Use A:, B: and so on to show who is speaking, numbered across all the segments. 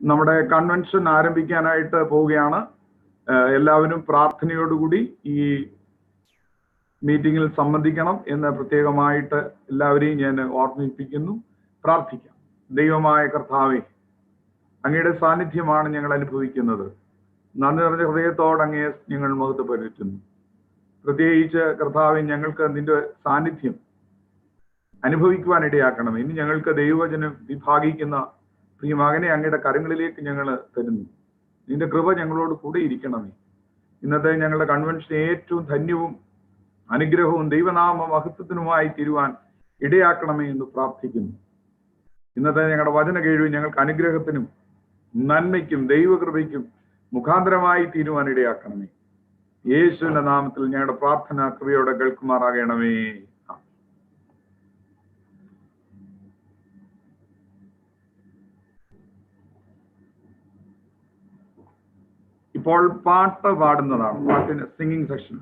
A: നമ്മുടെ കൺവെൻഷൻ ആരംഭിക്കാനായിട്ട് പോവുകയാണ്. എല്ലാവരും പ്രാർത്ഥനയോടുകൂടി ഈ മീറ്റിങ്ങിൽ സംബന്ധിക്കണം എന്ന് പ്രത്യേകമായിട്ട് എല്ലാവരെയും ഞാൻ ഓർമ്മിപ്പിക്കുന്നു. പ്രാർത്ഥിക്കാം. ദൈവമായ കർത്താവേ, അങ്ങയുടെ സാന്നിധ്യമാണ് ഞങ്ങൾ അനുഭവിക്കുന്നത്. നന്ദി നിറഞ്ഞ ഹൃദയത്തോടെ അങ്ങയെ ഞങ്ങൾ മഹത്വപ്പെടുത്തുന്നു. പ്രത്യേകിച്ച് കർത്താവെ, ഞങ്ങൾക്ക് നിന്റെ സാന്നിധ്യം അനുഭവിക്കുവാൻ ഇടയാക്കണം. ഇനി ഞങ്ങൾക്ക് ദൈവവചനം വിഭാഗിക്കുന്ന പ്രിയ മകനെ അങ്ങയുടെ കരങ്ങളിലേക്ക് ഞങ്ങൾ തരുന്നു. നിന്റെ കൃപ ഞങ്ങളോട് കൂടെ ഇരിക്കണമേ. ഇന്നത്തെ ഞങ്ങളുടെ കൺവെൻഷൻ ഏറ്റവും ധന്യവും അനുഗ്രഹവും ദൈവനാമ മഹത്വത്തിനുമായി തീരുവാൻ ഇടയാക്കണമേ എന്ന് പ്രാർത്ഥിക്കുന്നു. ഇന്നത്തെ ഞങ്ങളുടെ വചന കേൾവി ഞങ്ങൾക്ക് അനുഗ്രഹത്തിനും നന്മയ്ക്കും ദൈവകൃപയ്ക്കും മുഖാന്തരമായി തീരുവാൻ ഇടയാക്കണമേ. യേശുവിന്റെ നാമത്തിൽ ഞങ്ങളുടെ പ്രാർത്ഥന കൃപയോടെ കേൾക്കുമാറാകണമേ. ഇപ്പോൾ പാട്ട് പാടുന്നതാണ്, പാട്ടിന് സിംഗിങ് സെക്ഷൻ.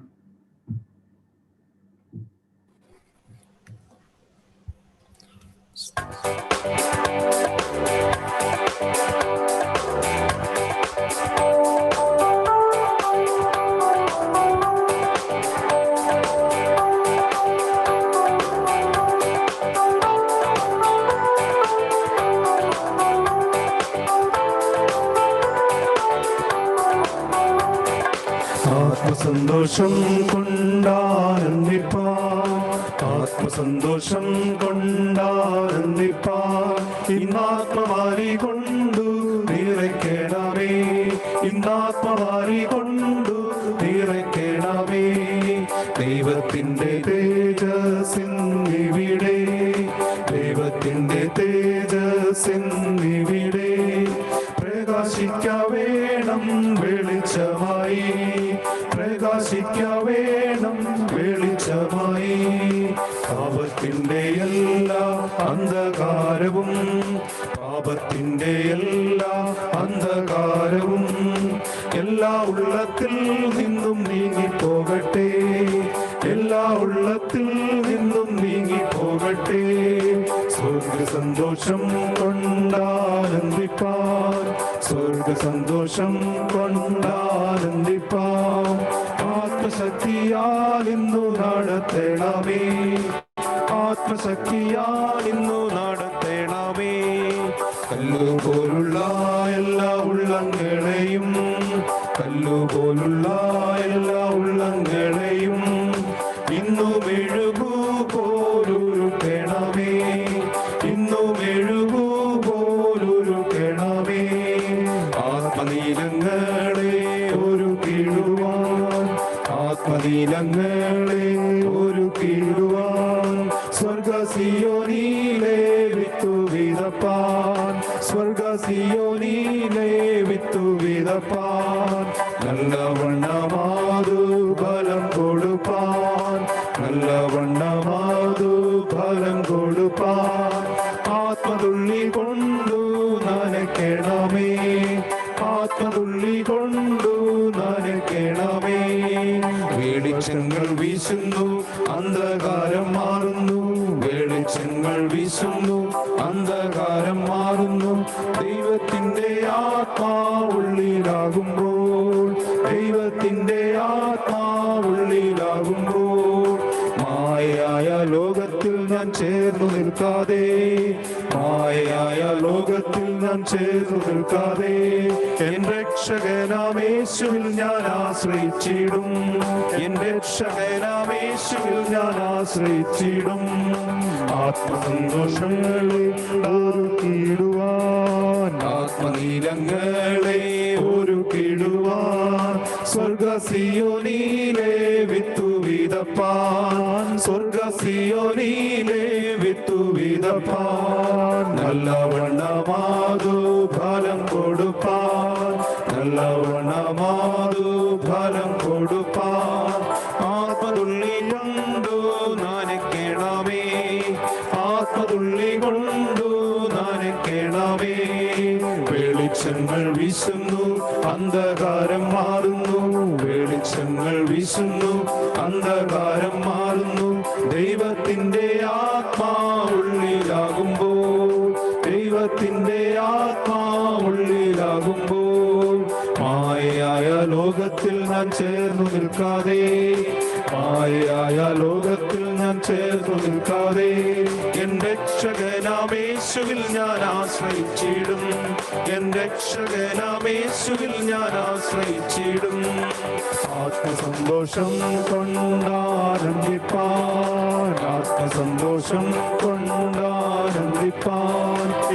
B: ആത്മസന്തോഷം കൊണ്ടാനന്ദിപ്പാൻ, ആത്മസന്തോഷം കൊണ്ടാനന്ദിപ്പാൻ, ഇന്നാത്മവാരി കൊണ്ടു നിറയ്ക്കണമേ, ഇന്നാത്മവാരി കൊണ്ടു നിറയ്ക്കണമേ. ദൈവത്തിൻ്റെ തേജസ്സിന്നിവിടെ, ദൈവത്തിൻ്റെ തേജസ്സിന്നിവിടെ. പ്രകാശിക്ക വേണം വെളിച്ചമായി, പ്രകാശിക്ക വേണം വെളിച്ചമായി. പാപത്തിൻ്റെ എല്ലാ അന്ധകാരവും, പാപത്തിൻ്റെ എല്ലാ അന്ധകാരവും എല്ലാ ഉള്ളത്തിൽ നിന്നും നീങ്ങിപ്പോകട്ടെ, എല്ലാ ഉള്ളത്തിൽ നിന്നും നീങ്ങിപ്പോകട്ടെ. സ്വർഗ സന്തോഷം കൊണ്ടാനന്ദിപ്പാൻ, സ്വർഗ സന്തോഷം കൊണ്ടാനന്ദിപ്പാൻ. ആത്മശക്തിയാൽ ഇന്നു നടത്തണമേ, ആത്മശക്തിയാൽ ഇന്നു നടത്തണമേ. കല്ലുപോലുള്ള എല്ലാ ഉള്ളങ്ങളെയും, കല്ലുപോലുള്ള എല്ലാ ഉള്ളങ്ങളെയും ഇന്നു മെഴുകു പോലൊരുക്കണമേ, ഇന്നു മെഴുകു പോലൊരുക്കണമേ. ആത്മനീലങ്ങളെ ഒരു കീഴുവാൻ, ആത്മനീലങ്ങളെ ഒരു കീഴുവാൻ. സ്വർഗ സിയോനിലെ വിത്തു വിതപ്പാൻ, സ്വർഗ സിയോനിലെ വിത്തു വിതപ്പാൻ. നല്ലവണ്ണമാതു ഫലം കൊടുപ്പാൻ, നല്ലവണ്ണമാതു ഫലം കൊടുപ്പാൻ. ആത്മതുള്ളി കൊണ്ടു നനയ്ക്കണമേ, ആത്മതുള്ളി കൊണ്ടു നനയ്ക്കണമേ. വെളിച്ചങ്ങൾ വീശുന്നു, അന്ധകാരം മാറുന്നു, വെളിച്ചങ്ങൾ വീശുന്നു, അന്ധകാരം മാറുന്നു. ദൈവത്തിൻ്റെ ആത്മാവുള്ളിലാകുമ്പോൾ, ദൈവത്തിൻ്റെ ആത്മാവുള്ളിലാകുമ്പോൾ. മായയായ ലോകത്തിൽ ഞാൻ ചേർന്നു നിൽക്കാതെ, മായയായ ലോകത്തിൽ ഞാൻ ചേർന്നു നിൽക്കാതെ, എൻ രക്ഷകനാം യേശുവിൽ ഞാൻ ആശ്രയിച്ചിടും, എൻ രക്ഷകനാം യേശുവിൽ ഞാൻ ആശ്രയിച്ചിടും. ആത്മസന്തോഷങ്ങളെ ഒരുക്കിടുവാൻ, ആത്മനീലങ്ങളെ ഒരുക്കിടുവാൻ. സ്വർഗ സിയോനിലെ വിത്തു വിതപ്പാൻ, സ്വർഗ സിയോനിലെ വിത്തു വിതപ്പാൻ. നല്ലവണ്ണമാതു ഫലം കൊടുപ്പാൻ, നല്ലവണ്ണമാതു ഫലം കൊടുപ്പാൻ. ആത്മതുള്ളി കൊണ്ടു നനയ്ക്കണമേ, ആത്മതുള്ളി കൊണ്ടു നനയ്ക്കണമേ. വെളിച്ചങ്ങൾ വീശുന്നു, അന്ധകാരം മാറുന്നു, വെളിച്ചങ്ങൾ വീശുന്നു, അന്ധകാരം മാറുന്നു. ദൈവത്തിൻ്റെ ആത്മാവുള്ളിലാകുമ്പോൾ, ദൈവത്തിൻ്റെ ആത്മാവുള്ളിൽ പോകുമ്പോൾ മായയായ ലോകത്തിൽ ഞാൻ ചേർന്നു നിൽക്കാതെ, മായയായ ലോകത്തിൽ ഞാൻ ചേർന്നു നിൽക്കാതെ, എൻ രക്ഷകനാമേശുവിൽ ഞാൻ ആശ്രയിച്ചിടും, എൻ രക്ഷകനാമേശുവിൽ ഞാൻ ആശ്രയിച്ചിടും. ആത്മസന്തോഷം കൊണ്ടാനന്ദിപ്പാൻ, ആത്മസന്തോഷം കൊണ്ടാനന്ദിപ്പാൻ,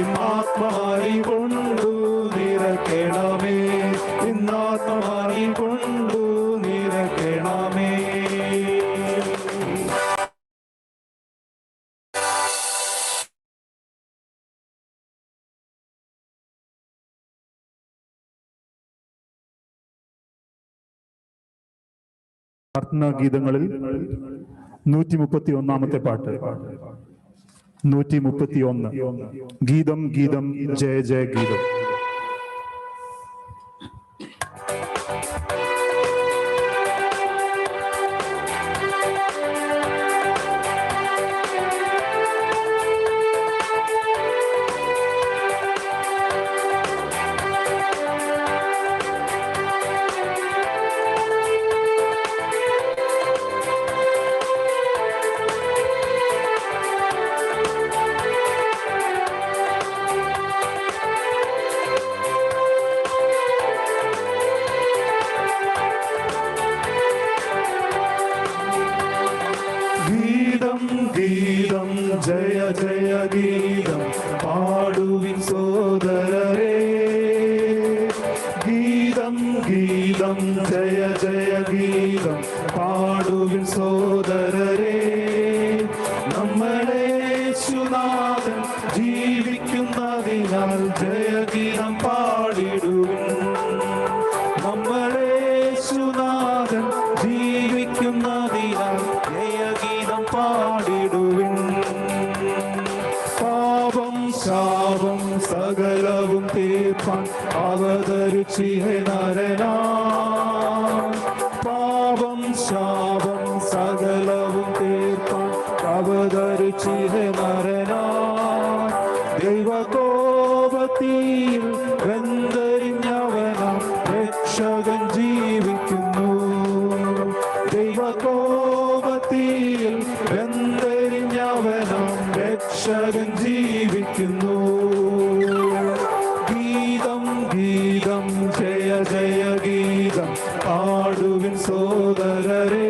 B: ഇന്നാത്മാരി കൊണ്ടു നിറയ്ക്കണമേ, ഇന്നാത്മാരി കൊണ്ടു നിറയ്ക്കണമേ.
C: പ്രാർത്ഥനാ ഗീതങ്ങളിൽ 131 പാട്ട്. 131 ഗീതം ഗീതം ജയ ജയ ഗീതം. ഗീതം ജയ ജയ ഗീതം പാടുവിൻ സോദരരേ, ഗീതം ഗീതം ജയ ജയ ഗീതം പാടുവിൻ സോദരരേ. നമ്മളെ യേശുനാഥൻ ജീവിക്കുന്നതിനാൽ ജയഗീതം പാടിടുവിൻ, നമ്മളെ യേശുനാഥൻ ജീവിക്കുന്നതിനാൽ ജയഗീതം പാടിടുവിൻ. പാപം ശാപം സകലവും തീർപ്പാൻ അവതരിച്ചിഹേ നരനാ, പാപം ശാപം സകലവും തീർപ്പാൻ അവതരിച്ചിഹേ നരനാ. ദൈവകോപത്തിൽ വെന്തരിഞ്ഞവനാം രക്ഷകൻ ജീവിക്കുന്നു, ദൈവകോപത്തിൽ വെന്തരിഞ്ഞവനാം രക്ഷകൻ ജീവിക്കുന്നു. ഗീതം ഗീതം ജയ ജയ ഗീതം പാടുവിൻ സോദരരേ,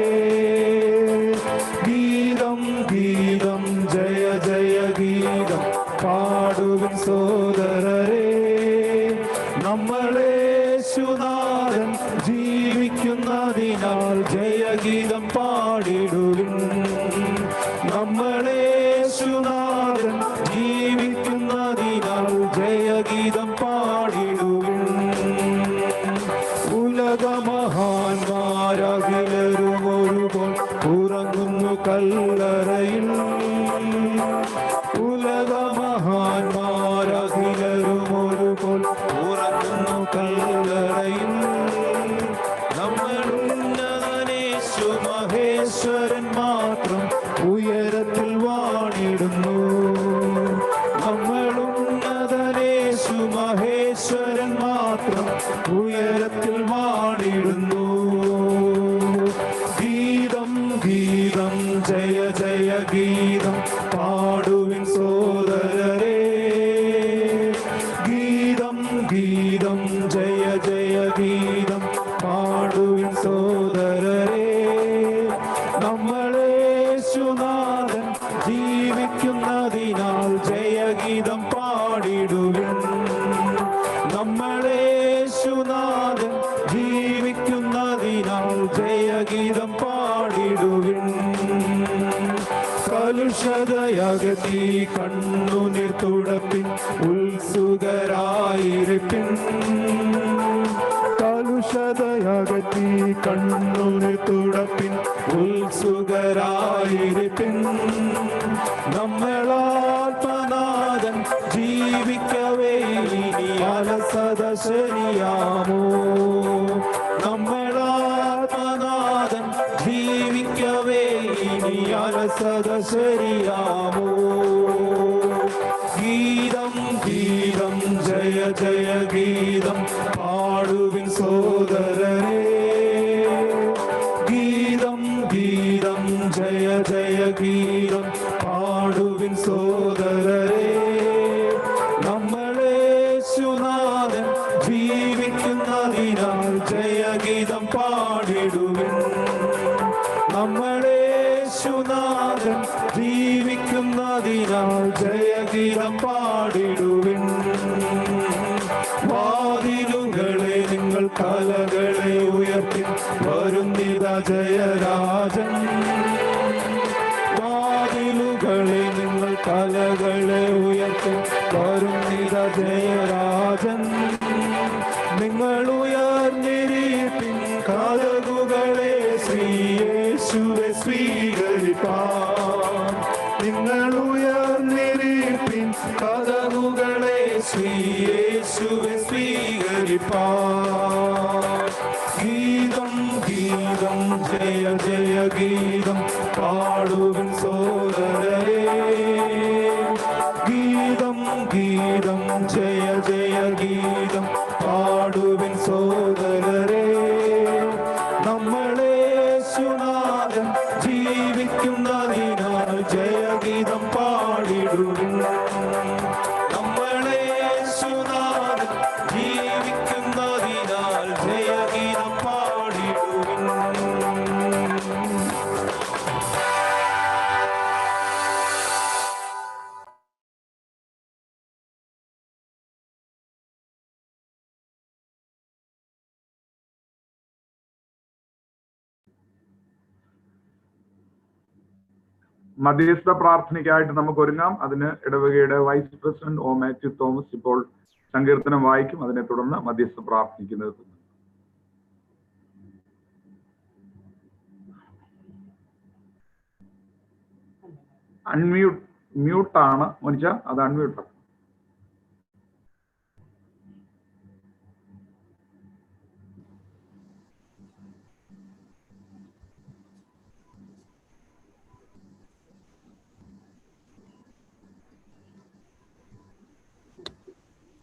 C: ഗീതം ഗീതം ജയ ജയ ഗീതം പാടുവിൻ സോദരരേ. നമ്മളെ യേശുനാഥൻ ജീവിക്കുന്നതിനാൽ ജയഗീതം പാടിടുവിൻ, നമ്മളെ യേശുനാഥൻ ജീവിക്കുന്നതിനാൽ ജയഗീതം പാടിടുവിൻ. ഉലകമഹാന്മാരകിലരും ഒരുപോൽ ഉറങ്ങുന്നു കല്ലറയിൽ, ഉലകമഹാന്മാരകിലരും ഒരുപോൽ ഉറങ്ങുന്നു കല്ലറയിൽ. നമ്മളുന്നതനേശു മഹേശ്വരൻ മാത്രം ഉയരത്തിൽ വാണിടുന്നു, നമ്മളുന്നതനേശു മഹേശ്വരൻ മാത്രം ഉയരത്തിൽ വാണിടുന്നു. ഗീതം ഗീതം ജയ ജയ ഗീതം പാടുവിൻ സോദരരേ, ഗീതം ഗീതം ജയ ജയ ഗീതം പാടുവിൻ സോദരരേ. നമ്മളെ യേശുനാഥൻ ജീവിക്കുന്നതിനാൽ ജയഗീതം പാടിടുവിൻ, നമ്മളെ യേശുനാഥൻ ജീവിക്കുന്നതിനാൽ ജയഗീതം പാടിടുവിൻ. കലുഷതയകത്തി കണ്ണുനീർ തുടപ്പിൻ ഉത്സുകരായിരിപ്പിൻ, കലുഷതയകത്തി കണ്ണുനീർ തുടപ്പിൻ ഉത്സുകരായിരിപ്പിൻ. നമ്മളാത്മനാഥൻ ജീവിക്കവേ ഇനി അലസത ശരിയാമോ, നമ്മളാത്മനാഥൻ ജീവിക്കവേ ഇനി അലസത ശരിയാമോ. ഗീതം ഗീതം ജയ ജയ
B: ജയ ഗീതം പാടുവിൻ സോദരരേ. ഗീതം ഗീതം ജയ ജയ ഗീതം പാടുവിൻ സോദരരേ. നമ്മളേശുനാഥൻ ജീവിക്കുന്നതിനാൽ ജയഗീതം പാടിടുവിൻ. നമ്മളേശുനാഥൻ ജീവിക്കുന്നതിനാൽ ജയഗീതം പാടിടുവിൻ. വാതിലുകളെ നിങ്ങൾ കലകളെ ഉയർത്തി വരുന്നിത ജയരാജൻ. വാതിലുകളെ നിങ്ങൾ കലകളെ ഉയർത്തി വരുന്നിത ജയരാജൻ. നിങ്ങൾ ഉയർന്നിരിപ്പിൻ കലകുകളെ ശ്രീയേശുവെ സ്വീകരിപ്പാൻ. നിങ്ങൾ ഉയർന്നിരിപ്പിൻ കലകുകളെ ശ്രീയേശുവെ സ്വീകരിപ്പാൻ. ഗീതം ഗീതം ജയ ജയ ഗീതം പാടുവിൻ സോദരരേ. ഗീതം ഗീതം ജയ ജയ ഗീതം പാടുവിൻ സോദരരേ. നമ്മളേശുനാഥൻ ജീവിക്കുന്നതിനാൽ ജയഗീതം പാടിടുവിൻ. നമ്മളേശുനാഥൻ ജീവിക്കുന്നതിനാൽ ജയഗീതം പാടിടുവിൻ.
A: മധ്യസ്ഥ പ്രാർത്ഥനയ്ക്കായിട്ട് നമുക്ക് ഒരുങ്ങാം. അതിന് ഇടവകയുടെ വൈസ് പ്രസിഡന്റ് ഒ മാത്യു തോമസ് ഇപ്പോൾ സങ്കീർത്തനം വായിക്കും. അതിനെ തുടർന്ന് മധ്യസ്ഥ പ്രാർത്ഥനയ്ക്ക് നേതൃത്വം. മ്യൂട്ടാണ് മോനിച്ച, അത് അൺമ്യൂട്ടാണ്.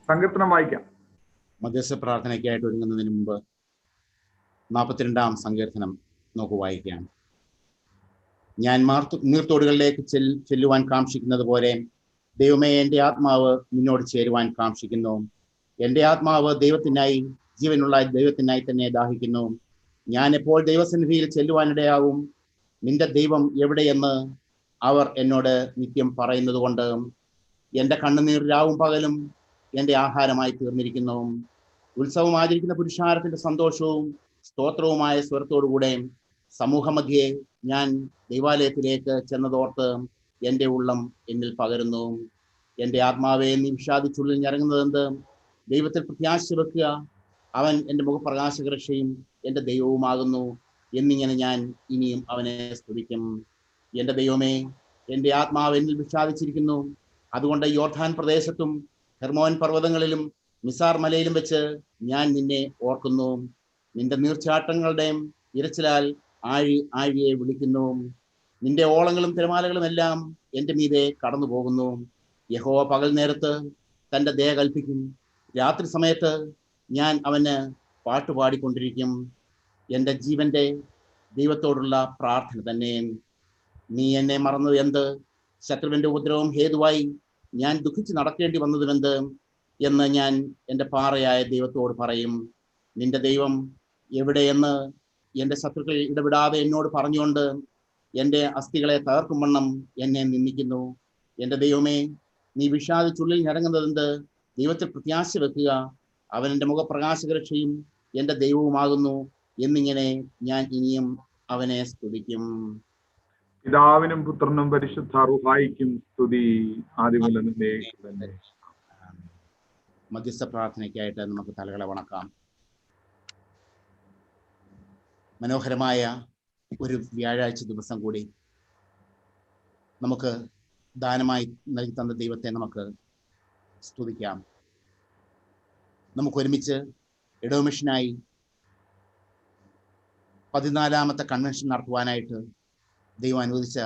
A: സങ്കീർത്തനം വായിക്കാം.
D: മധ്യസ്ഥ പ്രാർത്ഥനയ്ക്കായിട്ട് ഒരുങ്ങുന്നതിന് മുമ്പ് 42-ാം സങ്കീർത്തനം നമുക്ക് വായിക്കാം. ഞാൻ നീർത്തോടുകളിലേക്ക് ചെല്ലുവാൻ കാക്ഷിക്കുന്നത് പോലെ ദൈവമേ, എൻ്റെ ആത്മാവ് നിന്നോട് ചേരുവാൻ കാക്ഷിക്കുന്നു. എൻ്റെ ആത്മാവ് ദൈവത്തിനായി, ജീവനുള്ള ദൈവത്തിനായി തന്നെ ദാഹിക്കുന്നു. ഞാൻ എപ്പോൾ ദൈവസന്നിധിയിൽ ചെല്ലുവാനിടയാകും? നിന്റെ ദൈവം എവിടെയെന്ന് അവർ എന്നോട് നിത്യം പറയുന്നത് കൊണ്ട് എൻ്റെ കണ്ണുനീർ രാവും പകലും എൻ്റെ ആഹാരമായി തീർന്നിരിക്കുന്നു. ഉത്സവം ആചരിക്കുന്ന പുരുഷാരത്തിന്റെ സന്തോഷവും സ്തോത്രവുമായ സ്വരത്തോടുകൂടെ സമൂഹമധ്യേ ഞാൻ ദൈവാലയത്തിലേക്ക് ചെന്നതോർത്ത് എൻ്റെ ഉള്ളം എന്നിൽ പകരുന്നു. എൻ്റെ ആത്മാവെ, നീ വിഷാദിച്ചുള്ളിൽ ഞരങ്ങുന്നതെന്ത്? ദൈവത്തിൽ പ്രത്യാശ വെക്കുക. അവൻ എൻ്റെ മുഖപ്രകാശകരക്ഷയും എൻ്റെ ദൈവവുമാകുന്നു. എന്നിങ്ങനെ ഞാൻ ഇനിയും അവനെ സ്തുതിക്കും. എൻ്റെ ദൈവമേ, എൻ്റെ ആത്മാവ് എന്നിൽ വിഷാദിച്ചിരിക്കുന്നു. അതുകൊണ്ട് യോർദാൻ പ്രദേശത്തും ഹെർമോൻ പർവ്വതങ്ങളിലും മിസാർ മലയിലും വെച്ച് ഞാൻ നിന്നെ ഓർക്കുന്നു. നിന്റെ നീർച്ചാട്ടങ്ങളുടെയും ഇരച്ചിലാൽ ആഴിയെ വിളിക്കുന്നു. നിന്റെ ഓളങ്ങളും തിരമാലകളും എല്ലാം എൻ്റെ മീതെ കടന്നു പോകുന്നു. യഹോവ പകൽ നേരത്ത് തൻ്റെ ദയ കൽപ്പിക്കും. രാത്രി സമയത്ത് ഞാൻ അവന് പാട്ടുപാടിക്കൊണ്ടിരിക്കും. എൻ്റെ ജീവന്റെ ദൈവത്തോടുള്ള പ്രാർത്ഥന തന്നെ. നീ എന്നെ മറന്നത് എന്ത്? ശത്രുവിൻ്റെ ഉപദ്രവം ഹേതുവായി ഞാൻ ദുഃഖിച്ച് നടക്കേണ്ടി വന്നതുമെന്ത് എന്ന് ഞാൻ എൻ്റെ പാറയായ ദൈവത്തോട് പറയും. നിന്റെ ദൈവം എവിടെയെന്ന് എൻ്റെ ശത്രുക്കൾ ഇടപെടാതെ എന്നോട് പറഞ്ഞുകൊണ്ട് എൻ്റെ അസ്ഥികളെ തകർക്കും വണ്ണം എന്നെ നിന്ദിക്കുന്നു. എൻ്റെ ദൈവമേ, നീ വിഷാദിച്ചുള്ളിൽ ഞരങ്ങുന്നതെന്ത്? ദൈവത്തിൽ പ്രത്യാശ വെക്കുക. അവൻ എൻ്റെ മുഖപ്രകാശകരക്ഷയും എൻ്റെ ദൈവവുമാകുന്നു. എന്നിങ്ങനെ ഞാൻ ഇനിയും അവനെ സ്തുതിക്കും.
A: പിതാവിനും പുത്രനും പരിശുദ്ധ റൂഹായിക്കും സ്തുതി, ആദിമുതൽ എന്നേക്കും തന്നെ.
D: മധ്യസ്ഥ പ്രാർത്ഥനയ്ക്കായിട്ട് നമുക്ക് തലകളെ വണക്കാം. മനോഹരമായ ഒരു വ്യാഴാഴ്ച ദിവസം കൂടി നമുക്ക് ദാനമായി നൽകി തന്ന ദൈവത്തെ നമുക്ക് സ്തുതിക്കാം. നമുക്ക് ഒരുമിച്ച് ഇടവ മിഷനായി 14ാമത്തെ കൺവെൻഷൻ നടത്തുവാനായിട്ട് ദൈവം അനുവദിച്ച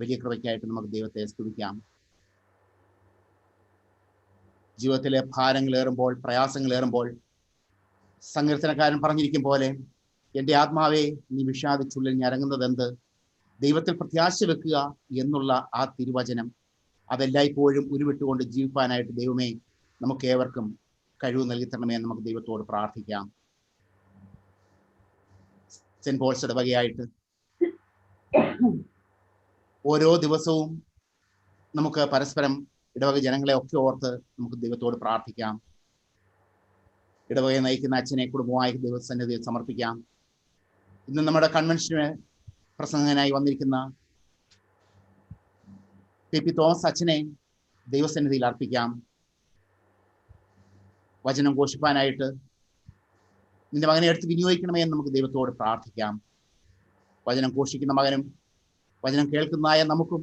D: വലിയ കൃപയ്ക്കായിട്ട് നമുക്ക് ദൈവത്തെ സ്തുതിക്കാം. ജീവിതത്തിലെ ഭാരങ്ങളേറുമ്പോൾ, പ്രയാസങ്ങളേറുമ്പോൾ സങ്കീർത്തനക്കാരൻ പറഞ്ഞിരിക്കും പോലെ, എൻ്റെ ആത്മാവെ നീ വിഷാദിച്ചുള്ളിൽ ഞരങ്ങുന്നത് എന്ത്? ദൈവത്തിൽ പ്രത്യാശ വെക്കുക എന്നുള്ള ആ തിരുവചനം അതെല്ലായ്പ്പോഴും ഉരുവിട്ടുകൊണ്ട് ജീവിക്കാനായിട്ട് ദൈവമേ നമുക്ക് ഏവർക്കും കഴിവ് നൽകി തരണമേ എന്ന് നമുക്ക് ദൈവത്തോട് പ്രാർത്ഥിക്കാം. സെന്റ് പോൾസ് ഇടവകയായിട്ട് ഓരോ ദിവസവും നമുക്ക് പരസ്പരം ഇടവക ജനങ്ങളെ ഒക്കെ ഓർത്ത് നമുക്ക് ദൈവത്തോട് പ്രാർത്ഥിക്കാം. ഇടവകയെ നയിക്കുന്ന അച്ഛനെ കുടുംബമായി ദൈവസന്നിധിയിൽ സമർപ്പിക്കാം. ഇന്ന് നമ്മുടെ കൺവെൻഷന് പ്രസംഗനായി വന്നിരിക്കുന്ന പി തോമസ് അച്ഛനെ ദൈവസന്നിധിയിൽ അർപ്പിക്കാം. വചനം ഘോഷിപ്പാനായിട്ട് നിന്റെ മകനെ എടുത്ത് വിനിയോഗിക്കണമേ എന്ന് നമുക്ക് ദൈവത്തോട് പ്രാർത്ഥിക്കാം. വചനം ഘോഷിക്കുന്ന മകനും വചനം കേൾക്കുന്നതായ നമുക്കും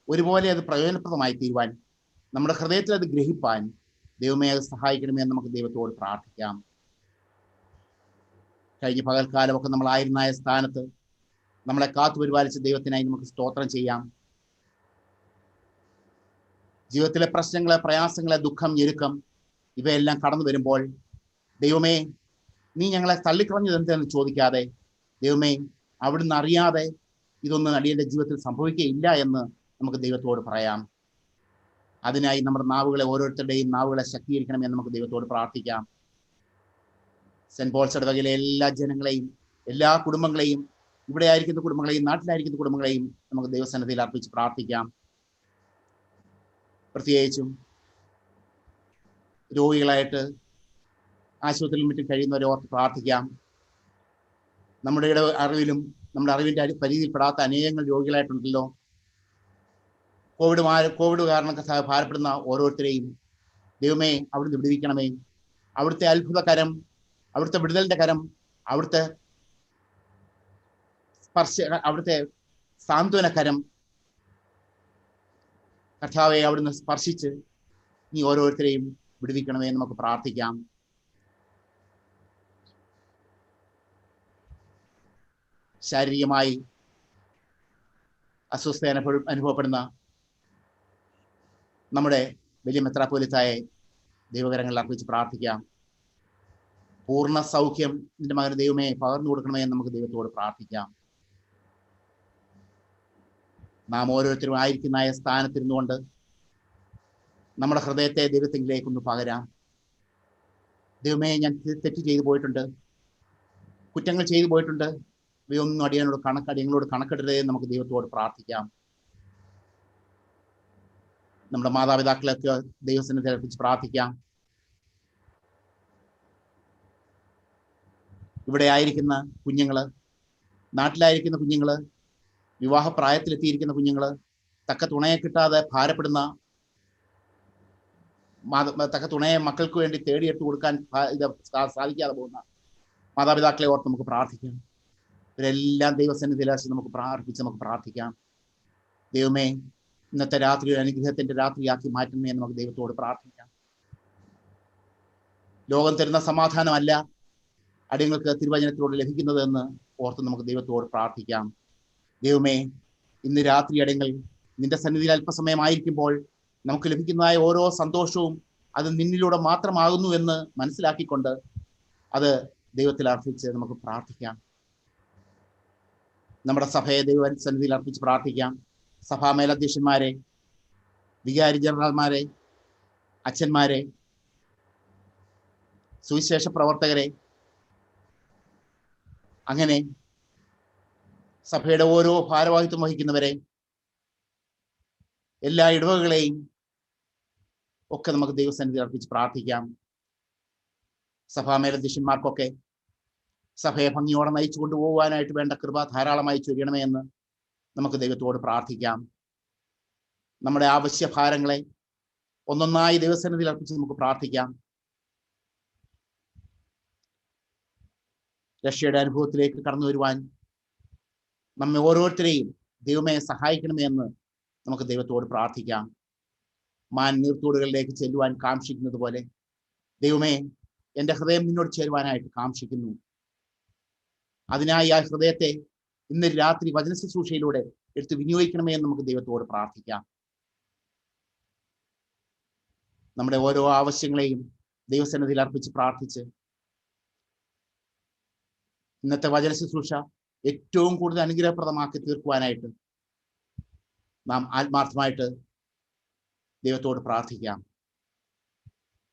D: ഒരുപോലെ അത് പ്രയോജനപ്രദമായി തീരുവാൻ, നമ്മുടെ ഹൃദയത്തിൽ അത് ഗ്രഹിപ്പാൻ ദൈവമേ അത് സഹായിക്കണമേ എന്ന് നമുക്ക് ദൈവത്തോട് പ്രാർത്ഥിക്കാം. കഴിഞ്ഞ പകൽക്കാലമൊക്കെ നമ്മളായിരുന്ന സ്ഥാനത്ത് നമ്മളെ കാത്തു പരിപാലിച്ച ദൈവത്തിനായി നമുക്ക് സ്തോത്രം ചെയ്യാം. ജീവിതത്തിലെ പ്രശ്നങ്ങളെ, പ്രയാസങ്ങളെ, ദുഃഖം, ഞെരുക്കം ഇവയെല്ലാം കടന്നു വരുമ്പോൾ ദൈവമേ നീ ഞങ്ങളെ തള്ളിക്കളഞ്ഞത് എന്തെന്ന് ചോദിക്കാതെ, ദൈവമേ അവിടുന്ന് അറിയാതെ ഇതൊന്നും അടിയന്റെ ജീവിതത്തിൽ സംഭവിക്കുകയില്ല എന്ന് നമുക്ക് ദൈവത്തോട് പറയാം. അതിനായി നമ്മുടെ നാവുകളെ, ഓരോരുത്തരുടെയും നാവുകളെ ശക്തീകരിക്കണമെന്ന് നമുക്ക് ദൈവത്തോട് പ്രാർത്ഥിക്കാം. സെന്റ് പോൾസ് ഇടവകയിലെ എല്ലാ ജനങ്ങളെയും, എല്ലാ കുടുംബങ്ങളെയും, ഇവിടെ ആയിരിക്കുന്ന കുടുംബങ്ങളെയും നാട്ടിലായിരിക്കുന്ന കുടുംബങ്ങളെയും നമുക്ക് ദൈവസന്നിധിയിൽ അർപ്പിച്ച് പ്രാർത്ഥിക്കാം. പ്രത്യേകിച്ചും രോഗികളായിട്ട് ആശുപത്രിയിലും മറ്റും കഴിയുന്നവരെ ഓർത്ത് പ്രാർത്ഥിക്കാം. നമ്മുടെ അറിവിലും നമ്മുടെ അറിവിൻ്റെ പരിധിയിൽപ്പെടാത്ത അനേകങ്ങൾ രോഗികളായിട്ടുണ്ടല്ലോ. കോവിഡ് കാരണം ഭാരപ്പെടുന്ന ഓരോരുത്തരെയും ദൈവമേ അവിടുന്ന് വിടുവിക്കണമേ. അവിടുത്തെ അത്ഭുത കരം, അവിടുത്തെ വിടുതലിന്റെ കരം, അവിടുത്തെ അവിടുത്തെ സാന്ത്വന കരം കർത്താവെ അവിടുന്ന് സ്പർശിച്ച് നീ ഓരോരുത്തരെയും വിടുവിക്കണമേ എന്ന് നമുക്ക് പ്രാർത്ഥിക്കാം. ശാരീരികമായി അസ്വസ്ഥ അനുഭവപ്പെടുന്ന നമ്മുടെ വലിയ മെത്രാപ്പോലിത്തായ ദൈവകരങ്ങളിൽ അർപ്പിച്ച് പ്രാർത്ഥിക്കാം. പൂർണ്ണ സൗഖ്യം നിന്റെ മകന് ദൈവമേ പകർന്നു കൊടുക്കണമേ എന്ന് നമുക്ക് ദൈവത്തോട് പ്രാർത്ഥിക്കാം. നാം ഓരോരുത്തരും ആയിരിക്കുന്ന സ്ഥാനത്തിരുന്നുകൊണ്ട് നമ്മുടെ ഹൃദയത്തെ ദൈവത്തിലേക്കൊന്ന് പകരാം. ദൈവമേ ഞാൻ തെറ്റ് ചെയ്തു പോയിട്ടുണ്ട്, കുറ്റങ്ങൾ ചെയ്തു പോയിട്ടുണ്ട്, ഇവയൊന്നും അടിയങ്ങളോട് കണക്കെടരുതേ നമുക്ക് ദൈവത്തോട് പ്രാർത്ഥിക്കാം. നമ്മുടെ മാതാപിതാക്കളെയൊക്കെ ദൈവസന്നിധിയിൽ അർപ്പിച്ച് പ്രാർത്ഥിക്കാം. ഇവിടെ ആയിരിക്കുന്ന കുഞ്ഞുങ്ങള്, നാട്ടിലായിരിക്കുന്ന കുഞ്ഞുങ്ങള്, വിവാഹപ്രായത്തിലെത്തിയിരിക്കുന്ന കുഞ്ഞുങ്ങള്, തക്ക തുണയെ കിട്ടാതെ ഭാരപ്പെടുന്ന, തക്ക തുണയെ മക്കൾക്ക് വേണ്ടി തേടിയെടുത്ത് കൊടുക്കാൻ സാധിക്കാതെ പോകുന്ന മാതാപിതാക്കളെ ഓർത്ത് നമുക്ക് പ്രാർത്ഥിക്കാം. ഇവരെല്ലാം ദൈവസന്നിധിയിൽ നമുക്ക് പ്രാർത്ഥിക്കാം. ദൈവമേ ഇന്നത്തെ രാത്രി ഒരു അനുഗ്രഹത്തിന്റെ രാത്രിയാക്കി മാറ്റണമേ എന്ന് നമുക്ക് ദൈവത്തോട് പ്രാർത്ഥിക്കാം. ലോകം തരുന്ന സമാധാനമല്ല അടിയങ്ങൾക്ക് തിരുവചനത്തിലൂടെ ലഭിക്കുന്നത് എന്ന് ഓർത്ത് നമുക്ക് ദൈവത്തോട് പ്രാർത്ഥിക്കാം. ദൈവമേ ഇന്ന് രാത്രി അടിയങ്ങൾ നിന്റെ സന്നിധിയിൽ അല്പസമയമായിരിക്കുമ്പോൾ നമുക്ക് ലഭിക്കുന്നതായ ഓരോ സന്തോഷവും അത് നിന്നിലൂടെ മാത്രമാകുന്നു എന്ന് മനസ്സിലാക്കിക്കൊണ്ട് അത് ദൈവത്തിൽ അർപ്പിച്ച് നമുക്ക് പ്രാർത്ഥിക്കാം. നമ്മുടെ സഭയെ ദൈവ സന്നിധിയിൽ അർപ്പിച്ച് പ്രാർത്ഥിക്കാം. സഭാ മേലധ്യക്ഷന്മാരെ, വികാരി ജനറൽമാരെ, അച്ഛന്മാരെ, സുവിശേഷ പ്രവർത്തകരെ, അങ്ങനെ സഭയുടെ ഓരോ ഭാരവാഹിത്വം വഹിക്കുന്നവരെ, എല്ലാ ഇടവകളെയും ഒക്കെ നമുക്ക് ദൈവസന്നിധി അർപ്പിച്ച് പ്രാർത്ഥിക്കാം. സഭാ മേലധ്യക്ഷന്മാർക്കൊക്കെ സഭയെ ഭംഗിയോടെ നയിച്ചു കൊണ്ടുപോകാനായിട്ട് വേണ്ട കൃപ ധാരാളമായി ചൊരിയണമേ എന്ന് നമുക്ക് ദൈവത്തോട് പ്രാർത്ഥിക്കാം. നമ്മുടെ ആവശ്യഭാരങ്ങളെ ഒന്നൊന്നായി ദൈവസന്നിധിയിൽ അർപ്പിച്ച് നമുക്ക് പ്രാർത്ഥിക്കാം. രക്ഷയുടെ അനുഭവത്തിലേക്ക് കടന്നു വരുവാൻ നമ്മെ ഓരോരുത്തരെയും ദൈവമേ സഹായിക്കണമേ എന്ന് നമുക്ക് ദൈവത്തോട് പ്രാർത്ഥിക്കാം. മാൻ നീർത്തോടുകളിലേക്ക് ചെല്ലുവാൻ കാക്ഷിക്കുന്നത് പോലെ ദൈവമേ എൻ്റെ ഹൃദയം നിന്നോട് ചേരുവാനായിട്ട് കാക്ഷിക്കുന്നു. അതിനായി ആ ഹൃദയത്തെ ഇന്ന് രാത്രി വചന ശുശ്രൂഷയിലൂടെ എടുത്ത് വിനിയോഗിക്കണമേ എന്ന് നമുക്ക് ദൈവത്തോട് പ്രാർത്ഥിക്കാം. നമ്മുടെ ഓരോ ആവശ്യങ്ങളെയും ദൈവസന്നിധിയിൽ അർപ്പിച്ച് പ്രാർത്ഥിച്ച് ഇന്നത്തെ വചന ശുശ്രൂഷ ഏറ്റവും കൂടുതൽ അനുഗ്രഹപ്രദമാക്കി തീർക്കുവാനായിട്ട് നാം ആത്മാർത്ഥമായിട്ട് ദൈവത്തോട് പ്രാർത്ഥിക്കാം.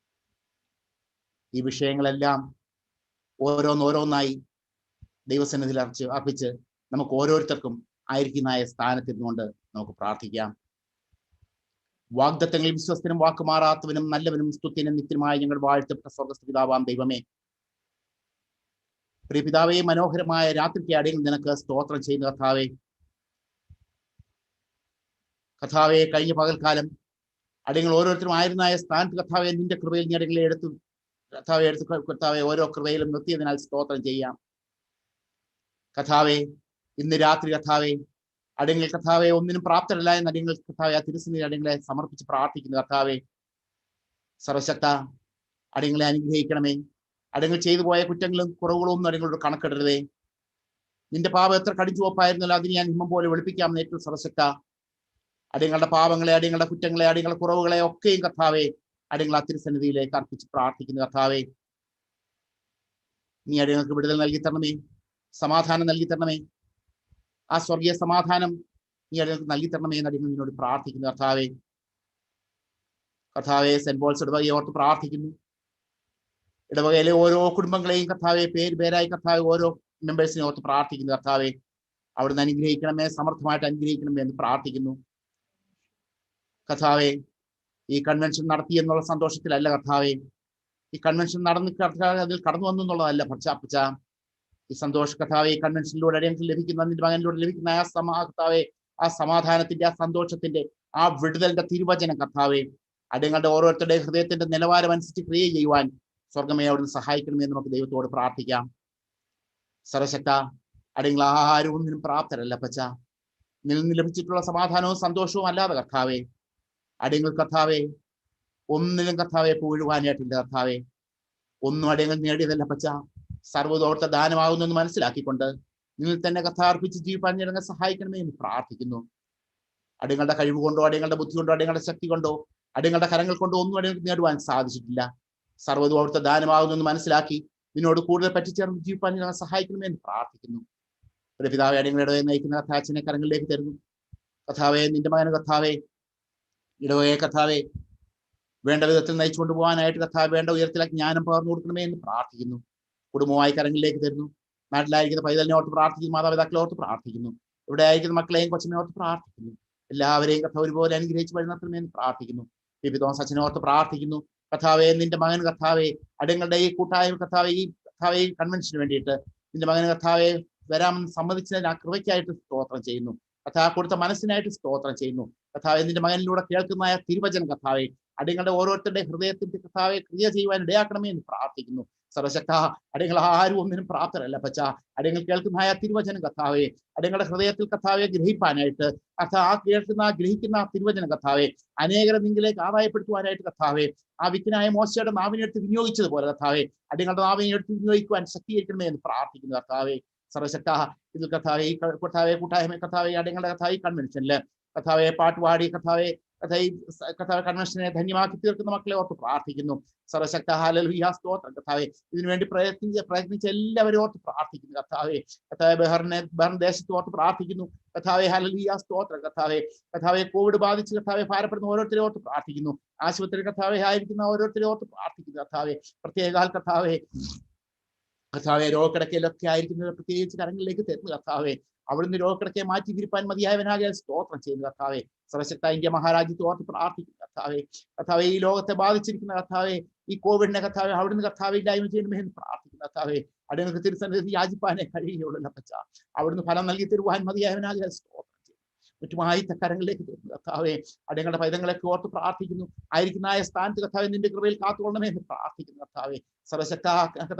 D: ഈ വിഷയങ്ങളെല്ലാം ഓരോന്നോരോന്നായി ദൈവസന്നിധിയിൽ അർപ്പിച്ച് നമുക്ക് ഓരോരുത്തർക്കും ആയിരിക്കുന്നതായ സ്ഥാനത്തിരുന്നുകൊണ്ട് നമുക്ക് പ്രാർത്ഥിക്കാം. വാഗ്ദത്തങ്ങളിൽ വിശ്വസ്തനും വാക്കുമാറാത്തവനും നല്ലവനും സ്തുത്യനും നിത്യനുമായ ഞങ്ങൾ വാഴ്ത്തപ്പെട്ട സ്വർഗ്ഗസ്ഥ പിതാവാം ദൈവമേ, പ്രിയ പിതാവേ, മനോഹരമായ രാത്രിക്ക് അടിയങ്ങൾ നിനക്ക് സ്തോത്രം ചെയ്യുന്ന കർത്താവേ. കർത്താവെ, കഴിഞ്ഞ പകൽക്കാലം അടിയങ്ങൾ ഓരോരുത്തരും ആയിരുന്നായ സ്ഥാനത്ത് കർത്താവെ നിന്റെ കൃപയിൽ നീ അടിയങ്ങളെ എടുത്തു കർത്താവെ ഓരോ കൃപയിലും നിർത്തിയതിനാൽ സ്തോത്രം ചെയ്യാം. കർത്താവെ, ഇന്ന് രാത്രി കർത്താവെ അടിയങ്ങൾ കർത്താവെ ഒന്നിനും പ്രാപ്തരല്ല എന്ന് അടിയങ്ങൾ കർത്താവെ ആ തിരുസന്നിധിയിൽ അടിയങ്ങളെ സമർപ്പിച്ച് പ്രാർത്ഥിക്കുന്നു. കർത്താവെ സർവശക്ത, അടിയങ്ങളെ അനുഗ്രഹിക്കണമേ. അടിയങ്ങൾ ചെയ്തു പോയ കുറ്റങ്ങളും കുറവുകളും ഒന്നും അടിയങ്ങളോട് കണക്കിടരുതേ. നിന്റെ പാപം എത്ര കടിച്ചുവപ്പായിരുന്നല്ലോ അതിന് ഞാൻ ഹിമം പോലെ വെളുപ്പിക്കാമെന്ന് ഏറ്റവും സർവശക്ത. അടിയങ്ങളുടെ പാപങ്ങളെ, അടിയങ്ങളുടെ കുറ്റങ്ങളെ, അടിയങ്ങളുടെ കുറവുകളെ ഒക്കെയും കർത്താവെ അടിയങ്ങൾ ആ തിരുസന്നിധിയിലേക്ക് അർപ്പിച്ച് പ്രാർത്ഥിക്കുന്നു. കർത്താവെ, നീ അടിയങ്ങൾക്ക് വിടുതൽ നൽകി തരണമേ, സമാധാനം നൽകി തരണമേ. ആ സ്വർഗീയ സമാധാനം നീ അടിയങ്ങൾക്ക് നൽകി തരണമേ എന്ന് അടിയങ്ങൾ നിന്നോട് പ്രാർത്ഥിക്കുന്നു. കർത്താവെ, സെന്റ് പോൾസ് ഇടവകയെ ഓർത്ത് പ്രാർത്ഥിക്കുന്നു. ഇടവകയിലെ ഓരോ കുടുംബങ്ങളെയും കർത്താവെ പേര് പേരായി കർത്താവെ ഓരോ മെമ്പേഴ്സിനെ ഓർത്ത് പ്രാർത്ഥിക്കുന്നു. കർത്താവെ, അവിടുന്ന് അനുഗ്രഹിക്കണമേ, സമർത്ഥമായിട്ട് അനുഗ്രഹിക്കണമേ എന്ന് പ്രാർത്ഥിക്കുന്നു. കർത്താവെ, ഈ കൺവെൻഷൻ നടത്തി എന്നുള്ള സന്തോഷത്തിലല്ല കർത്താവെ, ഈ കൺവെൻഷൻ നടന്ന് അതിൽ കടന്നു വന്നു എന്നുള്ളതല്ല പച്ച ഈ സന്തോഷ കർത്താവെ, ഈ കൺവെൻഷനിലൂടെ അടിയങ്ങൾക്ക് ലഭിക്കുന്ന നിന്റെ മകനിലൂടെ ലഭിക്കുന്ന കർത്താവെ ആ സമാധാനത്തിന്റെ, ആ സന്തോഷത്തിന്റെ, ആ വിടുതലിന്റെ തിരുവചനം കർത്താവെ അടിയങ്ങളുടെ ഓരോരുത്തരുടെ ഹൃദയത്തിന്റെ നിലവാരം അനുസരിച്ച് ക്രിയ ചെയ്യുവാൻ സ്വർഗമേ അവിടുന്ന് സഹായിക്കണമെന്ന് നമുക്ക് ദൈവത്തോട് പ്രാർത്ഥിക്കാം. സർവശക്ത, അടിയങ്ങൾ ആരും ഒന്നിനും പ്രാപ്തരല്ല പച്ച. നിന്ന് ലഭിച്ചിട്ടുള്ള സമാധാനവും സന്തോഷവും അല്ലാതെ കർത്താവെ അടിയങ്ങൾ കർത്താവെ ഒന്നിനും കർത്താവെ പൂഴുവാനായിട്ടില്ല. കർത്താവെ, ഒന്നും അടിയങ്ങൾ നേടിയതല്ല പച്ച. സർവ്വതോർത്ത ദാനമാകുന്നെന്ന് മനസ്സിലാക്കിക്കൊണ്ട് നിങ്ങൾ തന്നെ കർത്താർപ്പിച്ച് ജീവിപ്പാൻ ഞങ്ങൾ സഹായിക്കണമേ എന്ന് പ്രാർത്ഥിക്കുന്നു. അടിയങ്ങളുടെ കഴിവ് കൊണ്ടോ, അടിയങ്ങളുടെ ബുദ്ധി കൊണ്ടോ, അടിയങ്ങളുടെ ശക്തി കൊണ്ടോ, അടിയങ്ങളുടെ കരങ്ങൾ കൊണ്ടോ ഒന്നും അടിയങ്ങൾക്ക് നേടുവാൻ സാധിച്ചിട്ടില്ല. സർവ്വതോർത്ത ദാനമാകുന്നെന്ന് മനസ്സിലാക്കി നിന്നോട് കൂടുതൽ പറ്റിച്ചേർന്ന് ജീവിപ്പാൻ ഞങ്ങൾ സഹായിക്കണമേ എന്ന് പ്രാർത്ഥിക്കുന്നു. ഒരു പിതാവെ, അടിയങ്ങളുടെ നയിക്കുന്ന കഥാച്ചനെ കരങ്ങളിലേക്ക് തരുന്നു. കഥാവെ, നിന്റെ മകന് കഥാവെ ഇടവകയെ കഥാവെ വേണ്ട വിധത്തിൽ നയിച്ചുകൊണ്ട് പോകാനായിട്ട് കഥാവ് വേണ്ട ഉയരത്തിലെ ജ്ഞാനം പകർന്നു കൊടുക്കണമേ എന്ന് പ്രാർത്ഥിക്കുന്നു. കുടുംബമായി കരങ്ങളിലേക്ക് തരുന്നു. നാട്ടിലായിരിക്കുന്ന പൈതലിനെ ഓർത്ത് പ്രാർത്ഥിക്കുന്നു. മാതാപിതാക്കളെ ഓർത്ത് പ്രാർത്ഥിക്കുന്നു. ഇവിടെ ആയിരിക്കുന്ന മക്കളെയും കൊച്ചിനെ ഓർത്ത് പ്രാർത്ഥിക്കുന്നു. എല്ലാവരെയും കഥ ഒരുപോലെ അനുഗ്രഹിച്ച് വഴി നടത്തണമേ എന്ന് പ്രാർത്ഥിക്കുന്നു. പി തോമസ് അച്ഛനെ ഓർത്ത് പ്രാർത്ഥിക്കുന്നു. കഥാവെ, നിന്റെ മകൻ കഥാവെ അടിയങ്ങളുടെ ഈ കൂട്ടായ്മ കഥാവെ ഈ കൺവെൻഷന് വേണ്ടിയിട്ട് നിന്റെ മകന് കഥാവെ വരാമെന്ന് സമ്മതിച്ചതിന് ആ കൃപയ്ക്കായിട്ട് സ്തോത്രം ചെയ്യുന്നു. കഥാ കൊടുത്ത മനസ്സിനായിട്ട് സ്തോത്രം ചെയ്യുന്നു. കഥാവെ, നിന്റെ മകനിലൂടെ കേൾക്കുന്ന തിരുവചനം കഥാവെ അടിയങ്ങളുടെ ഓരോരുത്തരുടെ ഹൃദയത്തിന്റെ കഥാവെ ക്രിയ ചെയ്യുവാൻ ഇടയാക്കണമേ എന്ന് പ്രാർത്ഥിക്കുന്നു. സർവശക്ത, അടിയങ്ങൾ ആരും ഒന്നിനും പ്രാപ്തരല്ല പച്ച. അടിയങ്ങൾ കേൾക്കുന്ന തിരുവചനം കഥാവെ അടിയങ്ങളുടെ ഹൃദയത്തിൽ കഥാവെ ഗ്രഹിപ്പാനായിട്ട് ഗ്രഹിക്കുന്ന തിരുവചനം കഥാവെ അനേകരെ നിങ്ങളിലേക്ക് ആദായപ്പെടുത്തുവാനായിട്ട് കഥാവെ ആ വിക്കനായ മോശയുടെ നാവിനെടുത്ത് വിനിയോഗിച്ചതുപോലെ കഥാവെ അടിയങ്ങളുടെ നാവിനെടുത്ത് വിനിയോഗിക്കുവാൻ ശക്തീകരിക്കണമേ എന്ന് പ്രാർത്ഥിക്കുന്നു. കഥാവെ സർവശക്ത, ഇതിൽ കഥാവെ ഈ കൂട്ടായ്മ കഥാവെ അടിയങ്ങളുടെ കഥാവെ കൺവെൻഷനില് കഥാവെ പാട്ടുപാടി കഥാവെ കൺവെൻഷനെ ധന്യമാക്കി തീർക്കുന്ന മക്കളെ ഓർത്ത് പ്രാർത്ഥിക്കുന്നു. സർവശക്ത, ഹല്ലേലൂയ, സ്തോത്രം കർത്താവേ. ഇതിനുവേണ്ടി പ്രയത്നിച്ച എല്ലാവരും ഓർത്ത് പ്രാർത്ഥിക്കുന്നു. കർത്താവെ ബഹ്റിൻ ദേശത്ത് ഓർത്ത് പ്രാർത്ഥിക്കുന്നു. കർത്താവെ, ഹല്ലേലൂയ, സ്തോത്രം കർത്താവെ കോവിഡ് ബാധിച്ച് കർത്താവെ ഭാരപ്പെടുന്ന ഓരോരുത്തരെ ഓർത്ത് പ്രാർത്ഥിക്കുന്നു. ആശുപത്രി കർത്താവെ ആയിരിക്കുന്ന ഓരോരുത്തരെ ഓർത്ത് പ്രാർത്ഥിക്കുന്നു. കർത്താവെ പ്രത്യേക കർത്താവെ രോഗക്കിടക്കയിലൊക്കെ ആയിരിക്കുന്നത് പ്രത്യേകിച്ച് കരങ്ങളിലേക്ക് തരുന്നു. കർത്താവെ അവിടുന്ന് രോഗക്കിടക്കയെ മാറ്റി തിരിപ്പാൻ മതിയായവനാകെ സ്തോത്രം ചെയ്യുന്നു. കർത്താവെ സർവശക്ത, ഇന്ത്യ മഹാരാജ്യത്ത് ഓർത്ത് പ്രാർത്ഥിക്കുന്നു. കർത്താവെ ഈ ലോകത്തെ ബാധിച്ചിരിക്കുന്ന കർത്താവെ ഈ കോവിഡിനെ കർത്താവെ അവിടുന്ന് കർത്താവെ ഇല്ലായ്മ ചെയ്യണമേ എന്ന് പ്രാർത്ഥിക്കുന്നു. കർത്താവെ അടിയങ്ങൾക്ക് തിരുസന്നിധി യാചിപ്പാനേ കഴിയുള്ളൂ പച്ച. അവിടുന്ന് ഫലം നൽകി തരുവാൻ മതിയായവനാകെ സ്തോത്രം ചെയ്യുന്നു. മറ്റുമായി കരങ്ങളിലേക്ക് തരുന്നു. കർത്താവെ അടിയങ്ങളുടെ പൈതങ്ങളൊക്കെ ഓർത്ത് പ്രാർത്ഥിക്കുന്നു. ആയിരിക്കുന്ന സ്ഥാനത്ത് കർത്താവെ നിന്റെ കൃപയിൽ കാത്തുകൊള്ളണമേ എന്ന് പ്രാർത്ഥിക്കുന്നു. കർത്താവെ സർവശക്ത,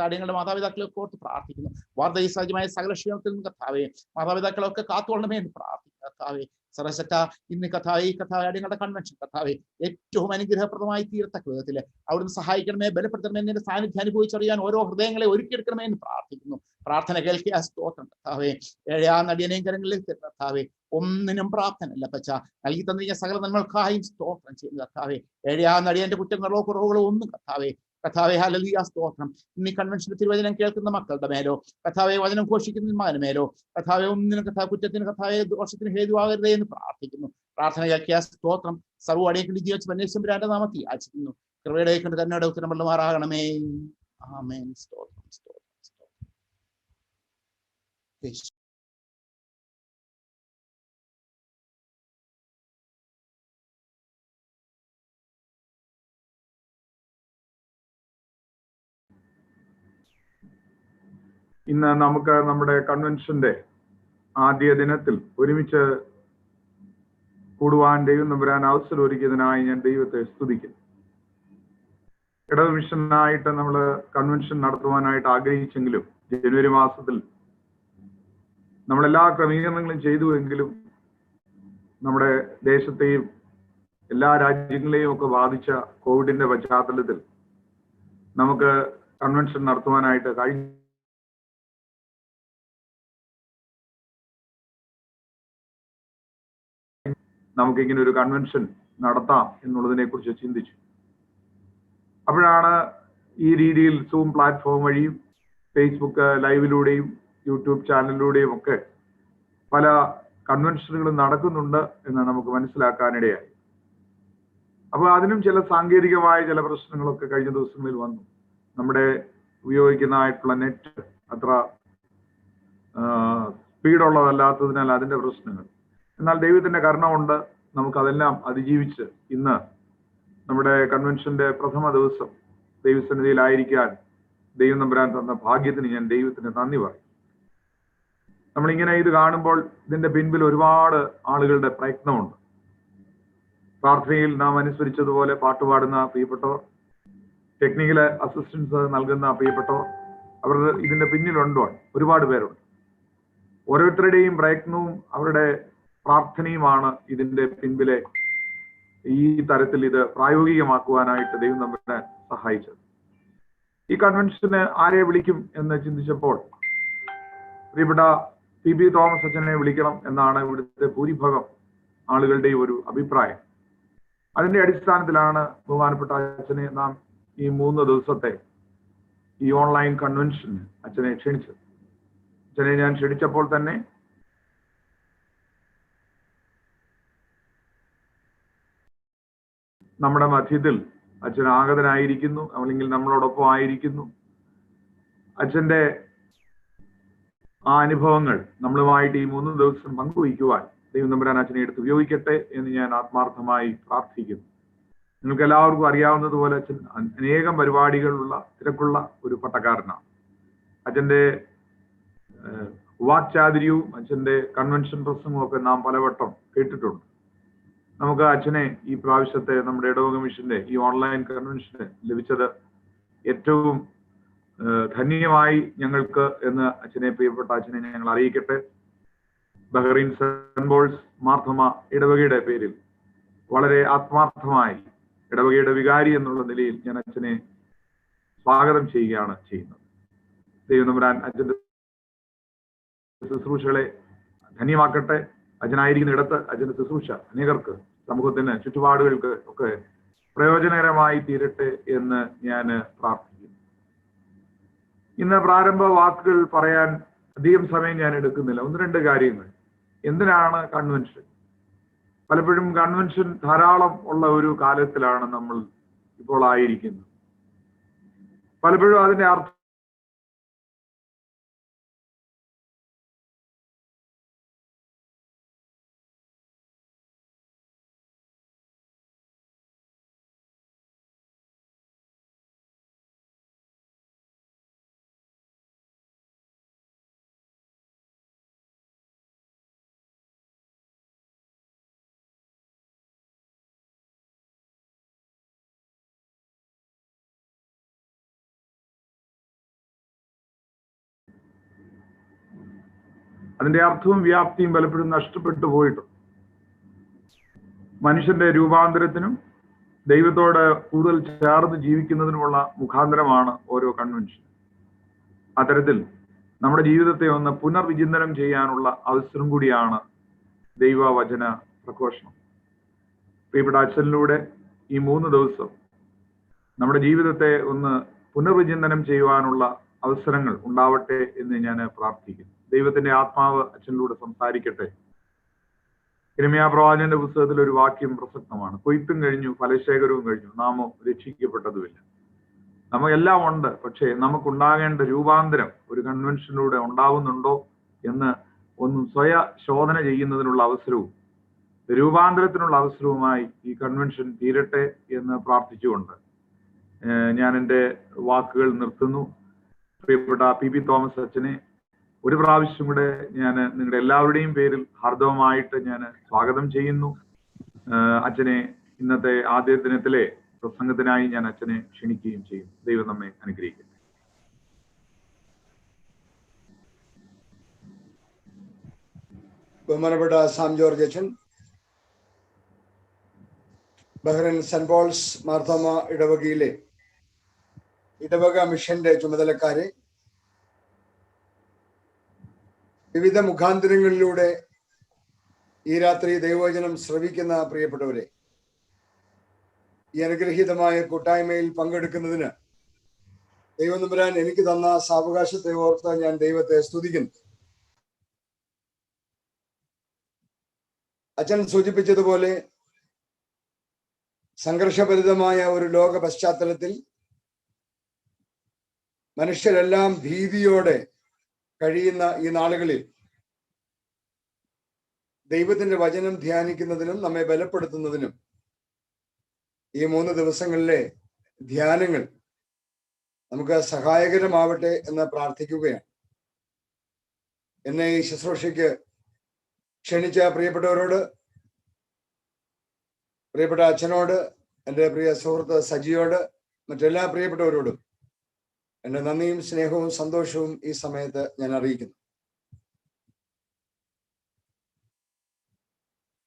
D: അടിയങ്ങളുടെ മാതാപിതാക്കളൊക്കെ ഓർത്ത് പ്രാർത്ഥിക്കുന്നു. വാർദ്ധക്യ സഹജമായ സകല ക്ഷീണത്തിൽ നിന്ന് കർത്താവെ മാതാപിതാക്കളൊക്കെ കാത്തുകൊള്ളണമേ എന്ന് പ്രാർത്ഥിക്കുന്നു. കർത്താവെ. സർവശക്ത, ഇന്ന് കർത്താവെ, ഈ കർത്താവെ അടിയങ്ങളുടെ കൺവെൻഷൻ കർത്താവെ ഏറ്റവും അനുഗ്രഹപ്രദമായി തീരത്തക്ക വിധത്തിൽ അവിടുന്ന് സഹായിക്കണമേ, ബലപ്പെടുത്തണമേ, നിന്റെ സാന്നിധ്യം അനുഭവിച്ചറിയാൻ ഓരോ ഹൃദയങ്ങളെ ഒരുക്കിയെടുക്കണമേ എന്ന് പ്രാർത്ഥിക്കുന്നു. പ്രാർത്ഥന കേൾക്കുക, സ്തോത്രം കർത്താവെ. ഏഴാ നടിയനെയും കരങ്ങളിൽ കർത്താവെ, ഒന്നിനും പ്രാർത്ഥനല്ല പച്ച നൽകി തന്നിരിക്കുന്ന സകല നന്മകൾക്കായും സ്തോത്രം ചെയ്യുന്നു കർത്താവെ. ഏഴാ നടിയന്റെ കുറ്റങ്ങളോ കുറവുകളോ ഒന്നും കർത്താവെ ഹല്ലേലൂയ സ്തോത്രം. ഇന്ന് ഈ കൺവെൻഷന്റെ തിരുവചനം കേൾക്കുന്ന മക്കളുടെ മേലോ കർത്താവെ, വചനം ഘോഷിക്കുന്ന മകന് മേലോ കർത്താവെ, ഒന്നിനും കർത്താവ് കുറ്റത്തിന് കർത്താവെ ദോഷത്തിന് ഹേതുവാകരുതേ എന്ന് പ്രാർത്ഥിക്കുന്നു. പ്രാർത്ഥന കേൾക്കിയ സ്തോത്രം. സർവ്വ അടിയക്കൊണ്ട് ജീവിച്ച പരമേശ്വരന്റെ നാമത്തിൽ യാചിക്കുന്നു. കൃപയുടെ കൊണ്ട് തന്നോട് ഉത്തരമുള്ളമാറാകണമേ. ആമേൻ. സ്തോത്രം, സ്തോത്രം, സ്തോത്രം.
A: ഇന്ന് നമുക്ക് നമ്മുടെ കൺവെൻഷന്റെ ആദ്യ ദിനത്തിൽ ഒരുമിച്ച് കൂടുവാൻ ദൈവം നമ്പുരാൻ അവസരം ഒരുക്കിയതിനായി ഞാൻ ദൈവത്തെ സ്തുതിക്കുന്നു. ഇടവ മിഷനായിട്ട് നമ്മൾ കൺവെൻഷൻ നടത്തുവാനായിട്ട് ആഗ്രഹിച്ചെങ്കിലും ജനുവരി മാസത്തിൽ നമ്മളെല്ലാ ക്രമീകരണങ്ങളും ചെയ്തുവെങ്കിലും നമ്മുടെ ദേശത്തെയും എല്ലാ രാജ്യങ്ങളെയും ഒക്കെ ബാധിച്ച കോവിഡിന്റെ പശ്ചാത്തലത്തിൽ നമുക്ക് കൺവെൻഷൻ നടത്തുവാനായിട്ട് കഴിഞ്ഞ നമുക്കിങ്ങനെ ഒരു കൺവെൻഷൻ നടത്താം എന്നുള്ളതിനെ കുറിച്ച് ചിന്തിച്ചു. അപ്പോഴാണ് ഈ രീതിയിൽ സൂം പ്ലാറ്റ്ഫോം വഴിയും ഫേസ്ബുക്ക് ലൈവിലൂടെയും യൂട്യൂബ് ചാനലിലൂടെയും ഒക്കെ പല കൺവെൻഷനുകളും നടക്കുന്നുണ്ട് എന്ന് നമുക്ക് മനസ്സിലാക്കാനിടയായി. അപ്പോൾ അതിനും ചില സാങ്കേതികമായ ചില പ്രശ്നങ്ങളൊക്കെ കഴിഞ്ഞ ദിവസങ്ങളിൽ വന്നു. നമ്മുടെ ഉപയോഗിക്കുന്നതായിട്ടുള്ള നെറ്റ് അത്ര സ്പീഡുള്ളതല്ലാത്തതിനാൽ അതിന്റെ പ്രശ്നങ്ങൾ. എന്നാൽ ദൈവത്തിന്റെ കരുണ കൊണ്ട് നമുക്കതെല്ലാം അതിജീവിച്ച് ഇന്ന് നമ്മുടെ കൺവെൻഷന്റെ പ്രഥമ ദിവസം ദൈവസന്നിധിയിലായിരിക്കാൻ ദൈവം നമ്പുരാൻ തന്ന ഭാഗ്യത്തിന് ഞാൻ ദൈവത്തിന് നന്ദി പറയും. നമ്മളിങ്ങനെ ഇത് കാണുമ്പോൾ ഇതിന്റെ പിൻപിൽ ഒരുപാട് ആളുകളുടെ പ്രയത്നമുണ്ട്. പ്രാർത്ഥനയിൽ നാം അനുസ്മരിച്ചതുപോലെ പാട്ടുപാടുന്ന പ്രിയപ്പെട്ടവർ, ടെക്നിക്കൽ അസിസ്റ്റൻസ് നൽകുന്ന പ്രിയപ്പെട്ടവർ, അവർ ഇതിന്റെ പിന്നിലുണ്ടോ ഒരുപാട് പേരുണ്ട്. ഓരോരുത്തരുടെയും പ്രയത്നവും അവരുടെ പ്രാർത്ഥനയുമാണ് ഇതിന്റെ പിൻപിലെ ഈ തരത്തിൽ ഇത് പ്രായോഗികമാക്കുവാനായിട്ട് ദൈവം നമ്മളെ സഹായിച്ചത്. ഈ കൺവെൻഷന് ആരെ വിളിക്കും എന്ന് ചിന്തിച്ചപ്പോൾ പ്രിയപ്പെട്ട TB തോമസ് അച്ഛനെ വിളിക്കണം എന്നാണ് ഇവിടുത്തെ ഭൂരിഭാഗം ആളുകളുടെയും ഒരു അഭിപ്രായം. അതിന്റെ അടിസ്ഥാനത്തിലാണ് ബഹുമാനപ്പെട്ട അച്ഛനെ നാം ഈ 3 ദിവസത്തെ ഈ ഓൺലൈൻ കൺവെൻഷന് അച്ഛനെ ക്ഷണിച്ചത്. അച്ഛനെ ഞാൻ ക്ഷണിച്ചപ്പോൾ തന്നെ നമ്മുടെ മധ്യത്തിൽ അച്ഛൻ ആഗതനായിരിക്കുന്നു, അല്ലെങ്കിൽ നമ്മളോടൊപ്പം ആയിരിക്കുന്നു. അച്ഛന്റെ ആ അനുഭവങ്ങൾ നമ്മളുമായിട്ട് ഈ 3 ദിവസം പങ്കുവയ്ക്കുവാൻ ദൈവം നമ്പുരാൻ അച്ഛനെ എടുത്ത് ഉപയോഗിക്കട്ടെ എന്ന് ഞാൻ ആത്മാർത്ഥമായി പ്രാർത്ഥിക്കുന്നു. നിങ്ങൾക്ക് എല്ലാവർക്കും അറിയാവുന്നതുപോലെ അച്ഛൻ അനേകം പരിപാടികളുള്ള തിരക്കുള്ള ഒരു പട്ടക്കാരനാണ്. അച്ഛന്റെ വാക്ചാതുര്യവും അച്ഛന്റെ കൺവെൻഷൻ പ്രസംഗവും ഒക്കെ നാം പലവട്ടം കേട്ടിട്ടുണ്ട്. നമുക്ക് അച്ഛനെ ഈ പ്രാവശ്യത്തെ നമ്മുടെ ഇടവക മിഷന്റെ ഈ ഓൺലൈൻ കൺവെൻഷന് ലഭിച്ചത് ഏറ്റവും ധന്യമായി ഞങ്ങൾക്ക് എന്ന് അച്ഛനെ, പ്രിയപ്പെട്ട അച്ഛനെ ഞങ്ങൾ അറിയിക്കട്ടെ. ബഹ്റൈൻ സെന്റ് പോൾസ് മാർത്തോമ ഇടവകയുടെ പേരിൽ വളരെ ആത്മാർത്ഥമായി ഇടവകയുടെ വികാരി എന്നുള്ള നിലയിൽ ഞാൻ അച്ഛനെ സ്വാഗതം ചെയ്യുകയാണ് ചെയ്യുന്നത്. ദൈവം നമ്പുരാൻ അച്ഛന്റെ ശുശ്രൂഷകളെ ധന്യമാക്കട്ടെ. അച്ഛനായിരിക്കുന്ന ഇടത്ത് അച്ഛന്റെ ശുശ്രൂഷ അനേകർക്ക്, സമൂഹത്തിന്, ചുറ്റുപാടുകൾക്ക് ഒക്കെ പ്രയോജനകരമായി തീരട്ടെ എന്ന് ഞാൻ പ്രാർത്ഥിക്കുന്നു. ഇന്ന് പ്രാരംഭ വാക്കുകൾ പറയാൻ അധികം സമയം ഞാൻ എടുക്കുന്നില്ല. 1-2 കാര്യങ്ങൾ. എന്തിനാണ് കൺവെൻഷൻ? പലപ്പോഴും കൺവെൻഷൻ ധാരാളം ഉള്ള ഒരു കാലത്തിലാണ് നമ്മൾ ഇപ്പോൾ ആയിരിക്കുന്നത്. പലപ്പോഴും അതിന്റെ അർത്ഥം അതിന്റെ അർത്ഥവും വ്യാപ്തിയും പലപ്പോഴും നഷ്ടപ്പെട്ടു പോയിട്ടുണ്ട്. മനുഷ്യന്റെ രൂപാന്തരത്തിനും ദൈവത്തോട് കൂടുതൽ ചേർന്ന് ജീവിക്കുന്നതിനുമുള്ള മുഖാന്തരമാണ് ഓരോ കൺവെൻഷൻ. അത്തരത്തിൽ നമ്മുടെ ജീവിതത്തെ ഒന്ന് പുനർവിചിന്തനം ചെയ്യാനുള്ള അവസരം കൂടിയാണ് ദൈവവചന പ്രഘോഷണം. പ്രിയപ്പെട്ട അച്ഛനിലൂടെ ഈ 3 ദിവസം നമ്മുടെ ജീവിതത്തെ ഒന്ന് പുനർവിചിന്തനം ചെയ്യുവാനുള്ള അവസരങ്ങൾ ഉണ്ടാവട്ടെ എന്ന് ഞാൻ പ്രാർത്ഥിക്കുന്നു. ദൈവത്തിന്റെ ആത്മാവ് അച്ഛനിലൂടെ സംസാരിക്കട്ടെ. യിരെമ്യാ പ്രവാചകന്റെ പുസ്തകത്തിൽ ഒരു വാക്യം പ്രസക്തമാണ്. കൊയ്ത്തും കഴിഞ്ഞു, ഫലശേഖരവും കഴിഞ്ഞു, നാമോ രക്ഷിക്കപ്പെട്ടതുമില്ല. നമുക്കെല്ലാം ഉണ്ട്, പക്ഷേ നമുക്കുണ്ടാകേണ്ട രൂപാന്തരം ഒരു കൺവെൻഷനിലൂടെ ഉണ്ടാവുന്നുണ്ടോ എന്ന് ഒന്ന് ശോധന ചെയ്യുന്നതിനുള്ള അവസരവും രൂപാന്തരത്തിനുള്ള അവസരവുമായി ഈ കൺവെൻഷൻ തീരട്ടെ എന്ന് പ്രാർത്ഥിച്ചുകൊണ്ട് ഞാൻ എൻ്റെ വാക്കുകൾ നിർത്തുന്നു. പ്രിയപ്പെട്ട പി തോമസ് അച്ഛനെ ഒരു പ്രാവശ്യം കൂടെ ഞാൻ നിങ്ങളുടെ എല്ലാവരുടെയും പേരിൽ ഹാർദവമായിട്ട് ഞാൻ സ്വാഗതം ചെയ്യുന്നു. അച്ഛനെ ഇന്നത്തെ ആദ്യ ദിനത്തിലെ പ്രസംഗത്തിനായി ഞാൻ അച്ഛനെ ക്ഷണിക്കുകയും ചെയ്യും. ദൈവം നമ്മെ അനുഗ്രഹിക്കട്ടെ.
E: ബഹുമാനപ്പെട്ട സാം ജോർജ് അച്ഛൻ, ബഹ്റൈൻ സെന്റ് പോൾസ് മാർത്തോമ ഇടവകയിലെ ഇടവക മിഷന്റെ ചുമതലക്കാരെ, വിവിധ മുഖാന്തരങ്ങളിലൂടെ ഈ രാത്രി ദൈവവചനം ശ്രവിക്കുന്ന പ്രിയപ്പെട്ടവരെ, ഈ അനുഗ്രഹീതമായ കൂട്ടായ്മയിൽ പങ്കെടുക്കുന്നതിന് ദൈവം തമ്പുരാൻ എനിക്ക് തന്ന സാവകാശത്തെ ഓർത്ത് ഞാൻ ദൈവത്തെ സ്തുതിക്കുന്നു. അച്ഛൻ സൂചിപ്പിച്ചതുപോലെ സംഘർഷഭരിതമായ ഒരു ലോക പശ്ചാത്തലത്തിൽ മനുഷ്യരെല്ലാം ഭീതിയോടെ കഴിയുന്ന ഈ നാളുകളിൽ ദൈവത്തിന്റെ വചനം ധ്യാനിക്കുന്നതിനും നമ്മെ ബലപ്പെടുത്തുന്നതിനും ഈ 3 ദിവസങ്ങളിലെ ധ്യാനങ്ങൾ നമുക്ക് സഹായകരമാവട്ടെ എന്ന് പ്രാർത്ഥിക്കുകയാണ്. എന്നെ ഈ ശുശ്രൂഷയ്ക്ക് ക്ഷണിച്ച പ്രിയപ്പെട്ടവരോട്, പ്രിയപ്പെട്ട അച്ഛനോട്, എൻ്റെ പ്രിയ സുഹൃത്ത് സജിയോട്, മറ്റെല്ലാ പ്രിയപ്പെട്ടവരോടും എൻ്റെ നന്ദിയും സ്നേഹവും സന്തോഷവും ഈ സമയത്ത് ഞാൻ അറിയിക്കുന്നു.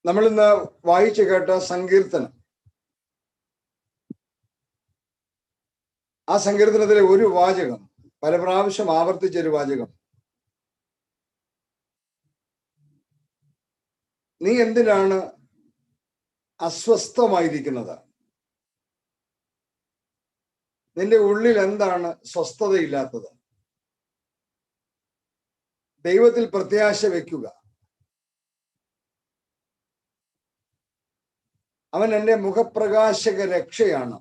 E: നമ്മൾ ഇന്ന് വായിച്ചു കേട്ട സങ്കീർത്തനം, ആ സങ്കീർത്തനത്തിലെ ഒരു വാചകം, പല പ്രാവശ്യം ആവർത്തിച്ചൊരു വാചകം, നീ എന്തിനാണ് അസ്വസ്ഥമായിരിക്കുന്നത്? നിന്റെ ഉള്ളിൽ എന്താണ് സ്വസ്ഥതയില്ലാത്തത്? ദൈവത്തിൽ പ്രത്യാശ വെക്കുക. അവൻ എൻ്റെ മുഖപ്രകാശക രക്ഷയാണ്,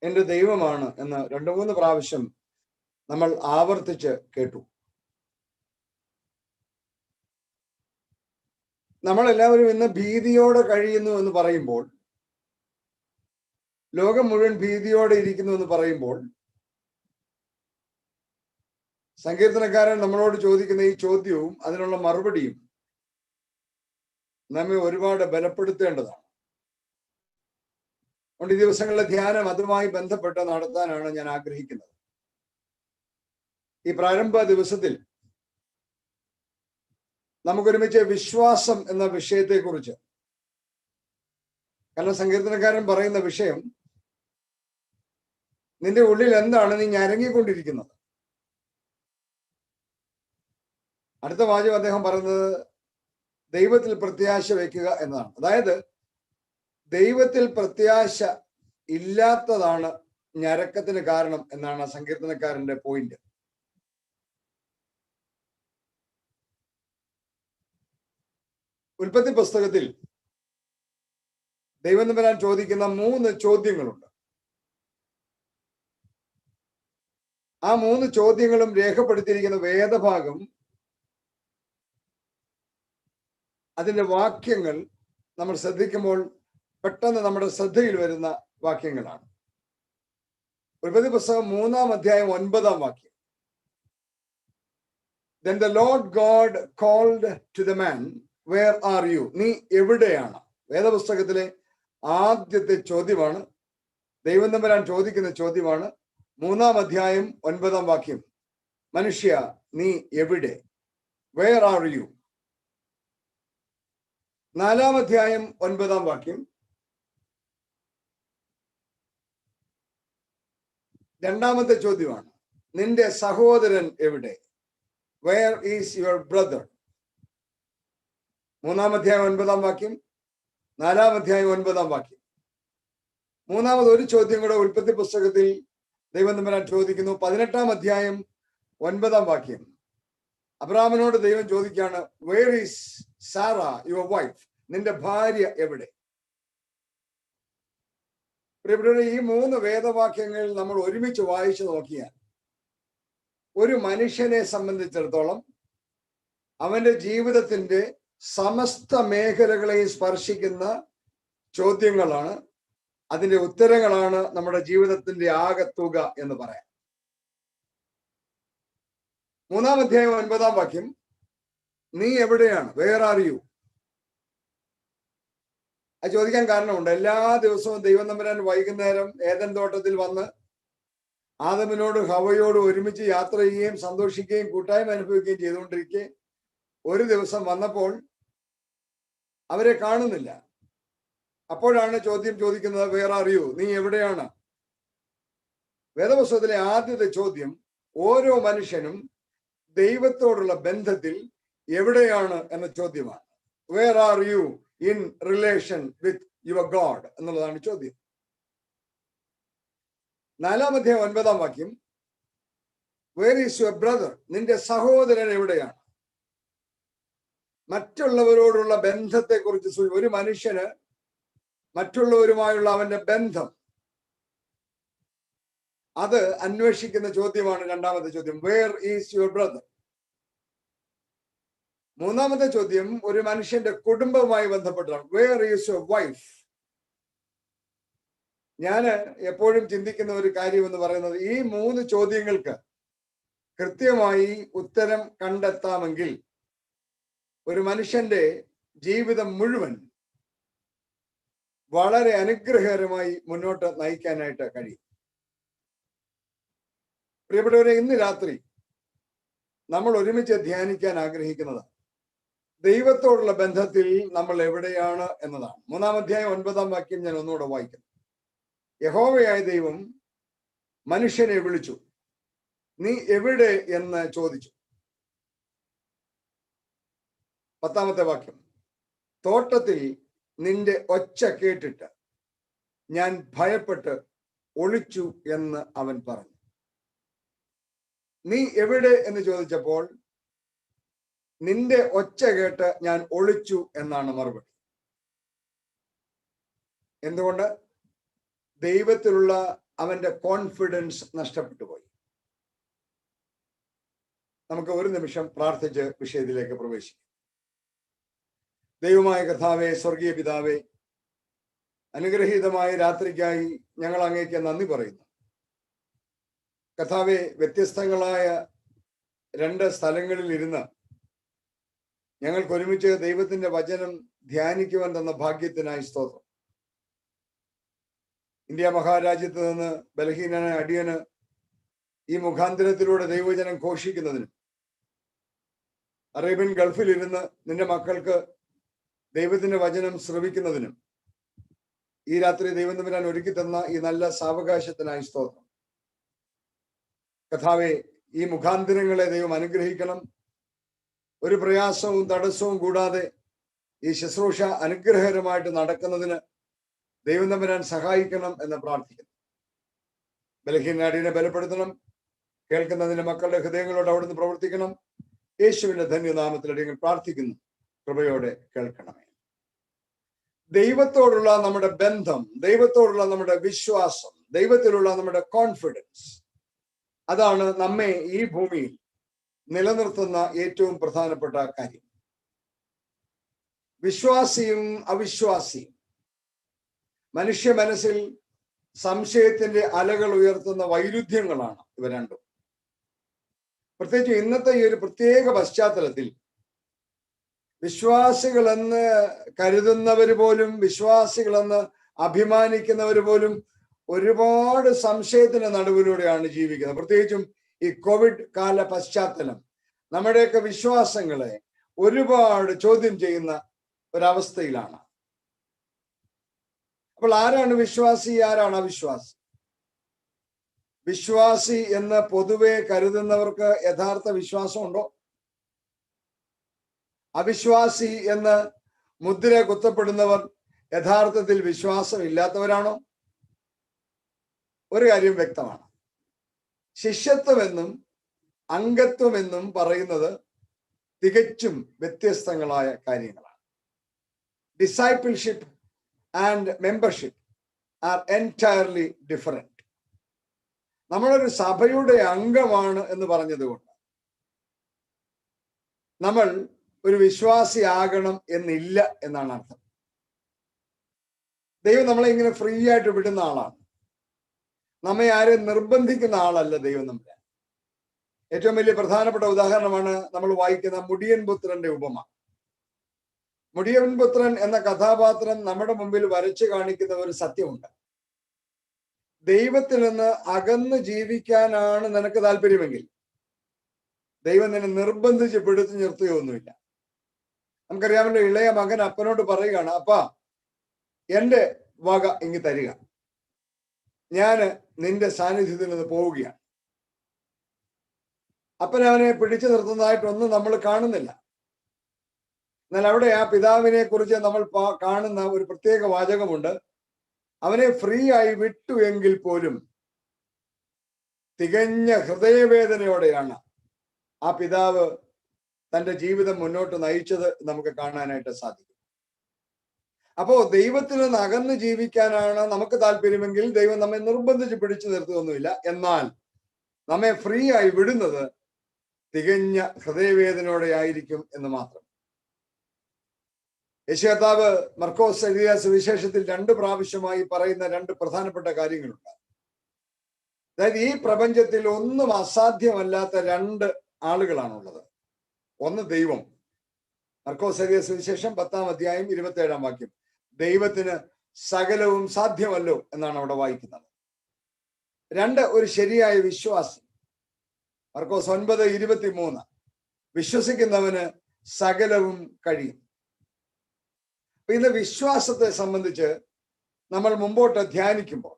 E: എൻ്റെ ദൈവമാണ് എന്ന് 2-3 പ്രാവശ്യം നമ്മൾ ആവർത്തിച്ച് കേട്ടു. നമ്മളെല്ലാവരും ഇന്ന് ഭീതിയോടെ കഴിയുന്നു എന്ന് പറയുമ്പോൾ, ലോകം മുഴുവൻ ഭീതിയോടെ ഇരിക്കുന്നു എന്ന് പറയുമ്പോൾ, സങ്കീർത്തനക്കാരൻ നമ്മളോട് ചോദിക്കുന്ന ഈ ചോദ്യവും അതിനുള്ള മറുപടിയും നമ്മെ ഒരുപാട് ബലപ്പെടുത്തേണ്ടതാണ്. അതുകൊണ്ട് ഈ ദിവസങ്ങളിലെ ധ്യാനം അതുമായി ബന്ധപ്പെട്ട് നടത്താനാണ് ഞാൻ ആഗ്രഹിക്കുന്നത്. ഈ പ്രാരംഭ ദിവസത്തിൽ നമുക്കൊരുമിച്ച് വിശ്വാസം എന്ന വിഷയത്തെക്കുറിച്ച്, കാരണം സങ്കീർത്തനക്കാരൻ പറയുന്ന വിഷയം, നിന്റെ ഉള്ളിൽ എന്താണ് നീ ഞരങ്ങിക്കൊണ്ടിരിക്കുന്നത്? അടുത്ത വാചകം അദ്ദേഹം പറയുന്നത് ദൈവത്തിൽ പ്രത്യാശ വയ്ക്കുക എന്നതാണ്. അതായത് ദൈവത്തിൽ പ്രത്യാശ ഇല്ലാത്തതാണ് ഞരക്കത്തിന് കാരണം എന്നാണ് സങ്കീർത്തനക്കാരന്റെ പോയിന്റ്. ഉൽപ്പത്തി പുസ്തകത്തിൽ ദൈവം തമ്പുരാൻ ചോദിക്കുന്ന 3 ചോദ്യങ്ങളുണ്ട്. ആ 3 ചോദ്യങ്ങളും രേഖപ്പെടുത്തിയിരിക്കുന്ന വേദഭാഗം, അതിന്റെ വാക്യങ്ങൾ നമ്മൾ ശ്രദ്ധിക്കുമ്പോൾ പെട്ടെന്ന് നമ്മുടെ ശ്രദ്ധയിൽ വരുന്ന വാക്യങ്ങളാണ്. ഉൽപ്പത്തി പുസ്തകം 3-ാം അധ്യായം 9-ാം വാക്യം. Then the Lord God called to the man, where are you? നീ എവിടെയാണ്? വേദപുസ്തകത്തിലെ ആദ്യത്തെ ചോദ്യമാണ്, ദൈവം തമ്പുരാൻ ചോദിക്കുന്ന ചോദ്യമാണ്. 3-ാം അധ്യായം 9-ാം വാക്യം, മനുഷ്യ നീ എവിടെ? Where are U? 4-ാം അധ്യായം 9-ാം വാക്യം. 2-ാമത്തെ ചോദ്യമാണ്, നിന്റെ സഹോദരൻ എവിടെ? Where is your brother? 3-ാം അധ്യായം 9-ാം വാക്യം, 4-ാം അധ്യായം 9-ാം വാക്യം. മൂന്നാമത് ഒരു ചോദ്യം കൂടെ ഉൽപ്പത്തി പുസ്തകത്തിൽ ദൈവം തമ്പുരാൻ ചോദിക്കുന്നു. 18-ാം അധ്യായം 9-ാം വാക്യം. അബ്രാഹാമിനോട് ദൈവം ചോദിക്കുകയാണ്, where is Sarah your wife? നിന്റെ ഭാര്യ എവിടെ? പ്രിയപ്പെട്ടവരെ, ഈ 3 വേദവാക്യങ്ങൾ നമ്മൾ ഒരുമിച്ച് വായിച്ചു നോക്കിയാൽ ഒരു മനുഷ്യനെ സംബന്ധിച്ചിടത്തോളം അവന്റെ ജീവിതത്തിന്റെ സമസ്ത മേഖലകളെയും സ്പർശിക്കുന്ന ചോദ്യങ്ങളാണ്, അതിന്റെ ഉത്തരങ്ങളാണ് നമ്മുടെ ജീവിതത്തിന്റെ ആകത്തുക എന്ന് പറയാം. 3-ാം അധ്യായം 9-ാം വാക്യം, നീ എവിടെയാണ്? Where are you? അത് ചോദിക്കാൻ കാരണമുണ്ട്. എല്ലാ ദിവസവും ദൈവം തമ്പുരാൻ വൈകുന്നേരം ഏദൻ തോട്ടത്തിൽ വന്ന് ആദമിനോട് ഹവയോട് ഒരുമിച്ച് യാത്ര ചെയ്യുകയും സന്തോഷിക്കുകയും കൂട്ടായ്മ അനുഭവിക്കുകയും ചെയ്തുകൊണ്ടിരിക്കെ ഒരു ദിവസം വന്നപ്പോൾ അവരെ കാണുന്നില്ല. അപ്പോഴാണ് ചോദ്യം ചോദിക്കുന്നത്, വേർ ആർ യു? നീ എവിടെയാണ്? വേദപുസ്തകത്തിലെ ആദ്യത്തെ ചോദ്യം ഓരോ മനുഷ്യനും ദൈവത്തോടുള്ള ബന്ധത്തിൽ എവിടെയാണ് എന്ന ചോദ്യമാണ്. Where are you in relation with your God എന്നുള്ളതാണ് ചോദ്യം. 4-ാം അധ്യായം 9-ാം വാക്യം, വേർ ഈസ് യുവർ ബ്രദർ? നിന്റെ സഹോദരൻ എവിടെയാണ്? മറ്റുള്ളവരോടുള്ള ബന്ധത്തെക്കുറിച്ച് ഒരു മനുഷ്യന് മറ്റുള്ളവരുമായുള്ള അവന്റെ ബന്ധം അത് അന്വേഷിക്കുന്ന ചോദ്യമാണ് 2-ാമത്തെ ചോദ്യം, വേർ ഈസ് യുവർ ബ്രദർ? 3-ാമത്തെ ചോദ്യം ഒരു മനുഷ്യന്റെ കുടുംബവുമായി ബന്ധപ്പെട്ടാണ്, വേർ ഈസ് യുവർ വൈഫ്? ഞാൻ എപ്പോഴും ചിന്തിക്കുന്ന ഒരു കാര്യം എന്ന് പറയുന്നത്, ഈ 3 ചോദ്യങ്ങൾക്ക് കൃത്യമായി ഉത്തരം കണ്ടെത്താമെങ്കിൽ ഒരു മനുഷ്യന്റെ ജീവിതം മുഴുവൻ വളരെ അനുഗ്രഹകരമായി മുന്നോട്ട് നയിക്കാനായിട്ട് കഴിയും. പ്രിയപ്പെട്ടവരെ, ഇന്ന് രാത്രി നമ്മൾ ഒരുമിച്ച് ധ്യാനിക്കാൻ ആഗ്രഹിക്കുന്നത് ദൈവത്തോടുള്ള ബന്ധത്തിൽ നമ്മൾ എവിടെയാണ് എന്നതാണ്. 3-ാം അധ്യായം 9-ാം വാക്യം ഞാൻ ഒന്നുകൂടെ വായിക്കുന്നു. യഹോവയായ ദൈവം മനുഷ്യനെ വിളിച്ചു, നീ എവിടെ എന്ന് ചോദിച്ചു. 10-ാമത്തെ വാക്യം, തോട്ടത്തിൽ നിന്റെ ഒച്ച കേട്ടിട്ട് ഞാൻ ഭയപ്പെട്ട് ഒളിച്ചു എന്ന് അവൻ പറഞ്ഞു. നീ എവിടെ എന്ന് ചോദിച്ചപ്പോൾ നിന്റെ ഒച്ച കേട്ട് ഞാൻ ഒളിച്ചു എന്നാണ് മറുപടി. എന്തുകൊണ്ട്? ദൈവത്തിലുള്ള അവന്റെ കോൺഫിഡൻസ് നഷ്ടപ്പെട്ടു പോയി. നമുക്ക് ഒരു നിമിഷം പ്രാർത്ഥിച്ച് വിഷയത്തിലേക്ക് പ്രവേശിക്കാം. ദൈവമായ കർത്താവേ, സ്വർഗീയ പിതാവേ, അനുഗ്രഹീതമായ രാത്രിക്കായി ഞങ്ങൾ അങ്ങേക്ക് നന്ദി പറയുന്നു. കർത്താവേ, വ്യത്യസ്തങ്ങളായ 2 സ്ഥലങ്ങളിൽ ഇരുന്ന് ഞങ്ങൾക്ക് ഒരുമിച്ച് ദൈവത്തിന്റെ വചനം ധ്യാനിക്കുവാൻ തന്ന ഭാഗ്യത്തിനായി സ്തോത്രം. ഇന്ത്യ മഹാരാജ്യത്ത് നിന്ന് ബലഹീനനായ അടിയന് ഈ മുഖാന്തരത്തിലൂടെ ദൈവവചനം ഘോഷിക്കുന്നതിനും അറേബ്യൻ ഗൾഫിൽ ഇരുന്ന് നിന്റെ മക്കൾക്ക് ദൈവത്തിന്റെ വചനം ശ്രവിക്കുന്നതിനും ഈ രാത്രി ദൈവം തമ്പുരാൻ ഒരുക്കി തന്ന ഈ നല്ല സാവകാശത്തിനായി സ്തോത്രം. കർത്താവേ, ഈ മുഖാന്തരങ്ങളെ ദൈവം അനുഗ്രഹിക്കണം. ഒരു പ്രയാസവും തടസ്സവും കൂടാതെ ഈ ശുശ്രൂഷ അനുഗ്രഹകരമായിട്ട് നടക്കുന്നതിന് ദൈവം തമ്പുരാൻ സഹായിക്കണം എന്ന് പ്രാർത്ഥിക്കുന്നു. ബലഹീനനാടിനെ ബലപ്പെടുത്തണം. കേൾക്കുന്നതിന്റെ മക്കളുടെ ഹൃദയങ്ങളോട് അവിടുന്ന് പ്രവർത്തിക്കണം. യേശുവിന്റെ ധന്യനാമത്തിൽ അടിയങ്ങൾ പ്രാർത്ഥിക്കുന്നു. കൃപയോടെ കേൾക്കണമേ. ദൈവത്തോടുള്ള നമ്മുടെ ബന്ധം, ദൈവത്തോടുള്ള നമ്മുടെ വിശ്വാസം, ദൈവത്തിലുള്ള നമ്മുടെ കോൺഫിഡൻസ്, അതാണ് നമ്മെ ഈ ഭൂമിയിൽ നിലനിർത്തുന്ന ഏറ്റവും പ്രധാനപ്പെട്ട കാര്യം. വിശ്വാസിയും അവിശ്വാസിയും മനുഷ്യ മനസ്സിൽ സംശയത്തിന്റെ അലകൾ ഉയർത്തുന്ന വൈരുദ്ധ്യങ്ങളാണ് ഇവ രണ്ടും. പ്രത്യേകിച്ച് ഇന്നത്തെ ഈ ഒരു പ്രത്യേക പശ്ചാത്തലത്തിൽ വിശ്വാസികളെന്ന് കരുതുന്നവർ പോലും, വിശ്വാസികളെന്ന് അഭിമാനിക്കുന്നവർ പോലും ഒരുപാട് സംശയത്തിന്റെ നടുവിലൂടെയാണ് ജീവിക്കുന്നത്. പ്രത്യേകിച്ചും ഈ കോവിഡ് കാല പശ്ചാത്തലം നമ്മുടെയൊക്കെ വിശ്വാസങ്ങളെ ഒരുപാട് ചോദ്യം ചെയ്യുന്ന ഒരവസ്ഥയിലാണ്. അപ്പോൾ ആരാണ് വിശ്വാസി, ആരാണ് അവിശ്വാസി? വിശ്വാസി എന്ന് പൊതുവെ കരുതുന്നവർക്ക് യഥാർത്ഥ വിശ്വാസമുണ്ടോ? അവിശ്വാസി എന്ന് മുദ്ര കുത്തപ്പെടുന്നവർ യഥാർത്ഥത്തിൽ വിശ്വാസം ഇല്ലാത്തവരാണോ? ഒരു കാര്യം വ്യക്തമാണ്, ശിഷ്യത്വമെന്നും അംഗത്വമെന്നും പറയുന്നത് തികച്ചും വ്യത്യസ്തങ്ങളായ കാര്യങ്ങളാണ്. Discipleship and membership R entirely different. നമ്മളൊരു സഭയുടെ അംഗമാണ് എന്ന് പറഞ്ഞതുകൊണ്ട് നമ്മൾ ഒരു വിശ്വാസിയാകണം എന്നില്ല എന്നാണ് അർത്ഥം. ദൈവം നമ്മളെ ഇങ്ങനെ ഫ്രീ ആയിട്ട് വിടുന്ന ആളാണ്. നമ്മെ ആരെയും നിർബന്ധിക്കുന്ന ആളല്ല ദൈവം നമ്മളെ. ഏറ്റവും വലിയ പ്രധാനപ്പെട്ട ഉദാഹരണമാണ് നമ്മൾ വായിക്കുന്ന മുടിയൻ പുത്രന്റെ ഉപമ. മുടിയൻ പുത്രൻ എന്ന കഥാപാത്രം നമ്മുടെ മുമ്പിൽ വരച്ചു കാണിക്കുന്ന ഒരു സത്യമുണ്ട്. ദൈവത്തിൽ നിന്ന് അകന്ന് ജീവിക്കാനാണ് നിനക്ക് താല്പര്യമെങ്കിൽ ദൈവം നിന്നെ നിർബന്ധിച്ച് പിടിച്ചു നിർത്തുകയൊന്നുമില്ല. നമുക്കറിയാമല്ലോ, ഇളയ മകൻ അപ്പനോട് പറയുകയാണ്, അപ്പാ എൻ്റെ വക ഇങ്ങ് തരിക, ഞാന് നിന്റെ സാന്നിധ്യത്തിൽ നിന്ന് പോവുകയാണ്. അപ്പൻ അവനെ പിടിച്ചു നിർത്തുന്നതായിട്ടൊന്നും നമ്മൾ കാണുന്നില്ല. എന്നാൽ അവിടെ ആ പിതാവിനെ കുറിച്ച് നമ്മൾ കാണുന്ന ഒരു പ്രത്യേക വാചകമുണ്ട്. അവനെ ഫ്രീ ആയി വിട്ടു എങ്കിൽ പോലും തികഞ്ഞ ഹൃദയവേദനയോടെയാണ് ആ പിതാവ് തന്റെ ജീവിതം മുന്നോട്ട് നയിച്ചത് നമുക്ക് കാണാനായിട്ട് സാധിക്കും. അപ്പോ ദൈവത്തിൽ നിന്ന് അകന്ന് ജീവിക്കാനാണ് നമുക്ക് താല്പര്യമെങ്കിൽ ദൈവം നമ്മെ നിർബന്ധിച്ച് പിടിച്ചു നിർത്തുകയൊന്നുമില്ല. എന്നാൽ നമ്മെ ഫ്രീ ആയി വിടുന്നത് തികഞ്ഞ ഹൃദയവേദനയോടെ ആയിരിക്കും എന്ന് മാത്രം. യേശുകർത്താവ് മർക്കോസ് എഴുതിയ സുവിശേഷത്തിൽ 2 പ്രാവശ്യമായി പറയുന്ന 2 പ്രധാനപ്പെട്ട കാര്യങ്ങളുണ്ട്. അതായത് ഈ പ്രപഞ്ചത്തിൽ ഒന്നും അസാധ്യമല്ലാത്ത 2 ആളുകളാണുള്ളത്. ഒന്ന് ദൈവം. മർക്കോസ് എഴുതിയ സുവിശേഷം 10-ാം അധ്യായം 27-ാം വാക്യം, ദൈവത്തിന് സകലവും സാധ്യമല്ലോ എന്നാണ് അവിടെ വായിക്കുന്നത്. 2, ഒരു ശരിയായ വിശ്വാസി. മർക്കോസ് 9:23, വിശ്വസിക്കുന്നവന് സകലവും കഴിയും. ഇന്ന് വിശ്വാസത്തെ സംബന്ധിച്ച് നമ്മൾ മുമ്പോട്ട് ധ്യാനിക്കുമ്പോൾ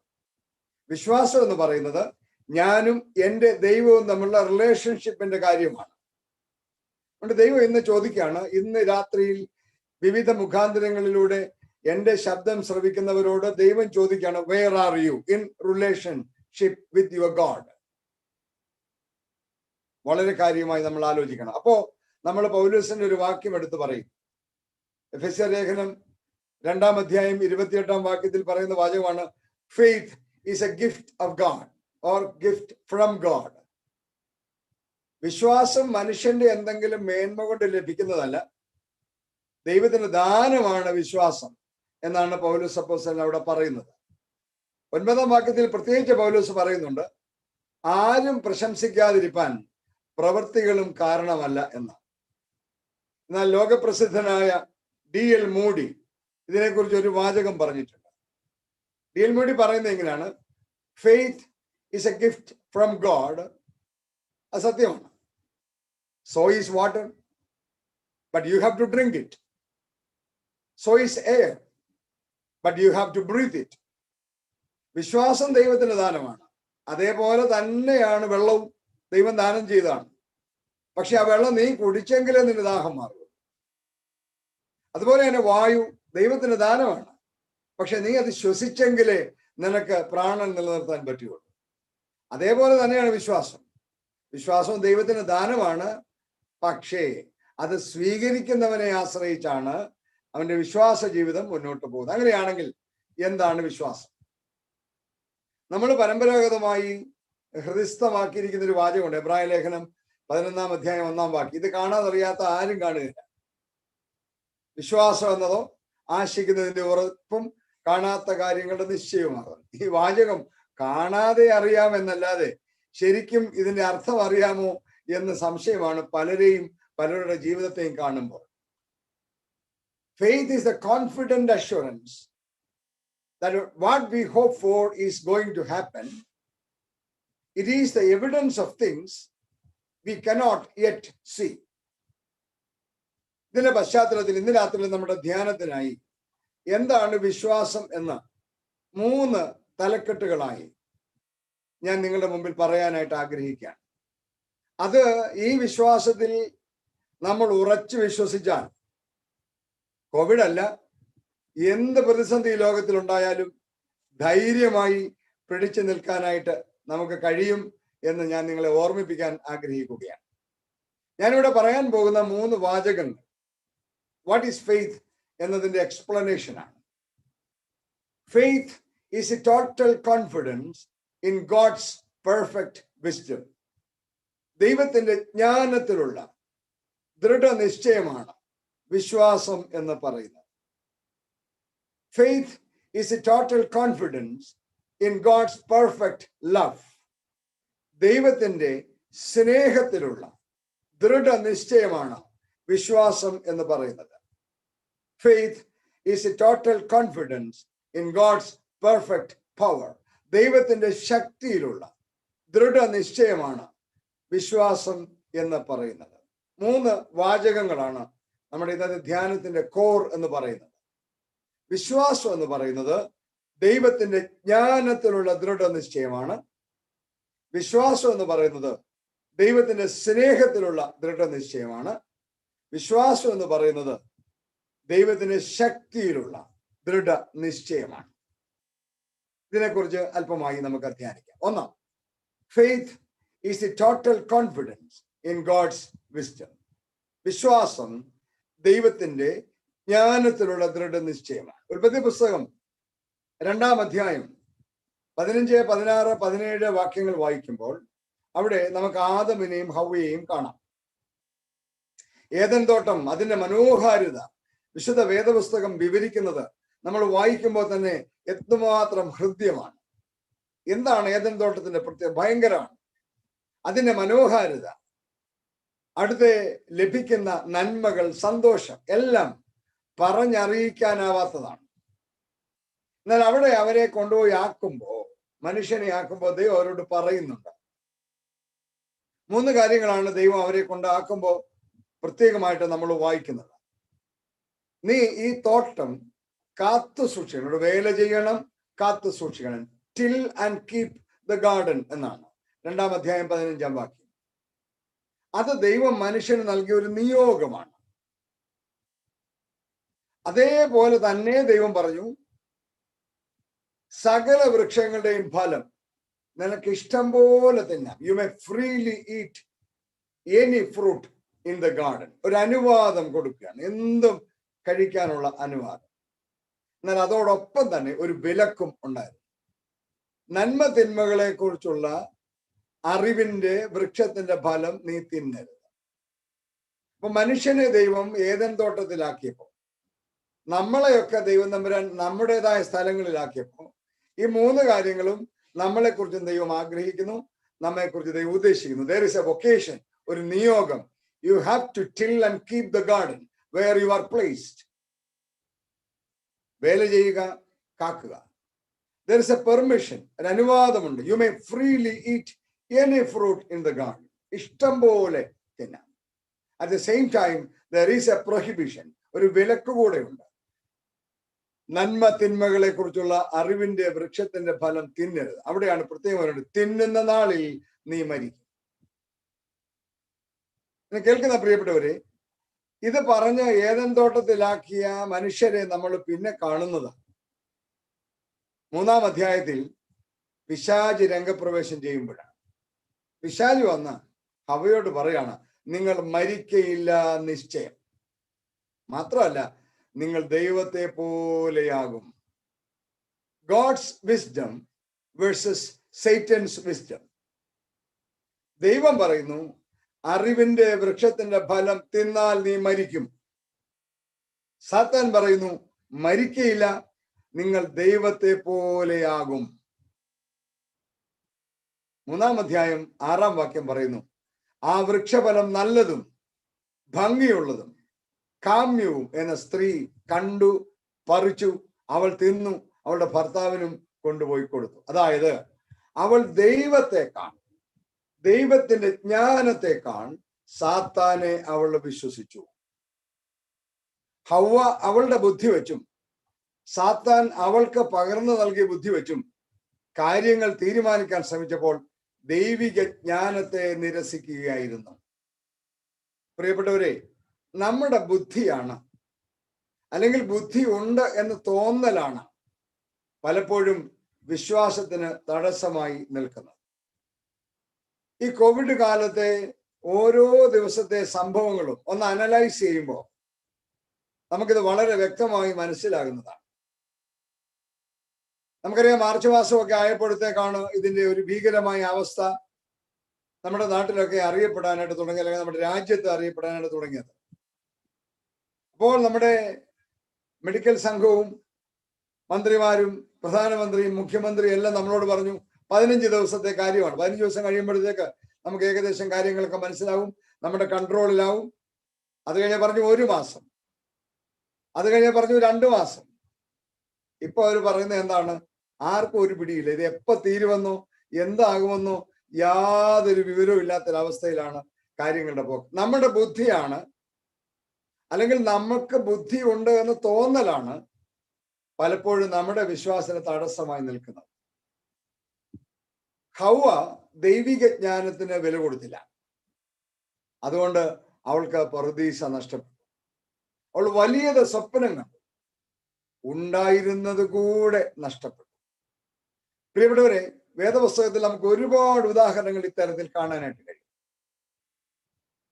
E: വിശ്വാസം എന്ന് പറയുന്നത് ഞാനും എൻ്റെ ദൈവവും തമ്മിലുള്ള റിലേഷൻഷിപ്പിന്റെ കാര്യമാണ്. അതുകൊണ്ട് ദൈവം ഇന്ന് ചോദിക്കുകയാണ്, ഇന്ന് രാത്രിയിൽ വിവിധ മുഖാന്തരങ്ങളിലൂടെ എൻ്റെ ശബ്ദം ശ്രവിക്കുന്നവരോട് ദൈവം ചോദിക്കുകയാണ്, where are you in relationship with your God? വളരെ കാര്യമായി നമ്മൾ ആലോചിക്കണം. അപ്പോ നമ്മൾ പൗലോസിന്റെ ഒരു വാക്യം എടുത്ത് പറയും. എഫെസ്യർ ലേഖനം 2-ാം അധ്യായം 28-ാം വാക്യത്തിൽ പറയുന്ന വാചകമാണ്, faith is a gift of God or gift from God. വിശ്വാസം മനുഷ്യന്റെ എന്തെങ്കിലും മേന്മ കൊണ്ട് ലഭിക്കുന്നതല്ല, ദൈവത്തിന്റെ ദാനമാണ് വിശ്വാസം എന്നാണ് പൗലോസ് അപ്പോസ്തലൻ അവിടെ പറയുന്നത്. 9-ാം വാക്യത്തിൽ പ്രത്യേകിച്ച് പൗലോസ് പറയുന്നുണ്ട്, ആരും പ്രശംസിക്കാതിരിപ്പാൻ പ്രവൃത്തികളും കാരണമല്ല എന്ന്. എന്നാൽ ലോകപ്രസിദ്ധനായ D.L. മൂഡി ഇതിനെക്കുറിച്ച് ഒരു വാചകം പറഞ്ഞിട്ടുണ്ട്. D.L. മൂഡി പറയുന്നത് എങ്ങനെയാണ്, faith is a gift from God. അത് സത്യമാണ്. So is water, but you have to drink it. So is air, but you have to breathe it. വിശ്വാസം ദൈവത്തിന്റെ ദാനമാണ്. അതേപോലെ തന്നെയാണ് വെള്ളവും ദൈവം ദാനം ചെയ്തതാണ്. പക്ഷെ ആ വെള്ളം നീ കുടിച്ചെങ്കിലേ നിന്റെ ദാഹം മാറും. അതുപോലെ തന്നെ വായു ദൈവത്തിന്റെ ദാനമാണ്. പക്ഷെ നീ അത് ശ്വസിച്ചെങ്കിലേ നിനക്ക് പ്രാണൻ നിലനിർത്താൻ പറ്റുള്ളൂ. അതേപോലെ തന്നെയാണ് വിശ്വാസം. വിശ്വാസവും ദൈവത്തിന്റെ ദാനമാണ്. പക്ഷേ അത് സ്വീകരിക്കുന്നവനെ ആശ്രയിച്ചാണ് അവന്റെ വിശ്വാസ ജീവിതം മുന്നോട്ട് പോകുന്നത്. അങ്ങനെയാണെങ്കിൽ എന്താണ് വിശ്വാസം? നമ്മൾ പരമ്പരാഗതമായി ഹൃദയസ്ഥമാക്കിയിരിക്കുന്ന ഒരു വാചകമുണ്ട്. എബ്രായ ലേഖനം 11-ാം അധ്യായം 1-ാം വാക്യം. ഇത് കാണാതറിയാത്ത ആരും കാണുകയില്ല. വിശ്വാസം എന്നതോ ആശിക്കുന്നതിന്റെ ഉറപ്പും കാണാത്ത കാര്യങ്ങളുടെ നിശ്ചയവുമാകും. ഈ വാചകം കാണാതെ അറിയാമെന്നല്ലാതെ ശരിക്കും ഇതിന്റെ അർത്ഥം അറിയാമോ എന്ന് സംശയമാണ് പലരുടെ ജീവിതത്തെയും കാണുമ്പോൾ. Faith is the confident assurance that what we hope for is going to happen. It is the evidence of things we cannot yet see. ഇതിന്റെ പശ്ചാത്തലത്തിൽ ഇന്ന് രാത്രി നമ്മുടെ ധ്യാനത്തിനായി എന്താണ് വിശ്വാസം എന്ന് 3 തലക്കെട്ടുകളായി ഞാൻ നിങ്ങളുടെ മുമ്പിൽ പറയാനായിട്ട് ആഗ്രഹിക്കുകയാണ്. അത് ഈ വിശ്വാസത്തിൽ നമ്മൾ ഉറച്ചു വിശ്വസിച്ചാൽ കോവിഡ് അല്ല, എന്ത് പ്രതിസന്ധി ലോകത്തിൽ ഉണ്ടായാലും ധൈര്യമായി പിടിച്ചു നിൽക്കാനായിട്ട് നമുക്ക് കഴിയും എന്ന് ഞാൻ നിങ്ങളെ ഓർമ്മിപ്പിക്കാൻ ആഗ്രഹിക്കുകയാണ്. ഞാനിവിടെ പറയാൻ പോകുന്ന 3 വാചകങ്ങൾ വാട്ട് ഈസ് ഫെയ്ത്ത് എന്നതിന്റെ എക്സ്പ്ലനേഷൻ ആണ്. Faith is a total confidence in God's perfect wisdom. ദൈവത്തിന്റെ ജ്ഞാനത്തിലുള്ള ദൃഢനിശ്ചയമാണ് വിശ്വാസം എന്ന് പറയുന്നത്. Faith is a total confidence in God's perfect love. ദൈവത്തിന്റെ സ്നേഹത്തിലുള്ള ദൃഢനിശ്ചയമാണ് വിശ്വാസം എന്ന് പറയുന്നത്. Faith is a total confidence in God's perfect power. ദൈവത്തിന്റെ ശക്തിയിലുള്ള ദൃഢനിശ്ചയമാണ് വിശ്വാസം എന്ന് പറയുന്നത്. 3 വാചകങ്ങളാണ് നമ്മുടെ ഇന്നത്തെ ധ്യാനത്തിന്റെ കോർ എന്ന് പറയുന്നത്. വിശ്വാസം എന്ന് പറയുന്നത് ദൈവത്തിന്റെ ജ്ഞാനത്തിലുള്ള ദൃഢനിശ്ചയമാണ്. വിശ്വാസം എന്ന് പറയുന്നത് ദൈവത്തിന്റെ സ്നേഹത്തിലുള്ള ദൃഢനിശ്ചയമാണ്. വിശ്വാസം എന്ന് പറയുന്നത് ദൈവത്തിന്റെ ശക്തിയിലുള്ള ദൃഢനിശ്ചയമാണ്. ഇതിനെക്കുറിച്ച് അല്പമായി നമുക്ക് ധ്യാനിക്കാം. 1, faith is a total confidence in God's wisdom. വിശ്വാസം ദൈവത്തിന്റെ ജ്ഞാനത്തിലുള്ള ദൃഢനിശ്ചയമാണ്. ഉൽപ്പത്തി പുസ്തകം 2-ാം അധ്യായം 15, 16, 17 വാക്യങ്ങൾ വായിക്കുമ്പോൾ അവിടെ നമുക്ക് ആദമിനെയും ഹവ്വയെയും കാണാം. ഏദൻ തോട്ടം, അതിന്റെ മനോഹാരിത വിശുദ്ധ വേദപുസ്തകം വിവരിക്കുന്നത് നമ്മൾ വായിക്കുമ്പോൾ തന്നെ എത്രമാത്രം ഹൃദ്യമാണ്. എന്താണ് ഏദൻ തോട്ടത്തിന്റെ പ്രത്യേകത? ഭയങ്കരമാണ്. അതിന്റെ മനോഹാരിത, അടുത്ത് ലഭിക്കുന്ന നന്മകൾ, സന്തോഷം എല്ലാം പറഞ്ഞറിയിക്കാനാവാത്തതാണ്. എന്നാൽ അവിടെ അവരെ കൊണ്ടുപോയി മനുഷ്യനെ ആക്കുമ്പോൾ ദൈവം അവരോട് പറയുന്നുണ്ട്. 3 കാര്യങ്ങളാണ് ദൈവം അവരെ കൊണ്ടാക്കുമ്പോൾ പ്രത്യേകമായിട്ട് നമ്മൾ വായിക്കുന്നത്. നീ ഈ തോട്ടം കാത്തു സൂക്ഷിക്കണം, ഒരു വേല ചെയ്യണം, കാത്തു സൂക്ഷിക്കണം. Till and keep the garden എന്നാണ് 2-ാം അധ്യായം 15-ാം വാക്യം. അത് ദൈവം മനുഷ്യന് നൽകിയ ഒരു നിയോഗമാണ്. അതേപോലെ തന്നെ ദൈവം പറഞ്ഞു, സകല വൃക്ഷങ്ങളുടെയും ഫലം നിനക്ക് ഇഷ്ടം പോലെ തിന്നാം. You may freely eat any fruit in the garden. ഒരു അനുവാദം കൊടുക്കുകയാണ്, എന്തും കഴിക്കാനുള്ള അനുവാദം. എന്നാൽ അതോടൊപ്പം തന്നെ ഒരു വിലക്കും ഉണ്ടായിരുന്നു. നന്മ തിന്മകളെ കുറിച്ചുള്ള അറിവിന്റെ വൃക്ഷത്തിന്റെ ഫലം നീ തിന്നരുത്. അപ്പൊ മനുഷ്യനെ ദൈവം ഏദൻ തോട്ടത്തിലാക്കിയപ്പോ, നമ്മളെയൊക്കെ ദൈവം തമ്പുരാൻ നമ്മുടേതായ സ്ഥലങ്ങളിലാക്കിയപ്പോ ഈ 3 കാര്യങ്ങളും നമ്മളെക്കുറിച്ചും ദൈവം ആഗ്രഹിക്കുന്നു, നമ്മെക്കുറിച്ച് ദൈവം ഉദ്ദേശിക്കുന്നു. There is a vocation, ഒരു നിയോഗം. You have to till and keep the garden where you are placed. വേല ചെയ്യുക, കാക്കുക. There is a permission, ഒരു അനുവാദമുണ്ട്. You may freely eat any fruit in the garden. ഇഷ്ടം പോലെ തിന്നാം. At the same time, there is a prohibition, ഒരു വിലക്ക് കൂടെ ഉണ്ട്. നന്മ തിന്മകളെ കുറിച്ചുള്ള അറിവിന്റെ വൃക്ഷത്തിന്റെ ഫലം തിന്നരുത്. അവിടെയാണ് പ്രത്യേകം പറയുന്നത്, തിന്നുന്ന നാളിൽ നീ മരിക്കും. കേൾക്കുന്ന പ്രിയപ്പെട്ടവരെ, ഇത് പറഞ്ഞ് ഏദൻ തോട്ടത്തിലാക്കിയ മനുഷ്യരെ നമ്മൾ പിന്നെ കാണുന്നത് 3-ാം അധ്യായത്തിൽ പിശാച് രംഗപ്രവേശം ചെയ്യുമ്പോഴാണ്. പിശാച് വന്ന് ഹവ്വയോട് പറയാണ്, നിങ്ങൾ മരിക്കയില്ല നിശ്ചയം. മാത്രമല്ല, നിങ്ങൾ ദൈവത്തെ പോലെയാകും. God's wisdom versus Satan's wisdom. ദൈവം പറയുന്നു, അറിവിന്റെ വൃക്ഷത്തിന്റെ ഫലം തിന്നാൽ നീ മരിക്കും. സാത്താൻ പറയുന്നു, മരിക്കയില്ല, നിങ്ങൾ ദൈവത്തെ പോലെയാകും. 3-ാം അധ്യായം 6-ാം വാക്യം പറയുന്നു, ആ വൃക്ഷഫലം നല്ലതും ഭംഗിയുള്ളതും കാമ്യവും എന്ന സ്ത്രീ കണ്ടു, പറിച്ചു, അവൾ തിന്നു, അവളുടെ ഭർത്താവിനും കൊണ്ടുപോയി കൊടുത്തു. അതായത് അവൾ ദൈവത്തെ കാണും. ദൈവത്തിന്റെ ജ്ഞാനത്തെക്കാൾ സാത്താനെ അവൾ വിശ്വസിച്ചു. ഹവ്വ അവളുടെ ബുദ്ധി വെച്ചും സാത്താൻ അവൾക്ക് പകർന്നു നൽകിയ ബുദ്ധി വെച്ചും കാര്യങ്ങൾ തീരുമാനിക്കാൻ ശ്രമിച്ചപ്പോൾ ദൈവിക ജ്ഞാനത്തെ നിരസിക്കുകയായിരുന്നു. പ്രിയപ്പെട്ടവരെ, നമ്മുടെ ബുദ്ധിയാണ്, അല്ലെങ്കിൽ ബുദ്ധി ഉണ്ട് എന്ന് തോന്നലാണ് പലപ്പോഴും വിശ്വാസത്തിന് തടസ്സമായി നിൽക്കുന്നത്. ഈ കോവിഡ് കാലത്തെ ഓരോ ദിവസത്തെ സംഭവങ്ങളും ഒന്ന് അനലൈസ് ചെയ്യുമ്പോൾ നമുക്കിത് വളരെ വ്യക്തമായി മനസ്സിലാകുന്നതാണ്. നമുക്കറിയാം, മാർച്ച് മാസമൊക്കെ ആയപ്പോഴത്തേക്കാണ് ഇതിന്റെ ഒരു ഭീകരമായ അവസ്ഥ നമ്മുടെ നാട്ടിലൊക്കെ അറിയപ്പെടാനായിട്ട് തുടങ്ങിയത്, അല്ലെങ്കിൽ നമ്മുടെ രാജ്യത്ത് അറിയപ്പെടാനായിട്ട് തുടങ്ങിയത്. അപ്പോൾ നമ്മുടെ മെഡിക്കൽ സംഘവും മന്ത്രിമാരും പ്രധാനമന്ത്രിയും മുഖ്യമന്ത്രിയും എല്ലാം നമ്മളോട് പറഞ്ഞു 15 ദിവസത്തെ കാര്യമാണ്. 15 ദിവസം കഴിയുമ്പോഴത്തേക്ക് നമുക്ക് ഏകദേശം കാര്യങ്ങളൊക്കെ മനസ്സിലാവും, നമ്മുടെ കൺട്രോളിലാവും. അത് കഴിഞ്ഞ് പറഞ്ഞു 1 മാസം, അത് കഴിഞ്ഞ് പറഞ്ഞു 2 മാസം. ഇപ്പൊ അവർ പറയുന്നത് എന്താണ്? ആർക്കും ഒരു പിടിയില്ല. ഇത് എപ്പോ തീരുമെന്നോ എന്താകുമെന്നോ യാതൊരു വിവരവും ഇല്ലാത്തൊരവസ്ഥയിലാണ് കാര്യങ്ങളുടെ പോക്ക്. നമ്മുടെ ബുദ്ധിയാണ്, അല്ലെങ്കിൽ നമുക്ക് ബുദ്ധി ഉണ്ട് എന്ന് തോന്നലാണ് പലപ്പോഴും നമ്മുടെ വിശ്വാസത്തിന് തടസ്സമായി നിൽക്കുന്നത്. ഹവ്വ ദൈവിക ജ്ഞാനത്തിന് വില കൊടുത്തില്ല. അതുകൊണ്ട് അവൾക്ക് പറുദീസ നഷ്ടപ്പെട്ടു. അവൾ വലിയ സ്വപ്നങ്ങൾ ഉണ്ടായിരുന്നത് കൂടെ നഷ്ടപ്പെട്ടു. പ്രിയപ്പെട്ടവരെ, വേദപുസ്തകത്തിൽ നമുക്ക് ഒരുപാട് ഉദാഹരണങ്ങൾ ഇത്തരത്തിൽ കാണാനായിട്ട് കഴിയും.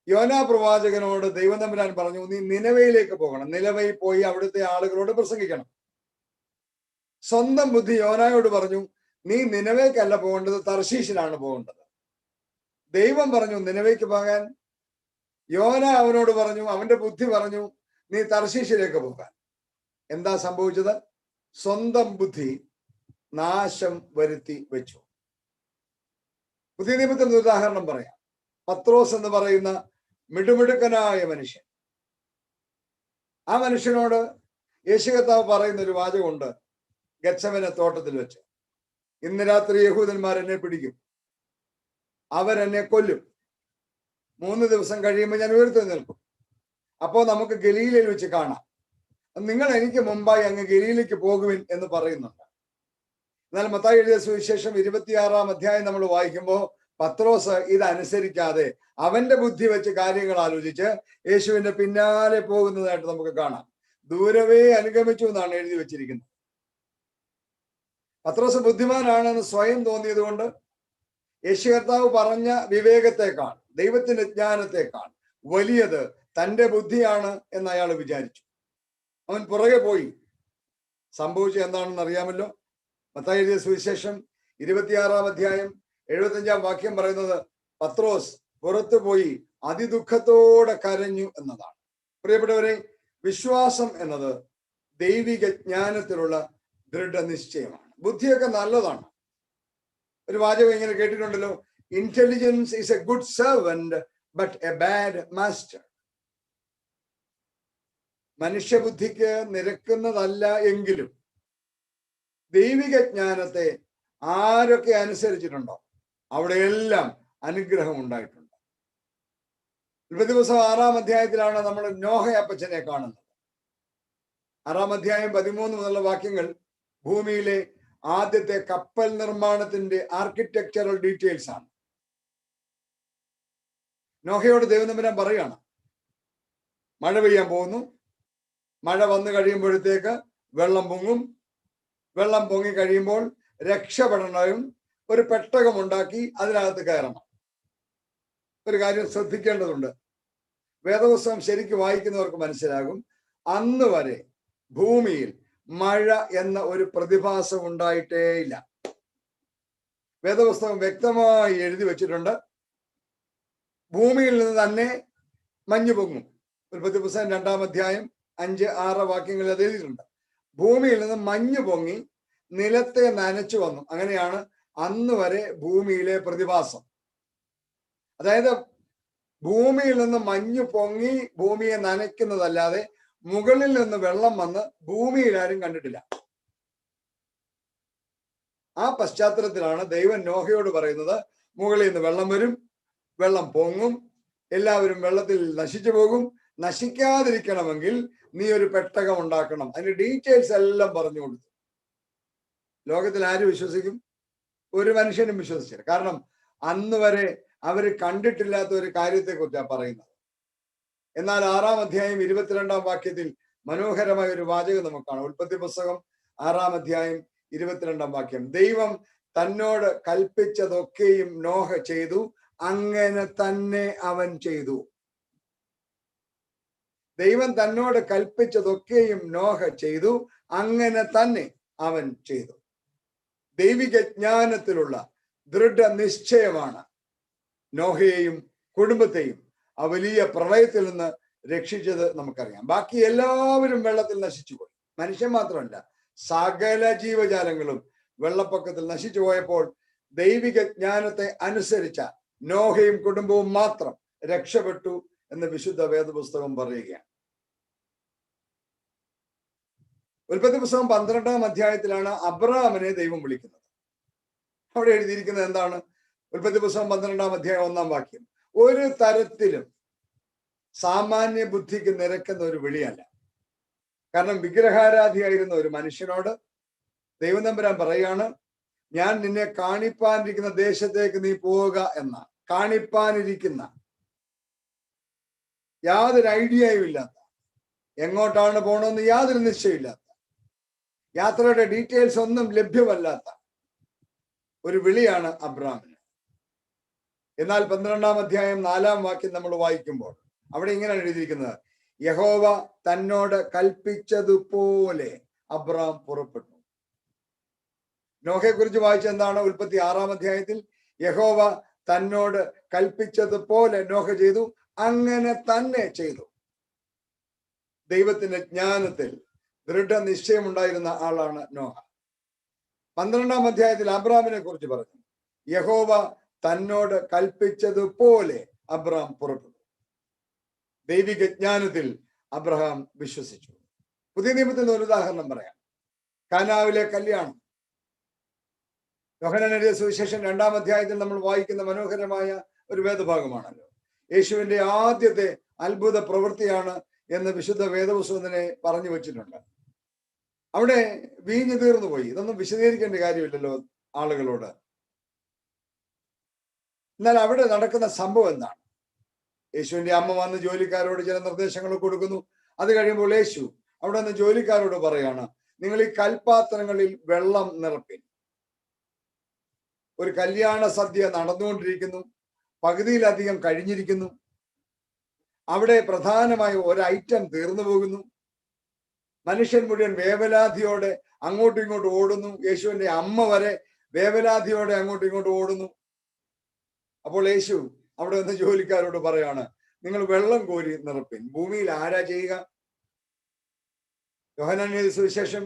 E: യോനാ പ്രവാചകനോട് ദൈവം തമ്പുരാൻ പറഞ്ഞു, നീ നിനവയിലേക്ക് പോകണം, നിലവയിൽ പോയി അവിടുത്തെ ആളുകളോട് പ്രസംഗിക്കണം. സ്വന്തം ബുദ്ധി യോനായോട് പറഞ്ഞു, നീ നിനവേക്കല്ല പോകേണ്ടത്, തർശീശിലാണ് പോകേണ്ടത്. ദൈവം പറഞ്ഞു നിനവേക്ക് പോകാൻ. യോന അവനോട് പറഞ്ഞു, അവന്റെ ബുദ്ധി പറഞ്ഞു, നീ തർശീശിലേക്ക് പോകാൻ. എന്താ സംഭവിച്ചത്? സ്വന്തം ബുദ്ധി നാശം വരുത്തി വെച്ചു. പുതിയ നിയമത്തിന്റെ ഉദാഹരണം പറയാം. പത്രോസ് എന്ന് പറയുന്ന മിടുമിടുക്കനായ മനുഷ്യൻ, ആ മനുഷ്യനോട് യേശു കർത്താവ് പറയുന്ന ഒരു വാചകമുണ്ട് ഗത്സമനെ തോട്ടത്തിൽ വെച്ച്, ഇന്ന് രാത്രി യഹൂദന്മാർ എന്നെ പിടിക്കും, അവരെന്നെ കൊല്ലും, 3 ദിവസം കഴിയുമ്പോൾ ഞാൻ ഉയർത്തെഴുന്നേൽക്കും, അപ്പോ നമുക്ക് ഗലീലയിൽ വെച്ച് കാണാം, നിങ്ങൾ എനിക്ക് മുമ്പായി അങ്ങ് ഗലീലയ്ക്ക് പോകുവിൻ എന്ന് പറയുന്നുണ്ട്. എന്നാൽ മത്തായി എഴുതിയ സുവിശേഷം 26-ാം അധ്യായം നമ്മൾ വായിക്കുമ്പോൾ പത്രോസ് ഇതനുസരിക്കാതെ അവന്റെ ബുദ്ധി വെച്ച് കാര്യങ്ങൾ ആലോചിച്ച് യേശുവിന്റെ പിന്നാലെ പോകുന്നതായിട്ട് നമുക്ക് കാണാം. ദൂരവേ അനുഗമിച്ചു എന്നാണ് എഴുതി വെച്ചിരിക്കുന്നത്. പത്രോസ് ബുദ്ധിമാനാണെന്ന് സ്വയം തോന്നിയത് കൊണ്ട് യേശു കർത്താവ് പറഞ്ഞ വിവേകത്തെക്കാൾ, ദൈവത്തിന്റെ ജ്ഞാനത്തെക്കാൾ വലിയത് തന്റെ ബുദ്ധിയാണ് എന്ന് അയാൾ വിചാരിച്ചു. അവൻ പുറകെ പോയി. സംഭവിച്ചത് എന്താണെന്ന് അറിയാമല്ലോ. മത്തായി എഴുതിയ സുവിശേഷം 26-ാം അധ്യായം 75-ാം വാക്യം പറയുന്നത്, പത്രോസ് പുറത്തു പോയി അതിദുഃഖത്തോടെ കരഞ്ഞു എന്നതാണ്. പ്രിയപ്പെട്ടവരെ, വിശ്വാസം എന്നത് ദൈവിക ജ്ഞാനത്തിലുള്ള ദൃഢനിശ്ചയമാണ്. ബുദ്ധിയൊക്കെ നല്ലതാണ്. ഒരു വാചകം ഇങ്ങനെ കേട്ടിട്ടുണ്ടല്ലോ, intelligence is a good servant but a bad master. മനുഷ്യബുദ്ധിക്ക് നിരക്കുന്നതല്ല എങ്കിലും ദൈവിക ജ്ഞാനത്തെ ആരൊക്കെ അനുസരിച്ചിട്ടുണ്ടോ അവിടെയെല്ലാം അനുഗ്രഹം ഉണ്ടായിട്ടുണ്ട്. ദിവസം 6-ാം അധ്യായത്തിലാണ് നമ്മൾ നോഹയപ്പച്ചനെ കാണുന്നത്. 6-ാം അധ്യായം 13 മുതലുള്ള വാക്യങ്ങൾ ഭൂമിയിലെ ആദ്യത്തെ കപ്പൽ നിർമ്മാണത്തിന്റെ ആർക്കിടെക്ചറൽ ഡീറ്റെയിൽസ് ആണ്. നോഹയോട് ദൈവം തമ്പുരാൻ പറയാണ്, മഴ പെയ്യാൻ പോകുന്നു, മഴ വന്നു കഴിയുമ്പോഴത്തേക്ക് വെള്ളം പൊങ്ങും, വെള്ളം പൊങ്ങി കഴിയുമ്പോൾ രക്ഷപ്പെടണം, ഒരു പെട്ടകമുണ്ടാക്കി അതിനകത്ത് കയറണം. ഒരു കാര്യം ശ്രദ്ധിക്കേണ്ടതുണ്ട്, വേദപുസ്തകം ശരിക്കും വായിക്കുന്നവർക്ക് മനസ്സിലാകും, അന്ന് വരെ ഭൂമിയിൽ മഴ എന്ന ഒരു പ്രതിഭാസം ഉണ്ടായിട്ടേയില്ല. വേദപുസ്തകം വ്യക്തമായി എഴുതി വെച്ചിട്ടുണ്ട്, ഭൂമിയിൽ നിന്ന് തന്നെ മഞ്ഞ് പൊങ്ങും. ഉൽപ്പത്തി പുസ്തകം 2-ാം അധ്യായം 5-6 വാക്യങ്ങളിൽ അത് എഴുതിയിട്ടുണ്ട്. ഭൂമിയിൽ നിന്ന് മഞ്ഞ് പൊങ്ങി നിലത്തെ നനച്ചു വന്നു. അങ്ങനെയാണ് അന്ന് വരെ ഭൂമിയിലെ പ്രതിഭാസം. അതായത് ഭൂമിയിൽ നിന്ന് മഞ്ഞ് പൊങ്ങി ഭൂമിയെ നനയ്ക്കുന്നതല്ലാതെ മുകളിൽ നിന്ന് വെള്ളം വന്ന് ഭൂമിയിൽ ആരും കണ്ടിട്ടില്ല. ആ പശ്ചാത്തലത്തിലാണ് ദൈവം നോഹയോട് പറയുന്നത്, മുകളിൽ നിന്ന് വെള്ളം വരും, വെള്ളം പൊങ്ങും, എല്ലാവരും വെള്ളത്തിൽ നശിച്ചു പോകും. നശിക്കാതിരിക്കണമെങ്കിൽ നീ ഒരു പെട്ടകം ഉണ്ടാക്കണം. അതിന്റെ ഡീറ്റെയിൽസ് എല്ലാം പറഞ്ഞു കൊടുത്തു. ലോകത്തിൽ ആര് വിശ്വസിക്കും? ഒരു മനുഷ്യനും വിശ്വസിച്ചില്ല. കാരണം അന്ന് വരെ അവര് കണ്ടിട്ടില്ലാത്ത ഒരു കാര്യത്തെ കുറിച്ചാണ് പറയുന്നത്. എന്നാൽ 6-ാം അധ്യായം 22-ാം വാക്യത്തിൽ മനോഹരമായ ഒരു വാചകം നമുക്കാണ്. ഉൽപ്പത്തി പുസ്തകം 6-ാം അധ്യായം 22-ാം വാക്യം. ദൈവം തന്നോട് കൽപ്പിച്ചതൊക്കെയും നോഹ ചെയ്തു, അങ്ങനെ തന്നെ അവൻ ചെയ്തു. ദൈവം തന്നോട് കൽപ്പിച്ചതൊക്കെയും നോഹ ചെയ്തു, അങ്ങനെ തന്നെ അവൻ ചെയ്തു. ദൈവിക ജ്ഞാനത്തിലുള്ള ദൃഢനിശ്ചയമാണ് നോഹയെയും കുടുംബത്തെയും ആ വലിയ പ്രളയത്തിൽ നിന്ന് രക്ഷിച്ചത് നമുക്കറിയാം. ബാക്കി എല്ലാവരും വെള്ളത്തിൽ നശിച്ചുപോയി. മനുഷ്യൻ മാത്രമല്ല, സകല ജീവജാലങ്ങളും വെള്ളപ്പൊക്കത്തിൽ നശിച്ചു പോയപ്പോൾ ദൈവിക ജ്ഞാനത്തെ അനുസരിച്ച നോഹയും കുടുംബവും മാത്രം രക്ഷപ്പെട്ടു എന്ന് വിശുദ്ധ വേദപുസ്തകം പറയുകയാണ്. ഉൽപ്പത്തി പുസ്തകം 12-ാം അധ്യായത്തിലാണ് അബ്രഹാമിനെ ദൈവം വിളിക്കുന്നത്. അവിടെ എഴുതിയിരിക്കുന്നത് എന്താണ്? ഉൽപ്പത്തി പുസ്തകം 12-ാം അധ്യായം 1-ാം വാക്യം. ഒരു തരത്തിലും സാമാന്യ ബുദ്ധിക്ക് നിരക്കുന്ന ഒരു വിളിയല്ല. കാരണം വിഗ്രഹാരാധിയായിരുന്ന ഒരു മനുഷ്യനോട് ദൈവം തമ്പുരാൻ പറയാണ്, ഞാൻ നിന്നെ കാണിപ്പാനിരിക്കുന്ന ദേശത്തേക്ക് നീ പോവുക എന്ന. കാണിപ്പാനിരിക്കുന്ന, യാതൊരു ഐഡിയയും ഇല്ലാത്ത, എങ്ങോട്ടാണ് പോകണമെന്ന് യാതൊരു നിശ്ചയമില്ലാത്ത, യാത്രയുടെ ഡീറ്റെയിൽസ് ഒന്നും ലഭ്യമല്ലാത്ത ഒരു വിളിയാണ് അബ്രാമിന്. എന്നാൽ 12-ാം അധ്യായം 4-ാം വാക്യം നമ്മൾ വായിക്കുമ്പോൾ അവിടെ ഇങ്ങനെയാണ് എഴുതിയിരിക്കുന്നത്, യഹോവ തന്നോട് കൽപ്പിച്ചതുപോലെ അബ്രാം പുറപ്പെട്ടു. നോഹയെ കുറിച്ച് വായിച്ച എന്താണ്? ഉൽപ്പത്തി 6-ാം അധ്യായത്തിൽ യഹോവ തന്നോട് കൽപ്പിച്ചതുപോലെ നോഹ ചെയ്തു, അങ്ങനെ തന്നെ ചെയ്തു. ദൈവത്തിന്റെ ജ്ഞാനത്തിൽ ദൃഢനിശ്ചയമുണ്ടായിരുന്ന ആളാണ് നോഹ. 12-ാം അധ്യായത്തിൽ അബ്രാമിനെ കുറിച്ച് പറഞ്ഞു, യഹോവ തന്നോട് കൽപ്പിച്ചതുപോലെ അബ്രാം പുറപ്പെട്ടു. ദൈവിക ജ്ഞാനത്തിൽ അബ്രഹാം വിശ്വസിച്ചു. പുതിയ നിയമത്തിൽ ഒരു ഉദാഹരണം പറയാം. കാനാവിലെ കല്യാണം. യോഹന്നാൻ എഴുതിയ സുവിശേഷം 2-ാം അധ്യായത്തിൽ നമ്മൾ വായിക്കുന്ന മനോഹരമായ ഒരു വേദഭാഗമാണല്ലോ. യേശുവിന്റെ ആദ്യത്തെ അത്ഭുത പ്രവൃത്തിയാണ് എന്ന് വിശുദ്ധ വേദപുസ്തകത്തിനെ പറഞ്ഞു വെച്ചിട്ടുണ്ട്. അവിടെ വീഞ്ഞു തീർന്നു പോയി. ഇതൊന്നും വിശദീകരിക്കേണ്ട കാര്യമില്ലല്ലോ ആളുകളോട്. എന്നാൽ അവിടെ നടക്കുന്ന സംഭവം എന്താണ്? യേശുവിന്റെ അമ്മ വന്ന് ജോലിക്കാരോട് ചില നിർദ്ദേശങ്ങൾ കൊടുക്കുന്നു. അത് കഴിയുമ്പോൾ യേശു അവിടെ നിന്ന് ജോലിക്കാരോട് പറയാണ്, നിങ്ങൾ ഈ കൽപാത്രങ്ങളിൽ വെള്ളം നിറപ്പിൻ. ഒരു കല്യാണ സദ്യ നടന്നുകൊണ്ടിരിക്കുന്നു, പകുതിയിലധികം കഴിഞ്ഞിരിക്കുന്നു. അവിടെ പ്രധാനമായ ഒരു ഐറ്റം തീർന്നു പോകുന്നു. മനുഷ്യൻ മുഴുവൻ വേവലാതിയോടെ അങ്ങോട്ടും ഇങ്ങോട്ടും ഓടുന്നു. യേശുവിന്റെ അമ്മ വരെ വേവലാതിയോടെ അങ്ങോട്ടും ഇങ്ങോട്ടും ഓടുന്നു. അപ്പോൾ യേശു അവിടെ നിന്ന് ജോലിക്കാരോട് പറയാണ്, നിങ്ങൾ വെള്ളം കോരി നിറപ്പിൻ. ഭൂമിയിൽ ആരാ ചെയ്യുക? യോഹന്നാൻ എഴുതിയ സുവിശേഷം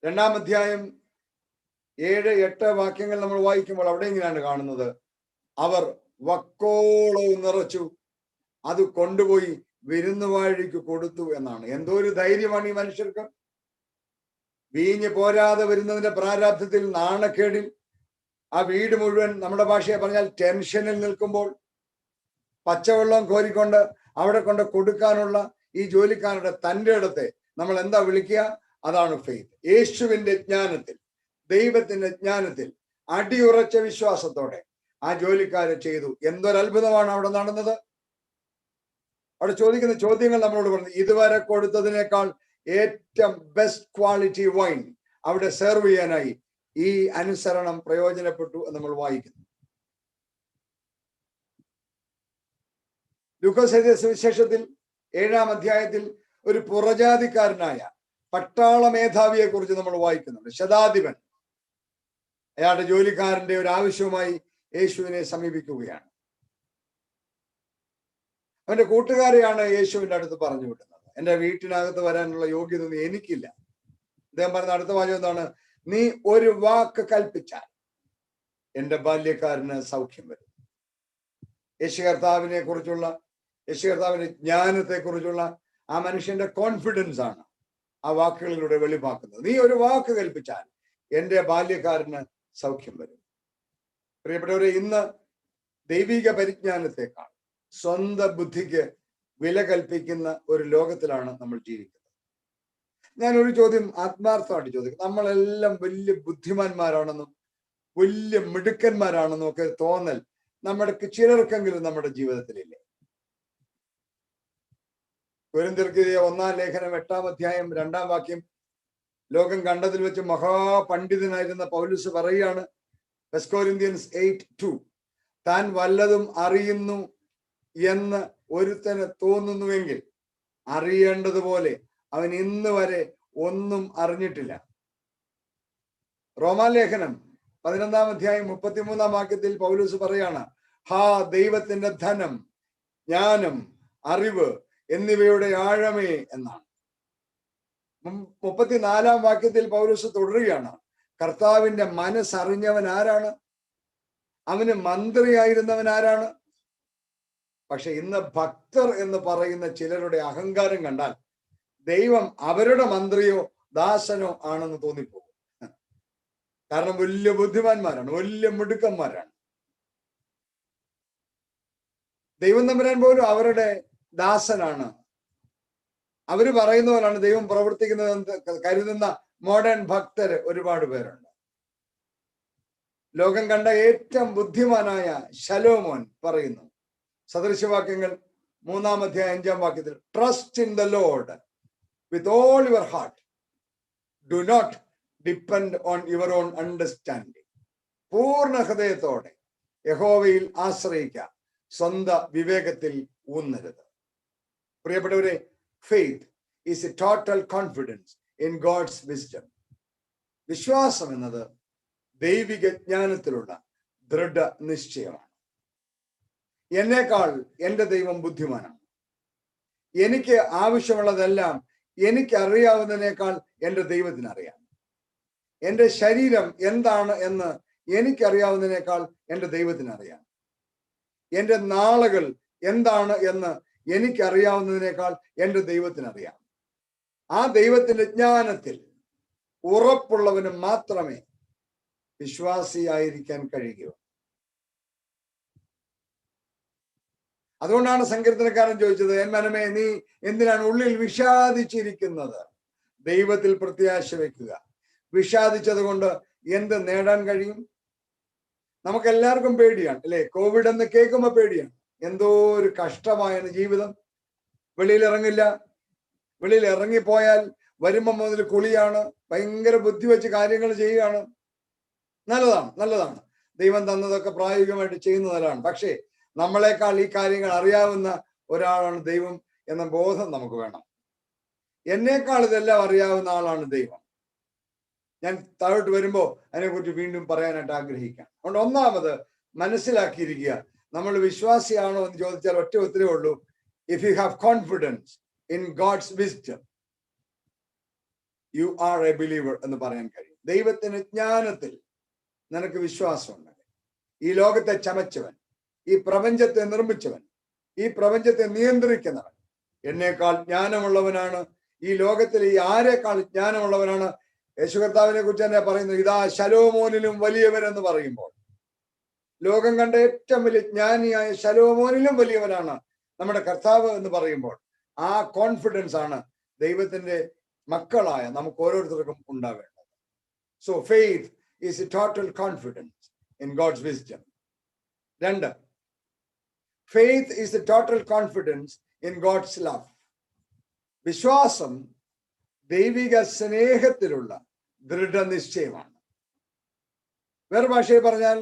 E: 2-ാം അധ്യായം 7-8 വാക്യങ്ങൾ നമ്മൾ വായിക്കുമ്പോൾ അവിടെ ഇങ്ങനെയാണ് കാണുന്നത്, അവർ വക്കോളവും നിറച്ചു, അത് കൊണ്ടുപോയി വിരുന്നുവാഴിക്ക് കൊടുത്തു എന്നാണ്. എന്തോ ഒരു ധൈര്യമാണ് ഈ മനുഷ്യർക്ക്. വീഞ്ഞ് പോരാതെ വരുന്നതിന്റെ പ്രാരാബ്ധത്തിൽ, നാണക്കേടിൽ, ആ വീട് മുഴുവൻ നമ്മുടെ ഭാഷയെ പറഞ്ഞാൽ ടെൻഷനിൽ നിൽക്കുമ്പോൾ പച്ചവെള്ളം കോരിക്കൊണ്ട് അവിടെ കൊണ്ട് കൊടുക്കാനുള്ള ഈ ജോലിക്കാരുടെ തൻ്റെ ഇടത്തെ നമ്മൾ എന്താ വിളിക്കുക? അതാണ് ഫെയ്ത്ത്. യേശുവിന്റെ ജ്ഞാനത്തിൽ, ദൈവത്തിന്റെ ജ്ഞാനത്തിൽ അടിയുറച്ച വിശ്വാസത്തോടെ ആ ജോലിക്കാരെ ചെയ്തു. എന്തൊരത്ഭുതമാണ് അവിടെ നടന്നത്. അവിടെ ചോദിക്കുന്ന ചോദ്യങ്ങൾ നമ്മളോട് പറഞ്ഞു. ഇതുവരെ കൊടുത്തതിനേക്കാൾ ഏറ്റവും ബെസ്റ്റ് ക്വാളിറ്റി വൈൻ അവിടെ സെർവ് ചെയ്യാനായി ഈ അനുസരണം പ്രയോജനപ്പെട്ടു എന്ന് നമ്മൾ വായിക്കുന്നു. ലൂക്കോസ് എഴുതിയ സുവിശേഷത്തിൽ 7-ാം അധ്യായത്തിൽ ഒരു പുറജാതിക്കാരനായ പട്ടാള മേധാവിയെ കുറിച്ച് നമ്മൾ വായിക്കുന്നുണ്ട്. ശതാധിപൻ അയാളുടെ ജോലിക്കാരന്റെ ഒരു ആവശ്യവുമായി യേശുവിനെ സമീപിക്കുകയാണ്. അവന്റെ കൂട്ടുകാരെയാണ് യേശുവിന്റെ അടുത്ത് പറഞ്ഞു വിടുന്നത്. എന്റെ വീട്ടിനകത്ത് വരാനുള്ള യോഗ്യത എനിക്കില്ല. അദ്ദേഹം പറഞ്ഞ അടുത്ത വാചകം എന്താണ്? നീ ഒരു വാക്ക് കൽപ്പിച്ചാൽ എന്റെ ബാല്യക്കാരന് സൗഖ്യം വരും. യേശു കർത്താവിന്റെ ജ്ഞാനത്തെ കുറിച്ചുള്ള ആ മനുഷ്യന്റെ കോൺഫിഡൻസ് ആണ് ആ വാക്കുകളിലൂടെ വെളിവാക്കുന്നത്. നീ ഒരു വാക്ക് കൽപ്പിച്ചാൽ എന്റെ ബാല്യക്കാരന് സൗഖ്യം വരും. പ്രിയപ്പെട്ടവരെ, ഇന്ന് ദൈവിക പരിജ്ഞാനത്തെക്കാൾ സ്വന്തം ബുദ്ധിക്ക് വില കൽപ്പിക്കുന്ന ഒരു ലോകത്തിലാണ് നമ്മൾ ജീവിക്കുന്നത്. ഞാൻ ഒരു ചോദ്യം ആത്മാർത്ഥമായിട്ട് ചോദിക്കും. നമ്മളെല്ലാം വലിയ ബുദ്ധിമാന്മാരാണെന്നും വലിയ മിടുക്കന്മാരാണെന്നും ഒക്കെ തോന്നൽ നമ്മുടെ ചിലർക്കെങ്കിലും നമ്മുടെ ജീവിതത്തിലില്ലേ? കൊരിന്ത്യർക്ക് 1-ാം ലേഖനം 8-ാം അധ്യായം 2-ാം വാക്യം, ലോകം കണ്ടതിൽ വെച്ച് മഹാപണ്ഡിതനായിരുന്ന പൗലോസ് പറയുകയാണ്, ഫസ്റ്റ് കൊരിന്ത്യൻസ് 8:2, താൻ വല്ലതും അറിയുന്നു എന്ന് ഒരുത്തന് തോന്നുന്നുവെങ്കിൽ അറിയേണ്ടതുപോലെ അവൻ ഇന്ന് വരെ ഒന്നും അറിഞ്ഞിട്ടില്ല. റോമാലേഖനം 11-ാം അധ്യായം 33-ാം വാക്യത്തിൽ പൗലോസ് പറയാണ്, ഹാ ദൈവത്തിന്റെ ധനം, ജ്ഞാനം, അറിവ് എന്നിവയുടെ ആഴമേ എന്നാണ്. 34-ാം വാക്യത്തിൽ പൗലോസ് തുടരുകയാണ്, കർത്താവിന്റെ മനസ്സറിഞ്ഞവൻ ആരാണ്? അവന് മന്ത്രിയായിരുന്നവൻ ആരാണ്? പക്ഷെ ഇന്ന് ഭക്തർ എന്ന് പറയുന്ന ചിലരുടെ അഹങ്കാരം കണ്ടാൽ ദൈവം അവരുടെ മന്ത്രിയോ ദാസനോ ആണെന്ന് തോന്നിപ്പോകും. കാരണം വലിയ ബുദ്ധിമാന്മാരാണ്, വലിയ മിടുക്കന്മാരാണ്. ദൈവം തമ്പുരാൻ പോലും അവരുടെ ദാസനാണ്. അവര് പറയുന്ന പോലാണ് ദൈവം പ്രവർത്തിക്കുന്നതെന്ന് കരുതുന്ന മോഡേൺ ഭക്തര് ഒരുപാട് പേരുണ്ട്. ലോകം കണ്ട ഏറ്റവും ബുദ്ധിമാനായ ശലോമോൻ പറയുന്നു, സദൃശവാക്യങ്ങൾ 3-ാം അധ്യായം 5-ാം വാക്യത്തിൽ, trust in the Lord with all your heart, do not depend on your own understanding. പൂർണ്ണ ഹൃദയത്തോടെ യഹോവയിൽ ആശ്രയിക്കുക, സ്വന്തം വിവേകത്തിൽ ഊന്നരുത്. പ്രിയപ്പെട്ടവരെ, faith is a total confidence in God's wisdom. വിശ്വാസം എന്നത് ദൈവിക ജ്ഞാനത്തിലുള്ള ദൃഢ നിശ്ചയമാണ്. എന്നേക്കാൾ എൻ്റെ ദൈവം ബുദ്ധിമാനാണ്. എനിക്ക് ആവശ്യമുള്ളതെല്ലാം എനിക്കറിയാവുന്നതിനേക്കാൾ എൻ്റെ ദൈവത്തിന് അറിയാം. എൻ്റെ ശരീരം എന്താണ് എന്ന് എനിക്കറിയാവുന്നതിനേക്കാൾ എൻ്റെ ദൈവത്തിന് അറിയാം. എൻ്റെ നാളുകൾ എന്താണ് എന്ന് എനിക്കറിയാവുന്നതിനേക്കാൾ എൻ്റെ ദൈവത്തിന് അറിയാം. ആ ദൈവത്തിന്റെ ജ്ഞാനത്തിൽ ഉറപ്പുള്ളവന് മാത്രമേ വിശ്വാസിയായിരിക്കാൻ കഴിയൂ. അതുകൊണ്ടാണ് സങ്കീർത്തനക്കാരൻ ചോദിച്ചത്, എൻ മനമേ നീ എന്തിനാണ് ഉള്ളിൽ വിഷാദിച്ചിരിക്കുന്നത്? ദൈവത്തിൽ പ്രത്യാശ വെക്കുക. വിഷാദിച്ചത് കൊണ്ട് എന്ത് നേടാൻ കഴിയും? നമുക്കെല്ലാവർക്കും പേടിയാണ് അല്ലെ? കോവിഡ് എന്ന് കേൾക്കുമ്പോൾ പേടിയാണ്. എന്തോ ഒരു കഷ്ടമായാണ് ജീവിതം. വെളിയിൽ ഇറങ്ങില്ല, വെളിയിൽ ഇറങ്ങിപ്പോയാൽ വരുമ്പം മുതൽ കുളിയാണ്, ഭയങ്കര ബുദ്ധി വെച്ച് കാര്യങ്ങൾ ചെയ്യുകയാണ്. നല്ലതാണ്. ദൈവം തന്നതൊക്കെ പ്രായോഗികമായിട്ട് ചെയ്യുന്നതാണ്. പക്ഷേ നമ്മളെക്കാൾ ഈ കാര്യങ്ങൾ അറിയാവുന്ന ഒരാളാണ് ദൈവം എന്ന ബോധം നമുക്ക് വേണം. എന്നേക്കാൾ ഇതെല്ലാം അറിയാവുന്ന ആളാണ് ദൈവം. ഞാൻ താഴോട്ട് വരുമ്പോൾ അതിനെക്കുറിച്ച് വീണ്ടും പറയാനായിട്ട് ആഗ്രഹിക്കാം. അതുകൊണ്ട് ഒന്നാമത് മനസ്സിലാക്കിയിരിക്കുക, നമ്മൾ വിശ്വാസിയാണോ എന്ന് ചോദിച്ചാൽ ഒറ്റ ഉത്തരവേ ഉള്ളൂ, if you have confidence in God's wisdom you are a believer എന്ന് പറയാൻ കഴിയും. ദൈവത്തിന്റെ ജ്ഞാനത്തിൽ നിനക്ക് വിശ്വാസമുണ്ട്. ഈ ലോകത്തെ ചമച്ചവൻ, ഈ പ്രപഞ്ചത്തെ നിർമ്മിച്ചവൻ, ഈ പ്രപഞ്ചത്തെ നിയന്ത്രിക്കുന്നവൻ എന്നേക്കാൾ ജ്ഞാനമുള്ളവനാണ്. ഈ ലോകത്തിൽ ഈ ആരെക്കാൾ ജ്ഞാനമുള്ളവനാണ്. യേശു കർത്താവിനെ കുറിച്ച് തന്നെ പറയുന്നു, ഇതാ ശലോമോനിലും വലിയവരെന്ന് പറയുമ്പോൾ ലോകം കണ്ട ഏറ്റവും വലിയ ജ്ഞാനിയായ ശലോമോനിലും വലിയവനാണ് നമ്മുടെ കർത്താവ് എന്ന് പറയുമ്പോൾ ആ കോൺഫിഡൻസ് ആണ് ദൈവത്തിന്റെ മക്കളായ നമുക്ക് ഓരോരുത്തർക്കും ഉണ്ടാവേണ്ടത്. So faith is a total confidence in God's wisdom. 2, faith is a total confidence in God's love. വിശ്വാസം ദൈവിക സ്നേഹത്തിലുള്ള ദൃഢനിശ്ചയമാണ്. വേറെ ഭാഷയിൽ പറഞ്ഞാൽ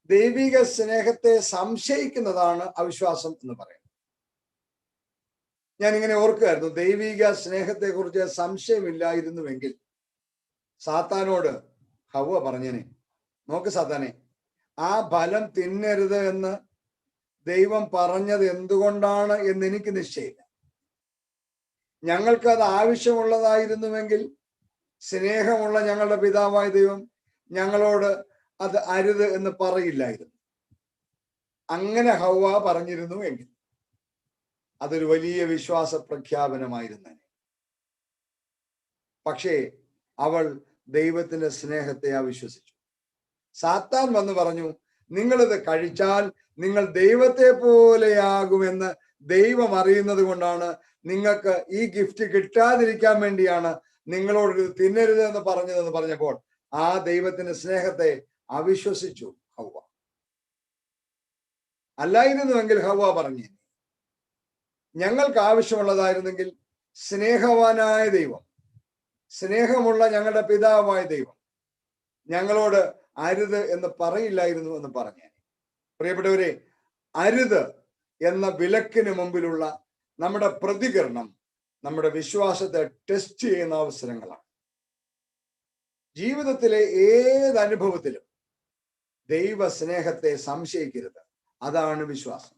E: ദൈവിക സ്നേഹത്തെ സംശയിക്കുന്നതാണ് അവിശ്വാസം എന്ന് പറയുന്നത്. ഞാൻ ഇങ്ങനെ ഓർക്കുകയായിരുന്നു, ദൈവിക സ്നേഹത്തെ കുറിച്ച് സംശയമില്ലായിരുന്നുവെങ്കിൽ സാത്താനോട് ഹവ്വ പറഞ്ഞേനെ, നോക്ക് സാത്താനെ, ആ ഫലം തിന്നരുത് എന്ന് ദൈവം പറഞ്ഞത് എന്തുകൊണ്ടാണ് എന്ന് എനിക്ക് നിശ്ചയമില്ല. ഞങ്ങൾക്ക് അത് ആവശ്യമുള്ളതായിരുന്നുവെങ്കിൽ സ്നേഹമുള്ള ഞങ്ങളുടെ പിതാവായ ദൈവം ഞങ്ങളോട് അത് അരുത് എന്ന് പറയില്ലായിരുന്നു. അങ്ങനെ ഹവ്വ പറഞ്ഞിരുന്നു എങ്കിൽ അതൊരു വലിയ വിശ്വാസ പ്രഖ്യാപനമായിരുന്നു. പക്ഷേ അവൾ ദൈവത്തിന്റെ സ്നേഹത്തെ അവിശ്വസിച്ചു. സാത്താൻ വന്ന് പറഞ്ഞു, നിങ്ങളിത് കഴിച്ചാൽ നിങ്ങൾ ദൈവത്തെ പോലെയാകുമെന്ന് ദൈവം അറിയുന്നത് കൊണ്ടാണ് നിങ്ങൾക്ക് ഈ ഗിഫ്റ്റ് കിട്ടാതിരിക്കാൻ വേണ്ടിയാണ് നിങ്ങളോട് ഇത് തിന്നരുത് എന്ന് പറഞ്ഞതെന്ന് പറഞ്ഞപ്പോൾ ആ ദൈവത്തിന്റെ സ്നേഹത്തെ അവിശ്വസിച്ചു ഹവ്വ. അല്ലായിരുന്നുവെങ്കിൽ ഹവ്വ പറഞ്ഞു, ഞങ്ങൾക്ക് ആവശ്യമുള്ളതായിരുന്നെങ്കിൽ സ്നേഹവാനായ ദൈവം, സ്നേഹമുള്ള ഞങ്ങളുടെ പിതാവായ ദൈവം ഞങ്ങളോട് അരുത് എന്ന് പറയില്ലായിരുന്നു എന്ന് പറഞ്ഞു. പ്രിയപ്പെട്ടവരെ, അരുത് എന്ന വിലക്കിന് മുമ്പിലുള്ള നമ്മുടെ പ്രതികരണം നമ്മുടെ വിശ്വാസത്തെ ടെസ്റ്റ് ചെയ്യുന്ന അവസരങ്ങളാണ്. ജീവിതത്തിലെ ഏത് അനുഭവത്തിലും ദൈവ സ്നേഹത്തെ സംശയിക്കരുത്. അതാണ് വിശ്വാസം.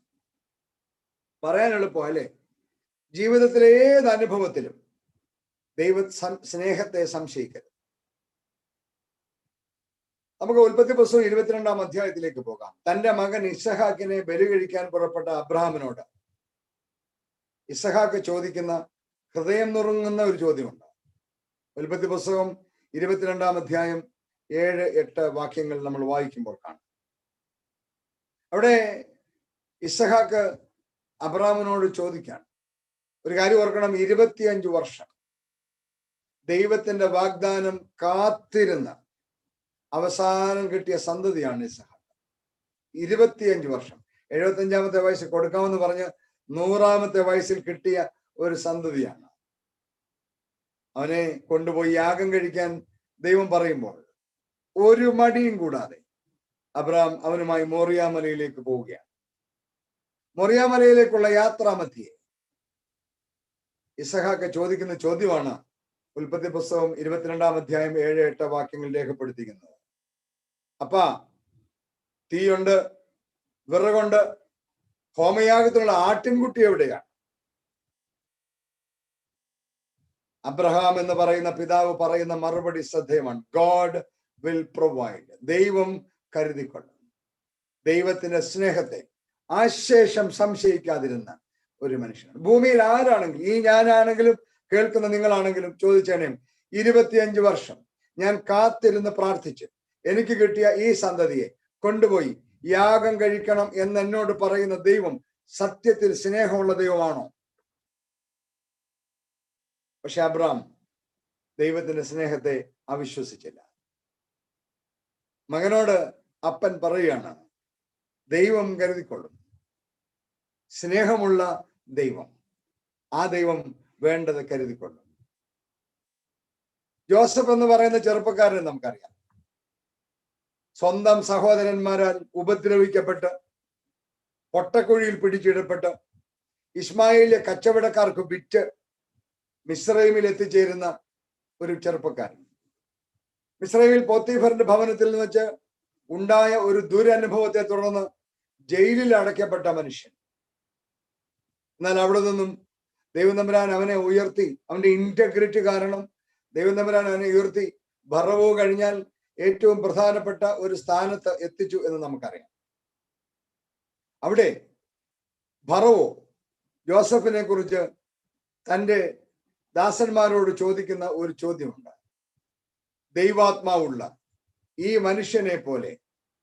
E: പറയാൻ എളുപ്പം അല്ലേ? ജീവിതത്തിലെ ഏത് അനുഭവത്തിലും ദൈവ സ്നേഹത്തെ സംശയിക്കരുത്. നമുക്ക് ഉൽപ്പത്തി പുസ്തകം 22-ാം അധ്യായത്തിലേക്ക് പോകാം. തന്റെ മകൻ ഇസഹാക്കിനെ ബലി കഴിക്കാൻ പുറപ്പെട്ട അബ്രഹാമിനോട് ഇസഹാക്ക് ചോദിക്കുന്ന ഹൃദയം നുറുങ്ങുന്ന ഒരു ചോദ്യമുണ്ട്. ഉൽപ്പത്തി പുസ്തകം 22-ാം അധ്യായം 7-8 വാക്യങ്ങൾ നമ്മൾ വായിക്കുമ്പോൾ കാണാം. അവിടെ ഇസഹാക്ക് അബ്രഹാമിനോട് ചോദിക്കാൻ ഒരു കാര്യം ഓർക്കണം. 25 വർഷം ദൈവത്തിന്റെ വാഗ്ദാനം കാത്തിരുന്ന അവസാനം കിട്ടിയ സന്തതിയാണ് ഇസഹാക്ക്. 25 വർഷം, 75-ാമത്തെ വയസ്സിൽ കൊടുക്കാമെന്ന് പറഞ്ഞ് 100-ാമത്തെ വയസ്സിൽ കിട്ടിയ ഒരു സന്തതിയാണ്. അവനെ കൊണ്ടുപോയി യാഗം കഴിക്കാൻ ദൈവം പറയുമ്പോൾ ഒരു മടിയും കൂടാതെ അബ്രഹാം അവനുമായി മോറിയാമലയിലേക്ക് പോവുകയാണ്. മോറിയാമലയിലേക്കുള്ള യാത്രാമധ്യേ ഇസഹാക്ക് ചോദിക്കുന്ന ചോദ്യമാണ് ഉൽപ്പത്തി പുസ്തകം 22-ാം അധ്യായം 7-8 വാക്യങ്ങൾ രേഖപ്പെടുത്തിയിരിക്കുന്നത്. അപ്പാ, തീയുണ്ട്, വിറകുണ്ട്, ഹോമയാഗത്തിനുള്ള ആട്ടിൻകുട്ടി എവിടെയാണ്? അബ്രഹാം എന്ന് പറയുന്ന പിതാവ് പറയുന്ന മറുപടി ശ്രദ്ധേയമാണ്. God will provide. ദൈവം കരുതിക്കൊള്ളും. ദൈവത്തിന്റെ സ്നേഹത്തെ ആശേഷം സംശയിക്കാതിരുന്ന ഒരു മനുഷ്യനാണ്. ഭൂമിയിൽ ആരാണെങ്കിലും, ഈ ഞാനാണെങ്കിലും കേൾക്കുന്ന നിങ്ങളാണെങ്കിലും ചോദിച്ചേനേം, 25 വർഷം ഞാൻ കാത്തിരുന്ന് പ്രാർത്ഥിച്ച് എനിക്ക് കിട്ടിയ ഈ സന്തതിയെ കൊണ്ടുപോയി യാഗം കഴിക്കണം എന്ന് എന്നോട് പറയുന്ന ദൈവം സത്യത്തിൽ സ്നേഹമുള്ള ദൈവമാണോ? പക്ഷെ അബ്രഹാം ദൈവത്തിന്റെ സ്നേഹത്തെ അവിശ്വസിച്ചില്ല. മകനോട് അപ്പൻ പറയുകയാണ്, ദൈവം കരുതിക്കൊള്ളും. സ്നേഹമുള്ള ദൈവം, ആ ദൈവം വേണ്ടത് കരുതിക്കൊള്ളും. ജോസഫ് എന്ന് പറയുന്ന ചെറുപ്പക്കാരനെ നമുക്കറിയാം. സ്വന്തം സഹോദരന്മാരാൽ ഉപദ്രവിക്കപ്പെട്ട് പൊട്ടക്കുഴിയിൽ പിടിച്ചിടപ്പെട്ട് ഇസ്മായിലിലെ കച്ചവടക്കാർക്ക് വിറ്റ് മിസ്രൈമിൽ എത്തിച്ചേരുന്ന ഒരു ചെറുപ്പക്കാരൻ. മിസ്രൈമിൽ പോത്തീഫറിന്റെ ഭവനത്തിൽ നിന്ന് വെച്ച് ഉണ്ടായ ഒരു ദുരനുഭവത്തെ തുടർന്ന് ജയിലിൽ അടയ്ക്കപ്പെട്ട മനുഷ്യൻ. എന്നാൽ അവിടെ നിന്നും ദൈവം തമ്പുരാൻ അവനെ ഉയർത്തി. അവന്റെ ഇന്റഗ്രിറ്റി കാരണം ദൈവം തമ്പുരാൻ അവനെ ഉയർത്തി ഭറവോ കഴിഞ്ഞാൽ ഏറ്റവും പ്രധാനപ്പെട്ട ഒരു സ്ഥാനത്ത് എത്തിച്ചു എന്ന് നമുക്കറിയാം. അവിടെ ഭറവോ ജോസഫിനെ കുറിച്ച് തൻ്റെ ദാസന്മാരോട് ചോദിക്കുന്ന ഒരു ചോദ്യമുണ്ട്. ദൈവാത്മാവുള്ള ഈ മനുഷ്യനെ പോലെ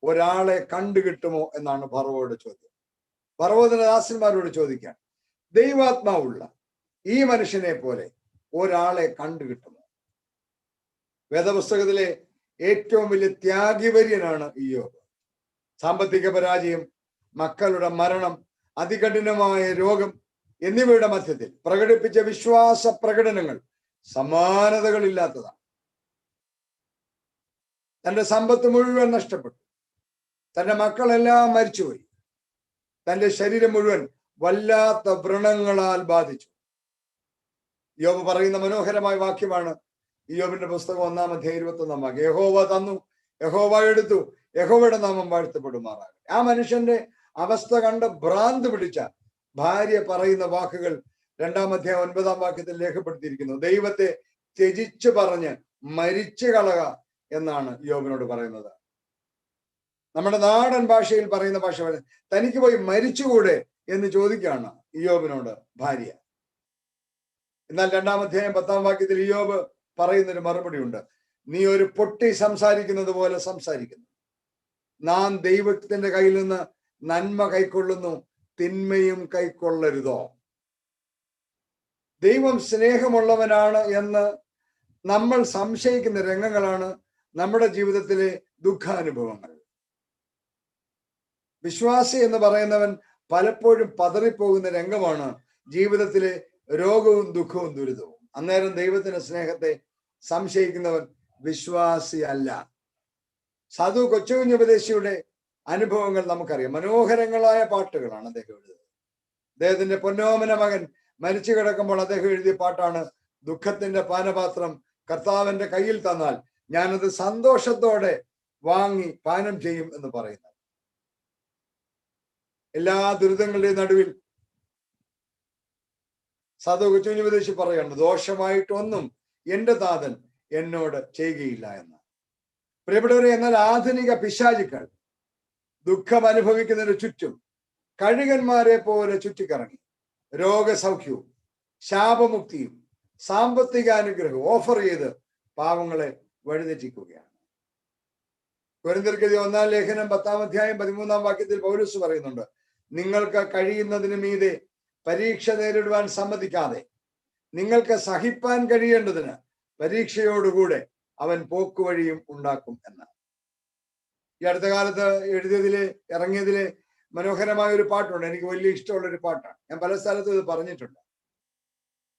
E: ഒരാളെ കണ്ടുകിട്ടുമോ എന്നാണ് ഭറവോയുടെ ചോദ്യം. ഭറവോ തന്റെ ദാസന്മാരോട് ചോദിക്കാൻ, ദൈവാത്മാവുള്ള ഈ മനുഷ്യനെ പോലെ ഒരാളെ കണ്ടുകിട്ടുമോ? വേദപുസ്തകത്തിലെ ഏറ്റവും വലിയ ത്യാഗിവര്യനാണ് ഇയ്യോബ്. സാമ്പത്തിക പരാജയം, മക്കളുടെ മരണം, അതികഠിനമായ രോഗം എന്നിവയുടെ മധ്യത്തിൽ പ്രകടിപ്പിച്ച വിശ്വാസ പ്രകടനങ്ങൾ സമാനതകളില്ലാത്തതാണ്. തന്റെ സമ്പത്ത് മുഴുവൻ നഷ്ടപ്പെട്ടു, തന്റെ മക്കളെല്ലാം മരിച്ചുപോയി, തന്റെ ശരീരം മുഴുവൻ വല്ലാത്ത വ്രണങ്ങളാൽ ബാധിച്ചു. യോബ് പറയുന്ന മനോഹരമായ വാക്യമാണ് ഇയ്യോബിന്റെ പുസ്തകം 1-ാം അധ്യായം 21-ാം വാക്യം. യഹോവ തന്നു, യഹോവ എടുത്തു, യഹോവയുടെ നാമം വാഴ്ത്തപ്പെടുമാറാകട്ടെ. ആ മനുഷ്യന്റെ അവസ്ഥ കണ്ട് ഭ്രാന്ത് പിടിച്ച ഭാര്യ പറയുന്ന വാക്കുകൾ 2-ാം അധ്യായം 9-ാം വാക്യത്തിൽ രേഖപ്പെടുത്തിയിരിക്കുന്നു. ദൈവത്തെ ത്യജിച്ച് പറഞ്ഞ് മരിച്ചു കളക എന്നാണ് യോബിനോട് പറയുന്നത്. നമ്മുടെ നാടൻ ഭാഷയിൽ പറയുന്ന ഭാഷ തനിക്ക് പോയി മരിച്ചുകൂടെ എന്ന് ചോദിക്കുകയാണ് ഇയ്യോബിനോട് ഭാര്യ. എന്നാൽ 2-ാം അധ്യായം 10-ാം വാക്യത്തിൽ ഇയ്യോബ് പറയുന്നൊരു മറുപടി ഉണ്ട്. നീ ഒരു പൊട്ടി സംസാരിക്കുന്നത് പോലെ സംസാരിക്കുന്നു. നാം ദൈവത്തിന്റെ കയ്യിൽ നിന്ന് നന്മ കൈക്കൊള്ളുന്നു, തിന്മയും കൈക്കൊള്ളരുതോ? ദൈവം സ്നേഹമുള്ളവനാണ് എന്ന് നമ്മൾ സംശയിക്കുന്ന രംഗങ്ങളാണ് നമ്മുടെ ജീവിതത്തിലെ ദുഃഖാനുഭവങ്ങൾ. വിശ്വാസി എന്ന് പറയുന്നവൻ പലപ്പോഴും പതറിപ്പോകുന്ന രംഗമാണ് ജീവിതത്തിലെ രോഗവും ദുഃഖവും ദുരിതവും. അന്നേരം ദൈവത്തിന്റെ സ്നേഹത്തെ സംശയിക്കുന്നവൻ വിശ്വാസി അല്ല. സാധു കൊച്ചുകുഞ്ഞുപദേശിയുടെ അനുഭവങ്ങൾ നമുക്കറിയാം. മനോഹരങ്ങളായ പാട്ടുകളാണ് അദ്ദേഹം എഴുതുന്നത്. അദ്ദേഹത്തിന്റെ പൊന്നോമന മകൻ മരിച്ചു കിടക്കുമ്പോൾ അദ്ദേഹം എഴുതിയ പാട്ടാണ് ദുഃഖത്തിന്റെ പാനപാത്രം കർത്താവിന്റെ കയ്യിൽ തന്നാൽ ഞാനത് സന്തോഷത്തോടെ വാങ്ങി പാനം ചെയ്യും എന്ന് പറയുന്നത്. എല്ലാ ദുരിതങ്ങളുടെയും നടുവിൽ സാധു കൊച്ചുകുഞ്ഞുപദേശി പറയാണ്, ദോഷമായിട്ടൊന്നും എന്റെ താതൻ എന്നോട് ചെയ്യുകയില്ല എന്ന്. പ്രിയപ്പെട്ടവരെ, എന്നാൽ ആധുനിക പിശാചുക്കൾ ദുഃഖം അനുഭവിക്കുന്നതിന് ചുറ്റും കഴുകന്മാരെ പോലെ ചുറ്റിക്കറങ്ങി രോഗസൗഖ്യവും ശാപമുക്തിയും സാമ്പത്തിക അനുഗ്രഹവും ഓഫർ ചെയ്ത് പാവങ്ങളെ വഴിതെറ്റിക്കുകയാണ്. കൊരിന്ത്യർക്കെഴുതിയ 1-ാം ലേഖനം 10-ാം അധ്യായം 13-ാം വാക്യത്തിൽ പൗലോസ് പറയുന്നുണ്ട്, നിങ്ങൾക്ക് കഴിയുന്നതിന് മീതെ പരീക്ഷ നേരിടുവാൻ സമ്മതിക്കാതെ നിങ്ങൾക്ക് സഹിപ്പാൻ കഴിയേണ്ടതിന് പരീക്ഷയോടുകൂടെ അവൻ പോക്കുവഴിയും ഉണ്ടാക്കും എന്ന്. ഈ അടുത്ത കാലത്ത് ഇറങ്ങിയതിലെ മനോഹരമായ ഒരു പാട്ടുണ്ട്. എനിക്ക് വലിയ ഇഷ്ടമുള്ള ഒരു പാട്ടാണ്. ഞാൻ പല സ്ഥലത്തും ഇത് പറഞ്ഞിട്ടുണ്ട്.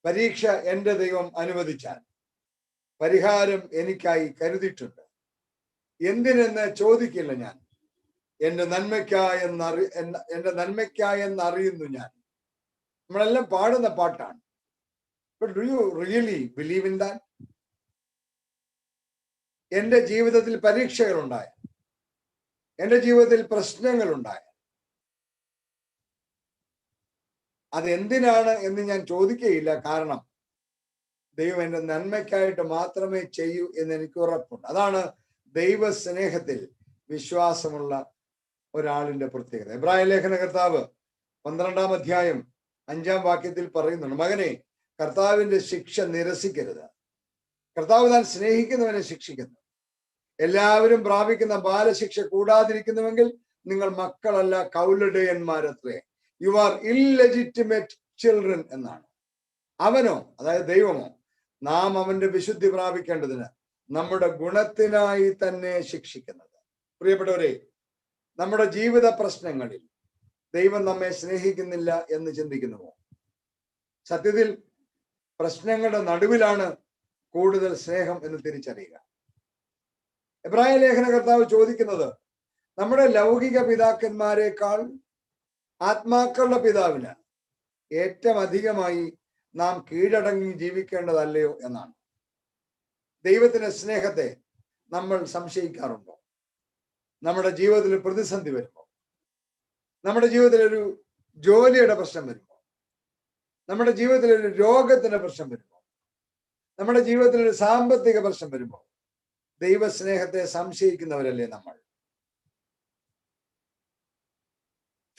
E: പരീക്ഷ എൻ്റെ ദൈവം അനുവദിച്ചാൽ പരിഹാരം എനിക്കായി കരുതിയിട്ടുണ്ട്. എന്തിനെന്ന് ചോദിക്കില്ല ഞാൻ, എന്റെ നന്മയ്ക്കായെന്ന് അറിയുന്നു ഞാൻ. നമ്മളെല്ലാം പാടുന്ന പാട്ടാണ്. But do you really believe in that? എന്റെ ജീവിതത്തിൽ പരീക്ഷകൾ ഉണ്ടായ, എന്റെ ജീവിതത്തിൽ പ്രശ്നങ്ങൾ ഉണ്ടായ, അതെന്തിനാണ് എന്ന് ഞാൻ ചോദിക്കുകയില്ല. കാരണം ദൈവം എന്റെ നന്മയ്ക്കായിട്ട് മാത്രമേ ചെയ്യൂ എന്ന് എനിക്ക് ഉറപ്പുണ്ട്. അതാണ് ദൈവ സ്നേഹത്തിൽ വിശ്വാസമുള്ള ഒരാളിന്റെ പ്രത്യേകത. എബ്രായ ലേഖന കർത്താവ് 12-ാം അധ്യായം 5-ാം വാക്യത്തിൽ പറയുന്നുണ്ട്, മകനെ, കർത്താവിന്റെ ശിക്ഷ നിരസിക്കരുത്. കർത്താവ് താൻ സ്നേഹിക്കുന്നവനെ ശിക്ഷിക്കുന്നു. എല്ലാവരും പ്രാപിക്കുന്ന ബാലശിക്ഷ കൂടാതിരിക്കുന്നുവെങ്കിൽ നിങ്ങൾ മക്കളല്ല, കൗലടയന്മാരത്രേ. യു ആർ ഇല്ലെജിറ്റിമേറ്റ് ചിൽഡ്രൻ എന്നാണ്. അവനോ, അതായത് ദൈവമോ, നാം അവന്റെ വിശുദ്ധി പ്രാപിക്കേണ്ടതിന് നമ്മുടെ ഗുണത്തിനായി തന്നെ ശിക്ഷിക്കുന്നത്. പ്രിയപ്പെട്ടവരെ, നമ്മുടെ ജീവിത പ്രശ്നങ്ങളിൽ ദൈവം നമ്മെ സ്നേഹിക്കുന്നില്ല എന്ന് ചിന്തിക്കുന്നുവോ? സത്യത്തിൽ പ്രശ്നങ്ങളുടെ നടുവിലാണ് കൂടുതൽ സ്നേഹം എന്ന് തിരിച്ചറിയുക. എബ്രായ ലേഖന കർത്താവ് ചോദിക്കുന്നത്, നമ്മുടെ ലൗകിക പിതാക്കന്മാരെക്കാൾ ആത്മാക്കളുടെ പിതാവിന് ഏറ്റവും അധികമായി നാം കീഴടങ്ങി ജീവിക്കേണ്ടതല്ലയോ എന്നാണ്. ദൈവത്തിന്റെ സ്നേഹത്തെ നമ്മൾ സംശയിക്കാറുണ്ടോ? നമ്മുടെ ജീവിതത്തിൽ പ്രതിസന്ധി വരുമ്പോൾ, നമ്മുടെ ജീവിതത്തിൽ ഒരു ജോലിയുടെ പ്രശ്നം വരുമ്പോൾ, നമ്മുടെ ജീവിതത്തിൽ ഒരു രോഗത്തിന്റെ പ്രശ്നം വരുമ്പോൾ, നമ്മുടെ ജീവിതത്തിൽ ഒരു സാമ്പത്തിക പ്രശ്നം വരുമ്പോൾ ദൈവസ്നേഹത്തെ സംശയിക്കുന്നവരല്ലേ നമ്മൾ?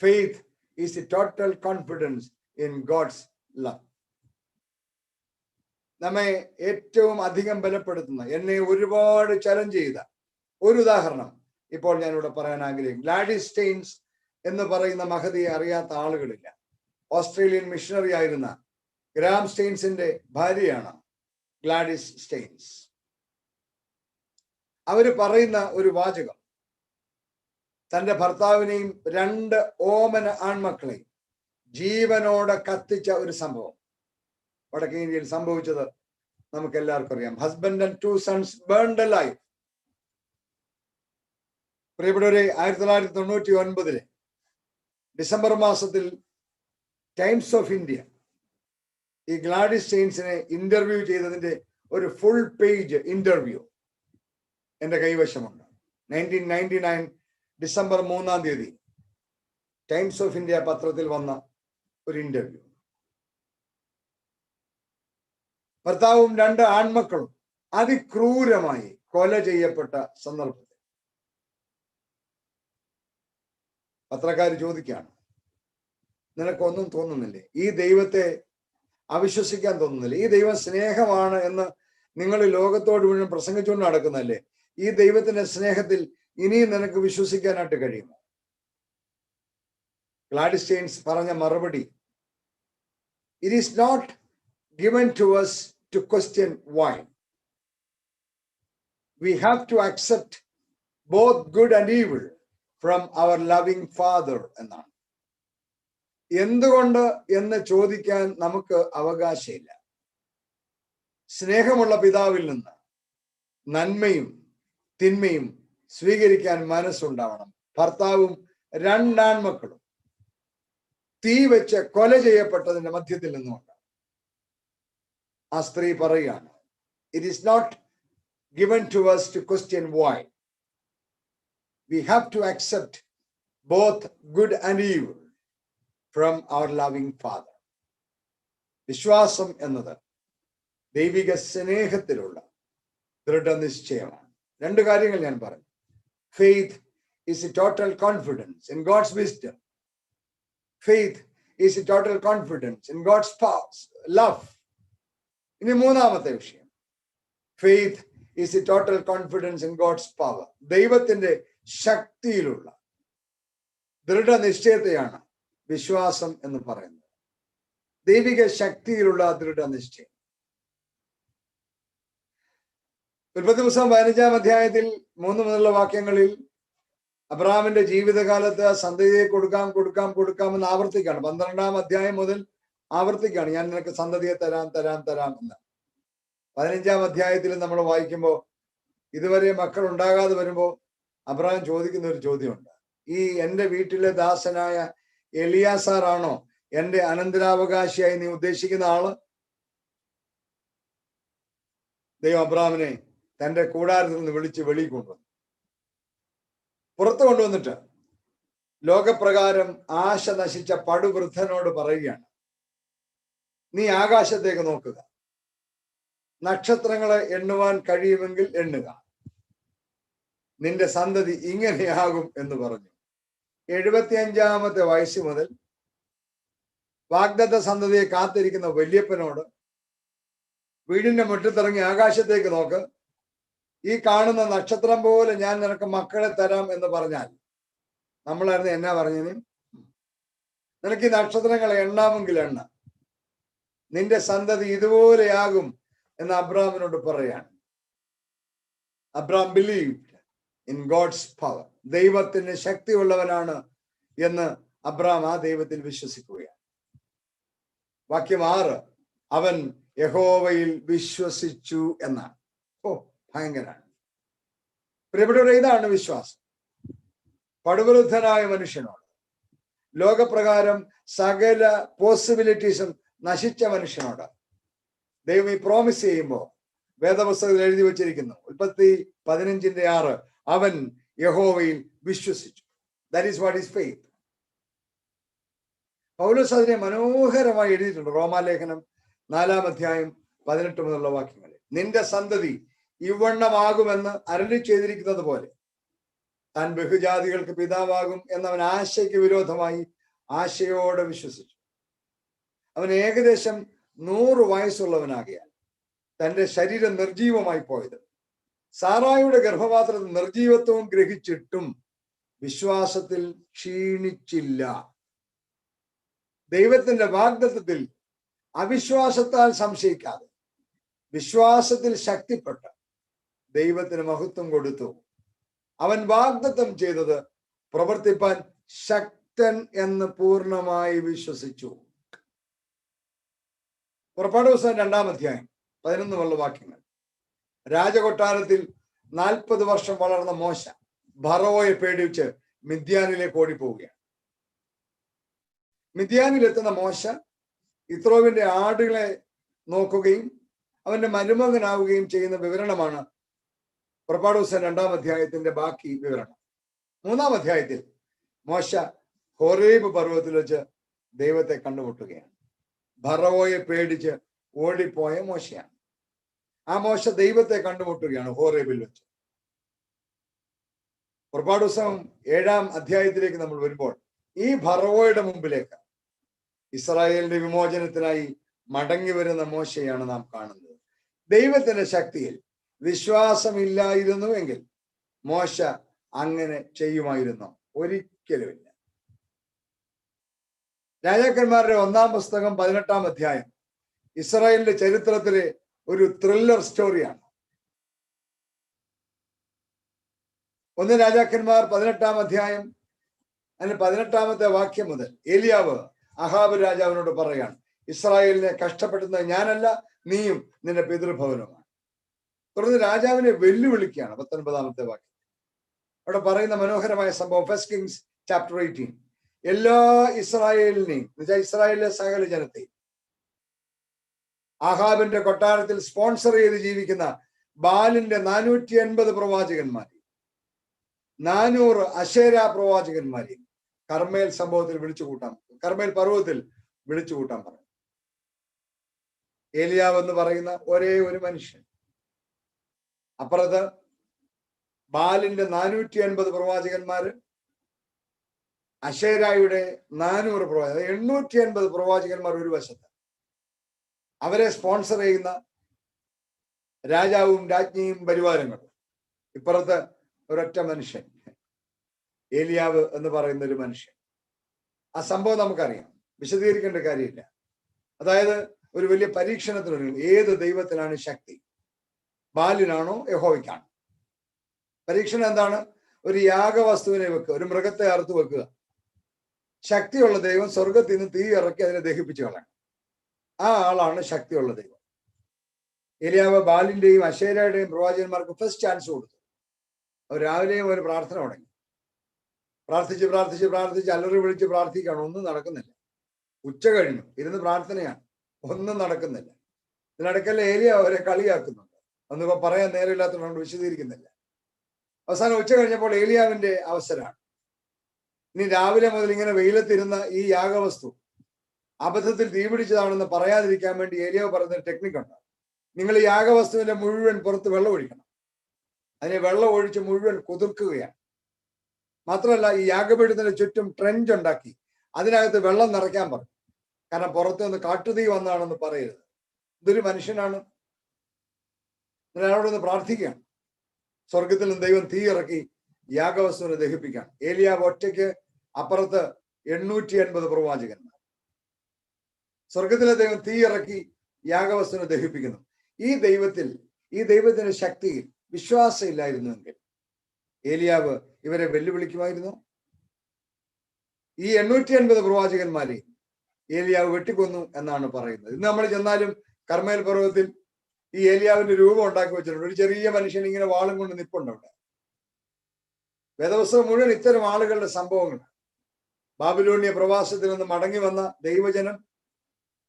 E: Faith is the total confidence in God's love. നമ്മെ ഏറ്റവും അധികം ബലപ്പെടുത്തുന്ന, എന്നെ ഒരുപാട് ചലഞ്ച് ചെയ്ത ഒരു ഉദാഹരണം ഇപ്പോൾ ഞാനിവിടെ പറയാൻ ആഗ്രഹിക്കും. ഗ്ലാഡിസ് സ്റ്റെയിൻസ് എന്ന് പറയുന്ന മഹതിയെ അറിയാത്ത ആളുകളില്ല. ഓസ്ട്രേലിയൻ മിഷണറി ആയിരുന്ന ഗ്രാം സ്റ്റെയിൻസിന്റെ ഭാര്യയാണ് ഗ്ലാഡിസ് സ്റ്റെയിൻസ്. അവര് പറയുന്ന ഒരു വാചകം, തന്റെ ഭർത്താവിനെയും 2 ഓമന ആൺമക്കളെയും ജീവനോടെ കത്തിച്ച ഒരു സംഭവം വടക്കേ ഇന്ത്യയിൽ സംഭവിച്ചത് നമുക്ക് എല്ലാവർക്കും അറിയാം. Husband and 2 sons burned alive. പ്രിയപ്പെട്ടവരെ, 1999 ഡിസംബർ മാസത്തിൽ ടൈംസ് ഓഫ് ഇന്ത്യ ഈ ഗ്ലാഡിസ് സ്റ്റെയിൻസിനെ ഇന്റർവ്യൂ ചെയ്തതിന്റെ ഒരു ഫുൾ പേജ് ഇന്റർവ്യൂ എന്റെ കൈവശമുണ്ട്. 1999 ഡിസംബർ 3-ാം തീയതി ടൈംസ് ഓഫ് ഇന്ത്യ പത്രത്തിൽ വന്ന ഒരു ഇന്റർവ്യൂ. ഭർത്താവും 2 ആൺമക്കളും അതിക്രൂരമായി കൊല ചെയ്യപ്പെട്ട സന്ദർഭത്തിൽ പത്രക്കാർ ചോദിക്കുകയാണ്, നിനക്കൊന്നും തോന്നുന്നില്ലേ? ഈ ദൈവത്തെ അവിശ്വസിക്കാൻ തോന്നുന്നില്ലേ? ഈ ദൈവം സ്നേഹമാണ് എന്ന് നിങ്ങൾ ലോകത്തോട് മുഴുവൻ പ്രസംഗിച്ചുകൊണ്ട് നടക്കുന്നല്ലേ? ഈ ദൈവത്തിന്റെ സ്നേഹത്തിൽ ഇനിയും നിനക്ക് വിശ്വസിക്കാനായിട്ട് കഴിയുമോ? ഗ്ലാഡിസ്റ്റെയിൻസ് പറഞ്ഞ മറുപടി, it is not given to us to question why. We have to accept both good and evil from our loving Father എന്നാണ്. എന്തുകൊണ്ട് എന്ന് ചോദിക്കാൻ നമുക്ക് അവകാശമില്ല. സ്നേഹമുള്ള പിതാവിൽ നിന്ന് നന്മയും തിന്മയും സ്വീകരിക്കാൻ മനസ്സുണ്ടാവണം. ഭർത്താവും 2 ആൺമക്കളും തീ വെച്ച് കൊല ചെയ്യപ്പെട്ടതിന്റെ മധ്യത്തിൽ നിന്നുകൊണ്ട് ആ സ്ത്രീ പറയുകയാണ്, it is not given to us to question why. We have to accept both good and evil from our loving Father. വിശ്വാസം എന്നത് ദൈവിക സ്നേഹത്തിലുള്ള ദൃഢനിശ്ചയമാണ്. 2 കാര്യങ്ങൾ ഞാൻ പറഞ്ഞു. Faith is a total confidence in God's wisdom. Faith is a total confidence in God's power, love. ഇനി 3-ാമത്തെ വിഷയം, faith is a total confidence in God's power. ദൈവത്തിന്റെ ശക്തിയിലുള്ള ദൃഢനിശ്ചയത്തെയാണ് വിശ്വാസം എന്ന് പറയുന്നത്. ദൈവിക ശക്തിയിലുള്ള ദൃഢനിശ്ചയം. ഉൽപ്പത്തി പുസ്തകം 15-ാം അധ്യായത്തിൽ 3 മുതലുള്ള വാക്യങ്ങളിൽ അബ്രഹാമിന്റെ ജീവിതകാലത്ത് സന്തതിയെ കൊടുക്കാമെന്ന് ആവർത്തിക്കുകയാണ്. 12-ാം അധ്യായം മുതൽ ആവർത്തിക്കുകയാണ്, ഞാൻ നിനക്ക് സന്തതിയെ തരാം എന്ന്. 15-ാം അധ്യായത്തിൽ നമ്മൾ വായിക്കുമ്പോൾ ഇതുവരെ മക്കൾ ഉണ്ടാകാതെ വരുമ്പോൾ അബ്രഹാം ചോദിക്കുന്ന ഒരു ചോദ്യമുണ്ട്, ഈ എൻ്റെ വീട്ടിലെ ദാസനായ എലിയാസാറാണോ എൻ്റെ അനന്തരാവകാശിയായി നീ ഉദ്ദേശിക്കുന്ന ആള്? ദൈവം അബ്രഹാമിനെ തന്റെ കൂടാരത്തിൽ നിന്ന് വിളിച്ച് വെളിയിൽ കൊണ്ടുവന്നു. പുറത്തു കൊണ്ടുവന്നിട്ട് ലോകപ്രകാരം ആശ നശിച്ച പടുവൃദ്ധനോട് പറയുകയാണ്, നീ ആകാശത്തേക്ക് നോക്കുക, നക്ഷത്രങ്ങളെ എണ്ണുവാൻ കഴിയുമെങ്കിൽ എണ്ണുക, നിന്റെ സന്തതി ഇങ്ങനെയാകും എന്ന് പറഞ്ഞു. 75-ാമത്തെ വയസ്സ് മുതൽ വാഗ്ദത്ത സന്തതിയെ കാത്തിരിക്കുന്ന വല്യപ്പനോട് വീടിന്റെ മുറ്റത്തിറങ്ങി ആകാശത്തേക്ക് നോക്ക്, ഈ കാണുന്ന നക്ഷത്രം പോലെ ഞാൻ നിനക്ക് മക്കളെ തരാം എന്ന് പറഞ്ഞാൽ നമ്മളായിരുന്നു എന്നാ പറഞ്ഞതിന്, നിനക്ക് ഈ നക്ഷത്രങ്ങളെ എണ്ണാമെങ്കിൽ എണ്ണ, നിന്റെ സന്തതി ഇതുപോലെയാകും എന്ന് അബ്രഹാമിനോട് പറയാണ്. Abraham believed in God's power. ദൈവത്തിന് ശക്തിയുള്ളവനാണ് എന്ന് അബ്രഹാം ആ ദൈവത്തിൽ വിശ്വസിക്കുകയാണ്. വാക്യം 6, അവൻ യഹോവയിൽ വിശ്വസിച്ചു എന്നാണ്. ഭയങ്കരാണ് പ്രിയപ്പെട്ടവരെ. ഇതാണ് വിശ്വാസം. പടുവൃദ്ധനായ മനുഷ്യനോട്, ലോകപ്രകാരം സകല പോസിബിലിറ്റീസും നശിച്ച മനുഷ്യനോട് ദൈവം ഈ പ്രോമിസ് ചെയ്യുമ്പോൾ വേദപുസ്തകത്തിൽ എഴുതി വച്ചിരിക്കുന്നു, ഉൽപ്പത്തി 15:6, അവൻ യഹോവയിൽ വിശ്വസിച്ചു. That is what is faith. പൗലോസ് അതിനെ മനോഹരമായി എഴുതിയിട്ടുണ്ട്. റോമാലേഖനം 4-ാം അധ്യായം 18 മുതലുള്ള വാക്യങ്ങളിൽ, നിന്റെ സന്തതി ഇവണ്ണമാകുമെന്ന് അരുളി ചെയ്തിരിക്കുന്നത് പോലെ താൻ ബഹുജാതികൾക്ക് പിതാവാകും എന്നവൻ ആശയ്ക്ക് വിരോധമായി ആശയോടെ വിശ്വസിച്ചു. അവൻ ഏകദേശം 100 വയസ്സുള്ളവനാകിയാൽ തന്റെ ശരീരം നിർജീവമായി പോയത് സാറായുടെ ഗർഭപാത്രത്തിൽ നിർജീവത്വവും ഗ്രഹിച്ചിട്ടും വിശ്വാസത്തിൽ ക്ഷീണിച്ചില്ല. ദൈവത്തിന്റെ വാഗ്ദത്തത്തിൽ അവിശ്വാസത്താൽ സംശയിക്കാതെ വിശ്വാസത്തിൽ ശക്തിപ്പെട്ട ദൈവത്തിന് മഹത്വം കൊടുത്തു. അവൻ വാഗ്ദത്തം ചെയ്തത് പ്രവർത്തിപ്പാൻ ശക്തൻ എന്ന് പൂർണ്ണമായി വിശ്വസിച്ചു. പുറപ്പാട് പുസ്തകം 2-ാം അധ്യായം 11 മുതലുള്ള വാക്യങ്ങൾ. രാജകൊട്ടാരത്തിൽ 40 വർഷം വളർന്ന മോശ ഫറവോയെ പേടിച്ച് മിദ്യാനിലേക്ക് ഓടിപ്പോവുകയാണ്. മിദ്യാനിലെത്തുന്ന മോശ യിത്രോവിന്റെ ആടുകളെ നോക്കുകയും അവന്റെ മരുമകനാവുകയും ചെയ്യുന്ന വിവരണമാണ് പുറപ്പാട് പുസ്തകം 2-ാം അധ്യായത്തിന്റെ ബാക്കി വിവരണം. 3-ാം അധ്യായത്തിൽ മോശ ഹോരേബ് പർവ്വതത്തിൽ വെച്ച് ദൈവത്തെ കണ്ടുമുട്ടുകയാണ്. ഫറവോയെ പേടിച്ച് ഓടിപ്പോയ മോശയാണ്. ആ മോശ ദൈവത്തെ കണ്ടുമുട്ടുകയാണ് ഹോരേബിൽ വെച്ച്. പുറപ്പാട് പുസ്തകം 7-ാം അധ്യായത്തിലേക്ക് നമ്മൾ വരുമ്പോൾ ഈ ഫറവോയുടെ മുമ്പിലേക്ക് ഇസ്രായേലിന്റെ വിമോചനത്തിനായി മടങ്ങി വരുന്ന മോശയാണ് നാം കാണുന്നത്. ദൈവത്തിന്റെ ശക്തിയിൽ വിശ്വാസമില്ലായിരുന്നു എങ്കിൽ മോശ അങ്ങനെ ചെയ്യുമായിരുന്നു? ഒരിക്കലുമില്ല. രാജാക്കന്മാരുടെ 1-ാം പുസ്തകം 18-ാം അധ്യായം ഇസ്രായേലിന്റെ ചരിത്രത്തിലെ ഒരു ത്രില്ലർ സ്റ്റോറിയാണ്. 1 രാജാക്കന്മാർ 18-ാം അധ്യായം അതിന് 18-ാമത്തെ വാക്യം മുതൽ ഏലിയാവ് അഹാബ് രാജാവിനോട് പറയാണ്, ഇസ്രായേലിനെ കഷ്ടപ്പെടുന്നത് ഞാനല്ല, നീയും നിന്റെ പിതൃഭവനുമാണ്. തുടർന്ന് രാജാവിനെ വെല്ലുവിളിക്കുകയാണ് 19-ാമത്തെ വാക്യം. അവിടെ പറയുന്ന മനോഹരമായ സംഭവം, 1 Kings chapter 18. എല്ലാ ഇസ്രായേലിനെയും എന്നുവെച്ചാൽ ഇസ്രായേലിലെ സകല ജനത്തെയും ആഹാബിന്റെ കൊട്ടാരത്തിൽ സ്പോൺസർ ചെയ്ത് ജീവിക്കുന്ന ബാലിന്റെ 480 പ്രവാചകന്മാരെയും 400 അശേര പ്രവാചകന്മാരെയും കർമ്മേൽ സംഭവത്തിൽ കർമ്മേൽ പർവ്വതത്തിൽ വിളിച്ചു കൂട്ടാൻ പറഞ്ഞു. ഏലിയാവ് എന്ന് പറയുന്ന ഒരേ ഒരു മനുഷ്യൻ, അപ്പുറത്ത് ബാലിന്റെ 480 പ്രവാചകന്മാര്, അശേരായുടെ 400 പ്രവാചകർ, 880 പ്രവാചകന്മാർ ഒരു വശത്ത്, അവരെ സ്പോൺസർ ചെയ്യുന്ന രാജാവും രാജ്ഞിയും പരിവാരങ്ങളും, ഇപ്പുറത്ത് ഒരൊറ്റ മനുഷ്യൻ, ഏലിയാവ് എന്ന് പറയുന്ന ഒരു മനുഷ്യൻ. ആ സംഭവം നമുക്കറിയാം, വിശദീകരിക്കേണ്ട കാര്യമില്ല. അതായത് ഒരു വലിയ പരീക്ഷണത്തിനൊരു ഏത് ദൈവത്തിനാണ് ശക്തി, ബാലിനാണോ യഹോവയ്ക്കാണോ? പരീക്ഷണം എന്താണ്? ഒരു യാഗവസ്തുവിനെ വെക്കുക, ഒരു മൃഗത്തെ അറുത്ത് വെക്കുക. ശക്തിയുള്ള ദൈവം സ്വർഗത്തിൽ നിന്ന് തീ ഇറക്കി അതിനെ ദഹിപ്പിച്ചു കളയണം. ആ ആളാണ് ശക്തിയുള്ള ദൈവം. ഏലിയാവ് ബാലിന്റെയും അശേരയുടെയും പ്രവാചകന്മാർക്ക് ഫസ്റ്റ് ചാൻസ് കൊടുത്തു. അവർ രാവിലെയും ഒരു പ്രാർത്ഥന തുടങ്ങി. പ്രാർത്ഥിച്ച് അലറി വിളിച്ച് പ്രാർത്ഥിക്കുകയാണ്. ഒന്നും നടക്കുന്നില്ല. ഉച്ച കഴിഞ്ഞു, ഇരുന്ന് പ്രാർത്ഥനയാണ്, ഒന്നും നടക്കുന്നില്ല. ഇതിനിടയ്ക്കല്ല ഏലിയാവ് അവരെ കളിയാക്കുന്നുണ്ട്. ഒന്നിപ്പോ പറയാൻ നേരമില്ലാത്തതുകൊണ്ട് വിശദീകരിക്കുന്നില്ല. അവസാനം ഉച്ച കഴിഞ്ഞപ്പോൾ ഏലിയാവിന്റെ അവസരമാണ്. ഇനി രാവിലെ മുതൽ ഇങ്ങനെ വെയിലത്തിരുന്ന ഈ യാഗവസ്തു അബദ്ധത്തിൽ തീപിടിച്ചതാണെന്ന് പറയാതിരിക്കാൻ വേണ്ടി ഏലിയാവ് പറയുന്ന ടെക്നിക്കുണ്ട്. നിങ്ങൾ ഈ യാഗവസ്തുവിന്റെ മുഴുവൻ പുറത്ത് വെള്ളം ഒഴിക്കണം. അതിനെ വെള്ളം ഒഴിച്ച് മുഴുവൻ കുതിർക്കുകയാണ്. മാത്രമല്ല, ഈ യാഗപീഠത്തിന് ചുറ്റും ട്രെഞ്ച് ഉണ്ടാക്കി അതിനകത്ത് വെള്ളം നിറയ്ക്കാൻ പറഞ്ഞു. കാരണം പുറത്തു നിന്ന് കാട്ടുതീ വന്നാണെന്ന് പറയരുത്. ഇതൊരു മനുഷ്യനാണ്. അയാളോടൊന്ന് പ്രാർത്ഥിക്കുകയാണ്. സ്വർഗത്തിൽ നിന്ന് ദൈവം തീ ഇറക്കി യാഗവസ്തുവിനെ ദഹിപ്പിക്കാൻ. ഏലിയാവ് ഒറ്റയ്ക്ക്, അപ്പുറത്ത് 880 പ്രവാചകന്മാർ. സ്വർഗത്തിലെ ദൈവം തീ ഇറക്കി യാഗവസ്തുവിനെ ദഹിപ്പിക്കുന്നു. ഈ ദൈവത്തിന്റെ ശക്തിയിൽ വിശ്വാസം ഇല്ലായിരുന്നുവെങ്കിൽ ഏലിയാവ് ഇവരെ വെല്ലുവിളിക്കുമായിരുന്നു. ഈ 880 പ്രവാചകന്മാരെയും ഏലിയാവ് വെട്ടിക്കൊന്നു എന്നാണ് പറയുന്നത്. ഇന്ന് നമ്മൾ ചെന്നാലും കർമ്മേൽ പർവ്വതത്തിൽ ഈ ഏലിയാവിന്റെ രൂപം ഉണ്ടാക്കി വെച്ചിട്ടുണ്ട്. ഒരു ചെറിയ മനുഷ്യൻ ഇങ്ങനെ വാളും കൊണ്ട് നിപ്പുണ്ട് അവിടെ. വേദപുസ്തകം മുഴുവൻ ഇത്തരം ആളുകളുടെ സംഭവങ്ങൾ. ബാബിലോണിയ പ്രവാസത്തിൽ നിന്ന് മടങ്ങി വന്ന ദൈവജനം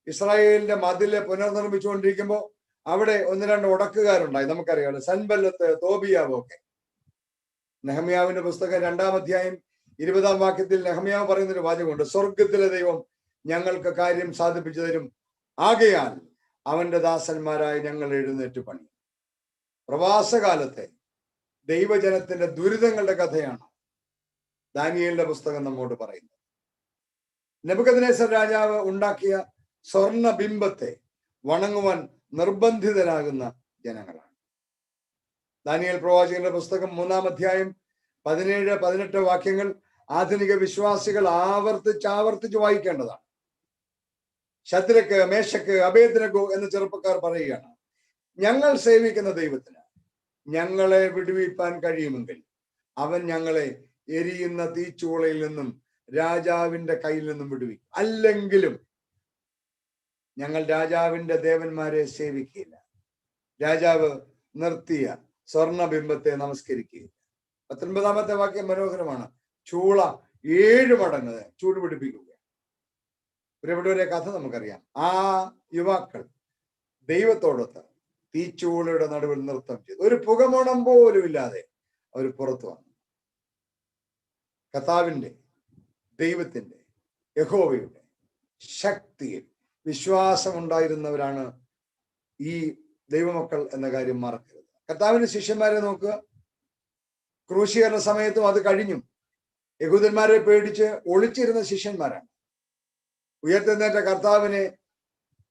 E: ഇസ്രായേലിന്റെ മതില് പുനർനിർമ്മിച്ചുകൊണ്ടിരിക്കുമ്പോൾ അവിടെ 1-2 ഉടക്കുകാരുണ്ടായി. നമുക്കറിയാമല്ലോ, സൻബല്ലത്ത്, തോബിയാവ് ഒക്കെ. നെഹമ്യാവിന്റെ പുസ്തകം 2-ാം അധ്യായം 20-ാം വാക്യത്തിൽ നെഹമ്യാവ് പറയുന്നൊരു വാചകമുണ്ട്, സ്വർഗത്തിലെ ദൈവം ഞങ്ങൾക്ക് കാര്യം സാധിപ്പിച്ചു തരും, ആകയാൽ അവന്റെ ദാസന്മാരായി ഞങ്ങൾ എഴുന്നേറ്റ് പണി. പ്രവാസകാലത്തെ ദൈവജനത്തിന്റെ ദുരിതങ്ങളുടെ കഥയാണ് ദാനിയേലിന്റെ പുസ്തകം നമ്മോട് പറയുന്നത്. നെബൂഖദ്നേസർ രാജാവ് ഉണ്ടാക്കിയ സ്വർണ്ണ ബിംബത്തെ വണങ്ങുവാൻ നിർബന്ധിതരാകുന്ന ജനങ്ങളാണ്. ദാനിയേൽ പ്രവാചകന്റെ പുസ്തകം 3-ാം അധ്യായം 17-18 വാക്യങ്ങൾ ആധുനിക വിശ്വാസികൾ ആവർത്തിച്ച് വായിക്കേണ്ടതാണ്. ശദ്രക്ക്, മേശക്ക്, അബേദ്നെഗോ എന്ന ചെറുപ്പക്കാർ പറയുകയാണ്, ഞങ്ങൾ സേവിക്കുന്ന ദൈവത്തിന് ഞങ്ങളെ വിടുവിപ്പാൻ കഴിയുമെങ്കിൽ അവൻ ഞങ്ങളെ എരിയുന്ന തീച്ചൂളയിൽ നിന്നും രാജാവിന്റെ കയ്യിൽ നിന്നും വിടുവിക്കും. അല്ലെങ്കിലും ഞങ്ങൾ രാജാവിന്റെ ദേവന്മാരെ സേവിക്കുകയില്ല. രാജാവ് നിർത്തിയ സ്വർണബിംബത്തെ നമസ്കരിക്കുകയില്ല. 19-ാമത്തെ വാക്യം മനോഹരമാണ്. ചൂള 7 മടങ്ങ് ചൂടുപിടിപ്പിക്കുക. പ്രിയപ്പെട്ടവരെ, കഥ നമുക്കറിയാം. ആ യുവാക്കൾ ദൈവത്തോടൊത്ത് തീച്ചൂളയുടെ നടുവിൽ നൃത്തം ചെയ്തു. ഒരു പുകമണം പോലും ഇല്ലാതെ അവർ പുറത്തു വന്നു. കർത്താവിന്റെ, ദൈവത്തിന്റെ, യഹോവയുടെ ശക്തിയിൽ വിശ്വാസമുണ്ടായിരുന്നവരാണ് ഈ ദൈവമക്കൾ എന്ന കാര്യം മറക്കരുത്. കർത്താവിന്റെ ശിഷ്യന്മാരെ നോക്കുക. ക്രൂശീകരണ സമയത്തും അത് കഴിഞ്ഞു യഹൂദന്മാരെ പേടിച്ച് ഒളിച്ചിരുന്ന ശിഷ്യന്മാരാണ്. ഉയർത്തെഴുന്നേറ്റ കർത്താവിനെ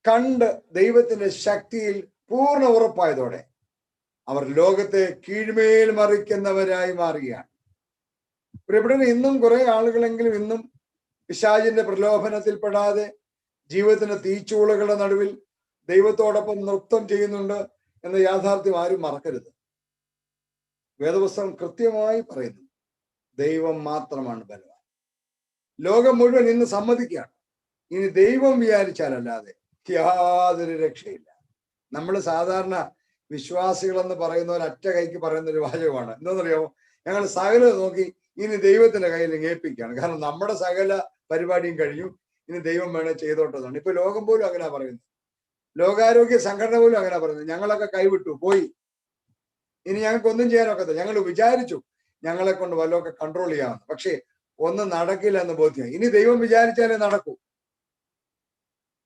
E: കണ്ട് ദൈവത്തിന്റെ ശക്തിയിൽ പൂർണ്ണ ഉറപ്പായതോടെ അവർ ലോകത്തെ കീഴ്മേൽ മറിക്കുന്നവരായി മാറുകയാണ്. പ്രിയപ്പെട്ടവരെ, ഇന്നും കുറെ ആളുകളെങ്കിലും ഇന്നും പിശാചിന്റെ പ്രലോഭനത്തിൽപ്പെടാതെ ജീവിതത്തിന്റെ തീച്ചൂളകളുടെ നടുവിൽ ദൈവത്തോടൊപ്പം നൃത്തം ചെയ്യുന്നുണ്ട് എന്ന യാഥാർത്ഥ്യം ആരും മറക്കരുത്. വേദപുസ്തകം കൃത്യമായി പറയുന്നു, ദൈവം മാത്രമാണ് ബലവാൻ. ലോകം മുഴുവൻ ഇന്ന് സമ്മതിക്കുകയാണ്, ഇനി ദൈവം വിചാരിച്ചാലല്ലാതെ യാതൊരു രക്ഷയില്ല. നമ്മൾ സാധാരണ വിശ്വാസികളെന്ന് പറയുന്ന ഒരു ഒറ്റ കൈക്ക് പറയുന്ന ഒരു വാചകമാണ്. എന്താണെന്നറിയാമോ? ഞങ്ങൾ സകല നോക്കി ഇനി ദൈവത്തിന്റെ കയ്യിൽ ഏൽപ്പിക്കുകയാണ്. കാരണം നമ്മുടെ സകല പരിപാടിയും കഴിഞ്ഞു, ഇനി ദൈവം വേണേ ചെയ്തോട്ടതാണ്. ഇപ്പൊ ലോകം പോലും അങ്ങനെ പറയുന്നത്, ലോകാരോഗ്യ സംഘടന പോലും അങ്ങനെ പറയുന്നത്. ഞങ്ങളൊക്കെ കൈവിട്ടു പോയി, ഇനി ഞങ്ങൾക്ക് ഒന്നും ചെയ്യാനൊക്കത്തില്ല. ഞങ്ങൾ വിചാരിച്ചു ഞങ്ങളെ കൊണ്ട് വല്ലതൊക്കെ കൺട്രോൾ ചെയ്യാമെന്ന്, പക്ഷേ ഒന്നും നടക്കില്ല എന്ന് ബോധ്യമായി. ഇനി ദൈവം വിചാരിച്ചാലേ നടക്കൂ.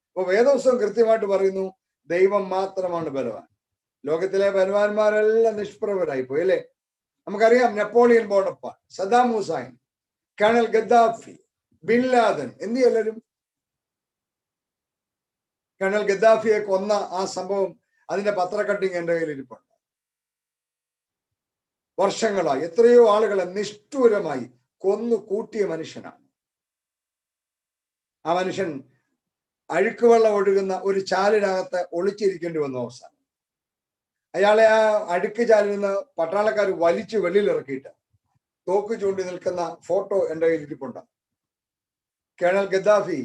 E: അപ്പൊ വേദപുസ്തകം കൃത്യമായിട്ട് പറയുന്നു, ദൈവം മാത്രമാണ് ബലവാൻ. ലോകത്തിലെ ബലവാന്മാരെല്ലാം നിഷ്പ്രഭരായി പോയി അല്ലേ? നമുക്കറിയാം, Napoleon Bonaparte, Saddam Hussein, colonel Gaddafi, bin Laden എന്നീ എല്ലാവരും. കേണൽ ഗദ്ദാഫിയെ കൊന്ന ആ സംഭവം, അതിന്റെ പത്രക്കട്ടിങ് എന്റെ കയ്യിൽ ഇരിപ്പുണ്ട്. വർഷങ്ങളായി എത്രയോ ആളുകളെ നിഷ്ഠൂരമായി കൊന്നു കൂട്ടിയ മനുഷ്യനാണ്. ആ മനുഷ്യൻ അഴുക്കുവെള്ളം ഒഴുകുന്ന ഒരു ചാലിനകത്ത് ഒളിച്ചിരിക്കേണ്ടി വന്നു. അവസാനം അയാളെ ആ അഴുക്ക് ചാലിൽ നിന്ന് പട്ടാളക്കാർ വലിച്ചു വെളിയിലിറക്കിയിട്ട് തോക്ക് ചൂണ്ടി നിൽക്കുന്ന ഫോട്ടോ എൻ്റെ കയ്യിൽ ഇരിപ്പുണ്ട്. കേണൽ ഗദ്ദാഫി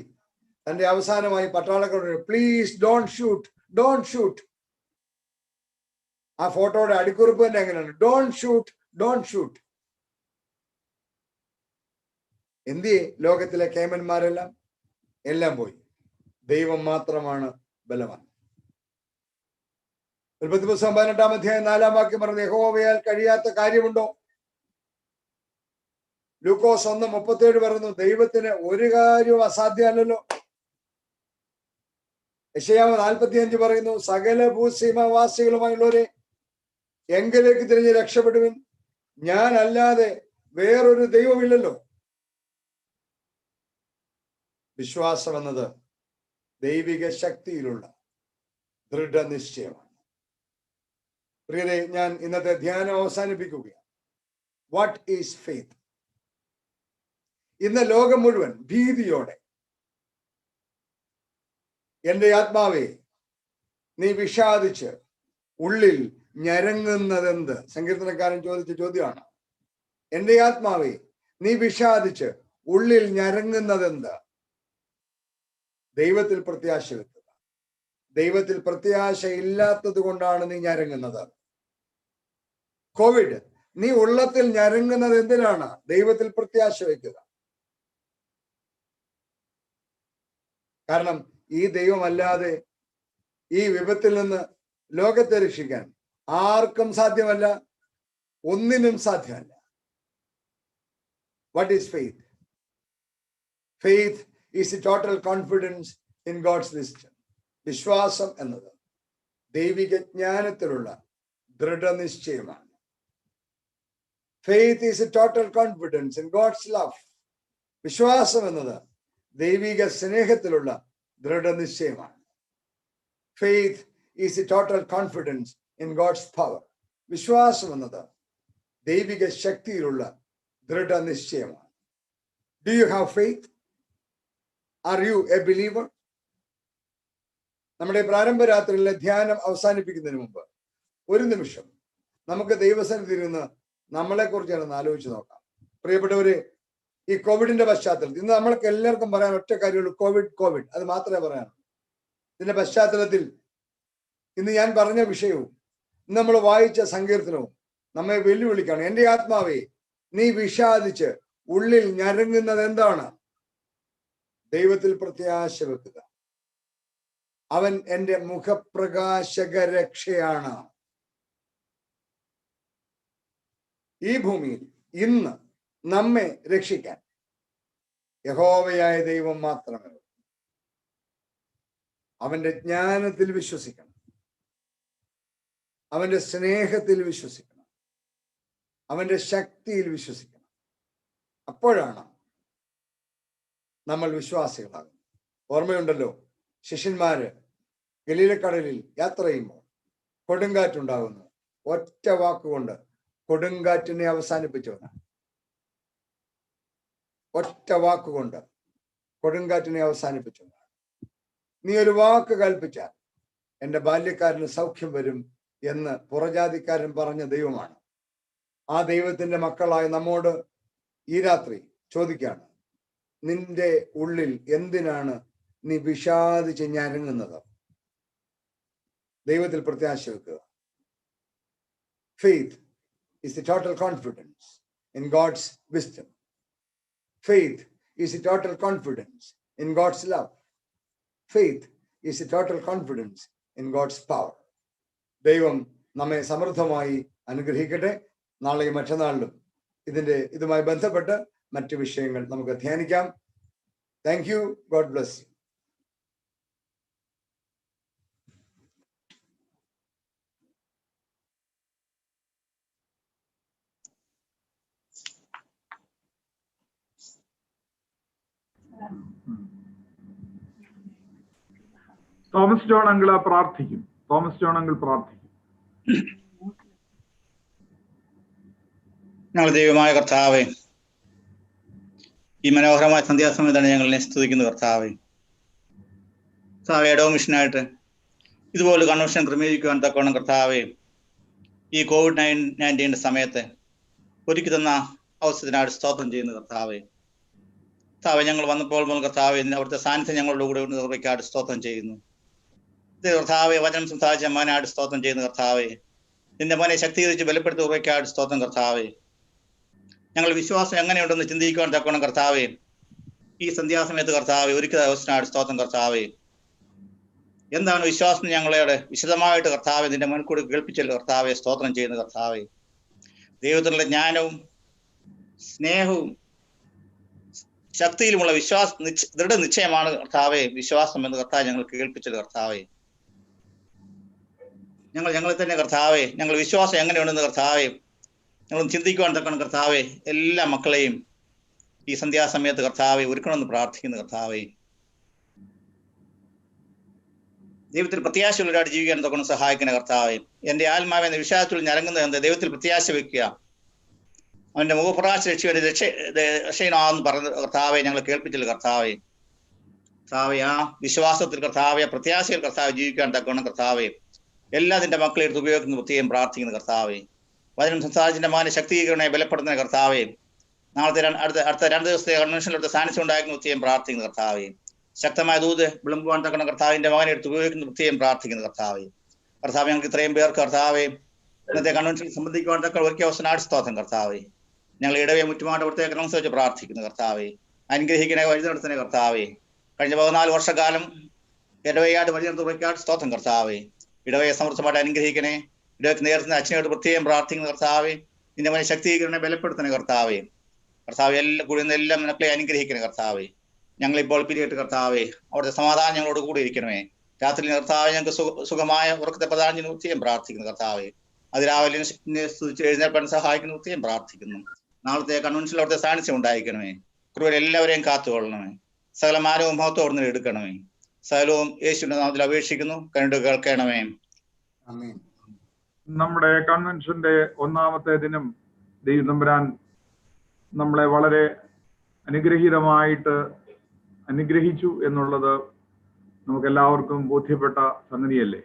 E: തന്റെ അവസാനമായി പട്ടാളക്കാരോട്, please don't shoot, don't shoot. ആ ഫോട്ടോയുടെ അടിക്കുറിപ്പ് തന്നെ എങ്ങനെയാണ്? Don't shoot, don't shoot. എന്തിയെ ലോകത്തിലെ കേമന്മാരെല്ലാം എല്ലാം പോയി, ദൈവം മാത്രമാണ് ബലവാൻ. ഉൽപ്പത്തി പുസ്തകം 18-ാം അധ്യായം 4-ാം വാക്യം പറഞ്ഞു, യഹോവയാൽ കഴിയാത്ത കാര്യമുണ്ടോ? ലൂക്കോസ് 1:37 പറഞ്ഞു, ദൈവത്തിന് ഒരു കാര്യവും അസാധ്യമല്ലല്ലോ. യെശയ്യാവ് 45 പറയുന്നു, സകല ഭൂസീമാവാസികളുമായുള്ളവരെ എങ്കിലേക്ക് തിരിഞ്ഞ് രക്ഷപ്പെടുവിൻ, ഞാൻ അല്ലാതെ വേറൊരു ദൈവമില്ലല്ലോ. വിശ്വാസം എന്നത് ദൈവിക ശക്തിയിലുള്ള ദൃഢനിശ്ചയമാണ്. പ്രിയരെ, ഞാൻ ഇന്നത്തെ ധ്യാനം അവസാനിപ്പിക്കുകയാണ്. What is faith? ഇന്ന് ലോകം മുഴുവൻ ഭീതിയോടെ, എന്റെ ആത്മാവേ നീ വിഷാദിച്ച് ഉള്ളിൽ ഞരങ്ങുന്നതെന്ത്? സങ്കീർത്തനക്കാരൻ ചോദിച്ച ചോദ്യമാണ്. എന്റെ ആത്മാവേ നീ വിഷാദിച്ച് ഉള്ളിൽ ഞരങ്ങുന്നതെന്ത്? ദൈവത്തിൽ പ്രത്യാശ വെക്കുക. ദൈവത്തിൽ പ്രത്യാശ ഇല്ലാത്തത് കൊണ്ടാണ് നീ ഞരങ്ങുന്നത്. കോവിഡ്, നീ ഉള്ളത്തിൽ ഞരങ്ങുന്നത് എന്തിനാണ്? ദൈവത്തിൽ പ്രത്യാശ വയ്ക്കുക. കാരണം ഈ ദൈവമല്ലാതെ ഈ വിപത്തിൽ നിന്ന് ലോകത്തെ രക്ഷിക്കാൻ ആർക്കും സാധ്യമല്ല, ഒന്നിനും സാധ്യമല്ല. What is faith? Faith is a total confidence in God's decision. വിശ്വാസം എന്നത് ദൈവിക ജ്ഞാനത്തിലുള്ള ദൃഢനിശ്ചയമാണ്. Faith is a total confidence in God's love. വിശ്വാസം എന്നത് ദൈവിക സ്നേഹത്തിലുള്ള ദൃഢനിശ്ചയമാണ്. Faith is a total confidence in God's power. വിശ്വാസം എന്നത് ദൈവിക ശക്തിയിലുള്ള ദൃഢനിശ്ചയമാണ്. Do you have faith? Are you a believer? നമ്മുടെ പ്രാരംഭ രാത്രിയിലെ ധ്യാനം അവസാനിപ്പിക്കുന്നതിന് മുമ്പ് ഒരു നിമിഷം നമുക്ക് ദൈവസന്നിധിയിൽ നിന്ന് നമ്മളെ കുറിച്ച് ആലോചിച്ച് നോക്കാം. പ്രിയപ്പെട്ടവരെ, ഈ കോവിഡിന്റെ പശ്ചാത്തലത്തിൽ ഇന്ന് നമ്മൾക്ക് എല്ലാവർക്കും പറയാൻ ഒറ്റ കാര്യമുള്ളൂ, കോവിഡ് കോവിഡ്, അത് മാത്രമേ പറയാനുള്ളൂ. ഇതിന്റെ പശ്ചാത്തലത്തിൽ ഇന്ന് ഞാൻ പറഞ്ഞ വിഷയവും ഇന്ന് നമ്മൾ വായിച്ച സങ്കീർത്തനവും നമ്മെ വെല്ലുവിളിക്കാണ്. എന്റെ ആത്മാവേ നീ വിഷാദിച്ച് ഉള്ളിൽ ഞരങ്ങുന്നത് എന്താണ്? ദൈവത്തിൽ പ്രത്യാശ വെക്കുക. അവൻ എന്റെ മുഖപ്രകാശക രക്ഷയാണ്. ഈ ഭൂമിയിൽ ഇന്ന് നമ്മെ രക്ഷിക്കാൻ യഹോവയായ ദൈവം മാത്രമേ. അവന്റെ ജ്ഞാനത്തിൽ വിശ്വസിക്കണം, അവന്റെ സ്നേഹത്തിൽ വിശ്വസിക്കണം, അവന്റെ ശക്തിയിൽ വിശ്വസിക്കണം. അപ്പോഴാണ് നമ്മൾ വിശ്വാസികളാകുന്നത്. ഓർമ്മയുണ്ടല്ലോ, ശിഷ്യന്മാര് ഗലീലക്കടലിൽ യാത്ര ചെയ്യുമ്പോൾ കൊടുങ്കാറ്റുണ്ടാകുന്നു. ഒറ്റ വാക്കുകൊണ്ട് കൊടുങ്കാറ്റിനെ അവസാനിപ്പിച്ചവനാണ്. ഒറ്റ വാക്കുകൊണ്ട് കൊടുങ്കാറ്റിനെ അവസാനിപ്പിച്ചു. നീ ഒരു വാക്ക് കൽപ്പിച്ചാൽ എൻ്റെ ബാല്യക്കാരന് സൗഖ്യം വരും എന്ന് പുറജാതിക്കാരൻ പറഞ്ഞ ദൈവമാണ്. ആ ദൈവത്തിന്റെ മക്കളായ നമ്മോട് ഈ രാത്രി ചോദിക്കാണ്, നിന്റെ ഉള്ളിൽ എന്തിനാണ് നീ വിഷാദിച്ച് ഞരങ്ങുന്നത്? ദൈവത്തിൽ പ്രത്യാശ വെക്കുക. Faith is the total confidence in God's wisdom. Faith is the total confidence in God's love. Faith is the total confidence in God's power. ദൈവം നമ്മെ സമൃദ്ധമായി അനുഗ്രഹിക്കട്ടെ. നാളെയും മറ്റന്നാളിലും ഇതുമായി ബന്ധപ്പെട്ട് മറ്റു വിഷയങ്ങൾ നമുക്ക് ധ്യാനിക്കാം. Thank you. God bless you.
A: Thomas John uncle പ്രാർത്ഥിക്കും. തോമസ് ജോൺ അങ്കിൾ പ്രാർത്ഥിക്കും.
F: ഞങ്ങൾ ദൈവമായ കർത്താവേ, ഈ മനോഹരമായ സന്ധ്യാസമയത്താണ് ഞങ്ങളെ സ്തുതിക്കുന്നത്. കർത്താവേ, എഡോ മിഷനായിട്ട് ഇതുപോലെ കൺവെൻഷൻ ക്രമീകരിക്കുവാൻ തക്കവണ്ണം കർത്താവേ, ഈ COVID-19 സമയത്ത് ഒരുക്കി തന്ന അവസരത്തിനായിട്ട് സ്തോത്രം ചെയ്യുന്നു. കർത്താവേ, ഞങ്ങൾ വന്നപ്പോൾ മുതൽ കർത്താവേ, അവിടുത്തെ സാന്നിധ്യം ഞങ്ങളുടെ കൂടെ നിർവഹിക്കാട് സ്തോത്രം ചെയ്യുന്നു. കർത്താവെ, വചനം സംസാരിച്ച മോനാട് സ്തോത്രം ചെയ്യുന്നു. കർത്താവെ, നിന്റെ മോനെ ശക്തീകരിച്ച് ബലപ്പെടുത്തി ഉറക്കാട് സ്തോത്രം. കർത്താവെ, ഞങ്ങൾ വിശ്വാസം എങ്ങനെയുണ്ടെന്ന് ചിന്തിക്കുവാൻ തക്കവണ്ണം കർത്താവെ, ഈ സന്ധ്യാസമയത്ത് കർത്താവെ ഒരിക്കൽ അവസരനാട് സ്തോത്രം. കർത്താവെ, എന്താണ് വിശ്വാസം ഞങ്ങളോട് വിശദമായിട്ട് കർത്താവെ നിന്റെ മുൻകൂടി കേൾപ്പിച്ചല്ലോ. കർത്താവെ, സ്തോത്രം ചെയ്യുന്നു. കർത്താവെ, ദൈവത്തിനുള്ള ജ്ഞാനവും സ്നേഹവും ശക്തിയിലുമുള്ള ദൃഢനിശ്ചയമാണ് കർത്താവെ വിശ്വാസം എന്ന് കർത്താവ് ഞങ്ങൾ കേൾപ്പിച്ചത്. കർത്താവെ, ഞങ്ങളെ തന്നെ കർത്താവെ, ഞങ്ങൾ വിശ്വാസം എങ്ങനെയുണ്ടെന്ന് കർത്താവെ ഞങ്ങൾ ചിന്തിക്കുവാൻ തക്കണം. കർത്താവെ, എല്ലാ മക്കളെയും ഈ സന്ധ്യാസമയത്ത് കർത്താവെ ഒരുക്കണമെന്ന് പ്രാർത്ഥിക്കുന്നു. കർത്താവെ, ദൈവത്തിൽ പ്രത്യാശയുള്ളവരായിട്ട് ജീവിക്കാൻ തക്കണം സഹായിക്കുന്ന കർത്താവെ. എൻ്റെ ആത്മാവെന്ന വിഷയത്തിൽ ഞരങ്ങുന്നത് എന്ത്? ദൈവത്തിൽ പ്രത്യാശ വെക്കുക. അവന്റെ മുഖപ്രകാശ രക്ഷയനാന്ന് പറഞ്ഞ കർത്താവെ ഞങ്ങൾ കേൾപ്പിച്ചില്ല. കർത്താവെ, ആ വിശ്വാസത്തിൽ കർത്താവെ, പ്രത്യാശയിൽ കർത്താവ് ജീവിക്കാൻ തക്കണം. കർത്താവെ, എല്ലാതിന്റെ മക്കളെ എടുത്ത് ഉപയോഗിക്കുന്ന പ്രത്യേകം പ്രാർത്ഥിക്കുന്നു. കർത്താവെ, വചനം സംസാരിച്ചിന്റെ മാന ശക്തീകരണെ ബലപ്പെടുത്തുന്ന കർത്താവെ, നാളത്തെ അടുത്ത 2 ദിവസത്തെ കൺവെൻഷനിലെടുത്ത സാന്നിധ്യം ഉണ്ടാക്കുന്ന പ്രത്യേകം പ്രാർത്ഥിക്കുന്നു. കർത്താവെ, ശക്തമായ ദൂത് വിളമ്പുവാൻ തക്കണം കർത്താവിന്റെ മകനെ എടുത്ത് ഉപയോഗിക്കുന്ന പ്രത്യേകം പ്രാർത്ഥിക്കുന്നു. കർത്താവെ, ഞങ്ങൾക്ക് ഇത്രയും പേർക്ക് കർത്താവെ ഇന്നത്തെ കൺവെൻഷനിൽ സംബന്ധിക്കുവാൻ തക്ക ഒരുക്കിയ അവസരനാട് സ്തോത്രം. കർത്താവെ, ഞങ്ങൾ ഇടവയെ മുറ്റുമായിട്ട് പ്രത്യേക ക്രമം വെച്ച് പ്രാർത്ഥിക്കുന്നു. കർത്താവെ, അനുഗ്രഹിക്കുന്ന വഴി നടത്തുന്ന കർത്താവെ, കഴിഞ്ഞ 14 വർഷക്കാലം ഇടവയായിട്ട് വഴി നടത്തുവാൻ സ്തോത്രം. കർത്താവെ, ഇടവയെ സമൃദ്ധമായിട്ട് അനുഗ്രഹിക്കണേ. ഇടവയ്ക്ക് നേരത്തെ അച്ഛനോട് പ്രത്യേകം പ്രാർത്ഥിക്കുന്ന കർത്താവെ, നിന്റെ മനെ ശക്തീകരണെ ബലപ്പെടുത്തുന്ന കർത്താവെ. എല്ലാ കൂടുന്ന എല്ലാ മക്കളെ അനുഗ്രഹിക്കണേ. കർത്താവെ, ഞങ്ങളിപ്പോൾ പിരിയിട്ട് കർത്താവെ അവിടുത്തെ സമാധാനം ഞങ്ങളോട് കൂടി ഇരിക്കണമേ. രാത്രി കർത്താവെ ഞങ്ങൾക്ക് സുഖമായ ഉറക്കത്തെ പ്രധാനം പ്രത്യേകം പ്രാർത്ഥിക്കുന്നു. കർത്താവെ, അതിരാവിലെ എഴുന്നേൽപ്പാൻ സഹായിക്കുന്ന പ്രത്യേകം പ്രാർത്ഥിക്കുന്നു. നാളത്തെ കൺവെൻഷനിൽ അവിടുത്തെ സാന്നിധ്യം ഉണ്ടായിരിക്കണമേ. ക്രൂര എല്ലാവരെയും കാത്തുകൊള്ളണമേ. സകലമാനവും മഹത്വം എടുക്കണമേ. സകലവും യേശുവിന്റെ നാമത്തിൽ അപേക്ഷിക്കുന്നു. കണ്ടു കേൾക്കണമേ.
A: നമ്മുടെ കൺവെൻഷന്റെ 1ാമത്തെ ദിനം ദൈവം തമ്പുരാൻ നമ്മളെ വളരെ അനുഗ്രഹീതമായിട്ട് അനുഗ്രഹിച്ചു എന്നുള്ളത് നമുക്കെല്ലാവർക്കും ബോധ്യപ്പെട്ട സംഗതിയല്ലേ?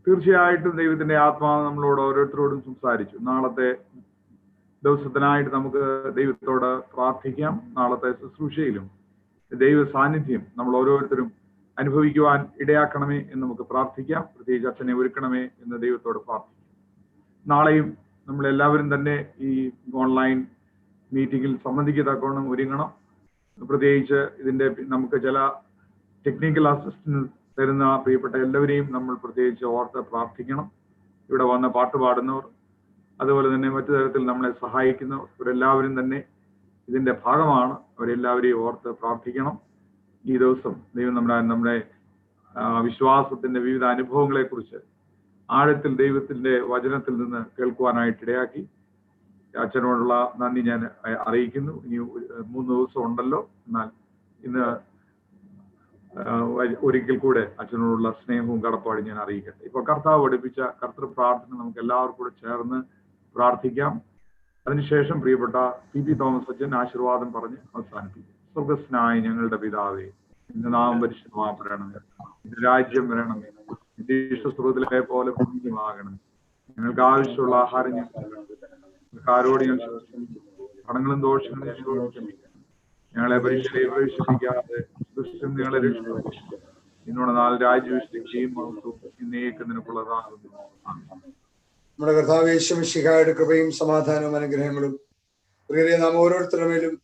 A: തീർച്ചയായിട്ടും ദൈവത്തിന്റെ ആത്മാവ് നമ്മളോട് ഓരോരുത്തരോടും സംസാരിച്ചു. നാളത്തെ ദിവസത്തിനായിട്ട് നമുക്ക് ദൈവത്തോട് പ്രാർത്ഥിക്കാം. നാളത്തെ ശുശ്രൂഷയിലും ദൈവ സാന്നിധ്യം നമ്മൾ ഓരോരുത്തരും അനുഭവിക്കുവാൻ ഇടയാക്കണമേ എന്ന് നമുക്ക് പ്രാർത്ഥിക്കാം. പ്രത്യേകിച്ച് അച്ഛനെ ഒരുക്കണമേ എന്ന് ദൈവത്തോട് പ്രാർത്ഥിക്കാം. നാളെയും നമ്മളെല്ലാവരും തന്നെ ഈ ഓൺലൈൻ മീറ്റിങ്ങിൽ സംബന്ധിക്കത്തക്കവണ്ണം ഒരുങ്ങണം. പ്രത്യേകിച്ച് ഇതിന്റെ നമുക്ക് ചില ടെക്നിക്കൽ അസിസ്റ്റൻസ് തരുന്ന പ്രിയപ്പെട്ട എല്ലാവരെയും നമ്മൾ പ്രത്യേകിച്ച് ഓർത്ത് പ്രാർത്ഥിക്കണം. ഇവിടെ വന്ന് പാട്ട് പാടുന്നവർ, അതുപോലെ തന്നെ മറ്റു തരത്തിൽ നമ്മളെ സഹായിക്കുന്നവർ, ഇവരെല്ലാവരും തന്നെ ഇതിന്റെ ഭാഗമാണ്. അവരെല്ലാവരെയും ഓർത്ത് പ്രാർത്ഥിക്കണം. ഈ ദിവസം ദൈവം നമ്മുടെ വിശ്വാസത്തിന്റെ വിവിധ അനുഭവങ്ങളെ കുറിച്ച് ആഴത്തിൽ ദൈവത്തിന്റെ വചനത്തിൽ നിന്ന് കേൾക്കുവാനായിട്ട് ഇടയാക്കി. അച്ഛനോടുള്ള നന്ദി ഞാൻ അറിയിക്കുന്നു. ഇനി 3 ദിവസം ഉണ്ടല്ലോ. എന്നാൽ ഇന്ന് ഒരിക്കൽ കൂടെ അച്ഛനോടുള്ള സ്നേഹവും കടപ്പാടും ഞാൻ അറിയിക്കട്ടെ. ഇപ്പൊ കർത്താവ് പഠിപ്പിച്ച കർത്തൃ പ്രാർത്ഥന നമുക്ക് എല്ലാവർക്കും കൂടെ ചേർന്ന് പ്രാർത്ഥിക്കാം. അതിനുശേഷം പ്രിയപ്പെട്ട പി തോമസ് അച്ഛൻ ആശീർവാദം പറഞ്ഞ് അവസാനിപ്പിക്കും. സ്വർഗസ്നായ ഞങ്ങളുടെ പിതാവേ, നിന്റെ നാമം പരിശുദ്ധമാക്കണമേ, നിന്റെ രാജ്യം വരണമേ, നിന്റെ ഇഷ്ടസ്വരത്തിലെ പോലെ പുണ്യമാകണം. ഞങ്ങൾക്ക് ആവശ്യമുള്ള ആഹാരം ഞങ്ങൾക്ക് ആരോട് ഞങ്ങൾ കടങ്ങളും ദോഷങ്ങളും ഞങ്ങളെ പരീക്ഷയിൽ പ്രവേശിപ്പിക്കാതെ ദുഷ്ടൻ ഞങ്ങളെ രക്ഷിക്കും. ഇന്നോട് നാല് രാജ്യവിഷ്ടിക്കുകയും ഇന്നേക്ക് നിനക്കുള്ളതാകുന്നു.
E: നമ്മുടെ കർത്താവ് യേശു മിശിഹായുടെ കൃപയും സമാധാനവും അനുഗ്രഹങ്ങളും പ്രിയരെ നാം ഓരോരുത്തരുടെ മേലും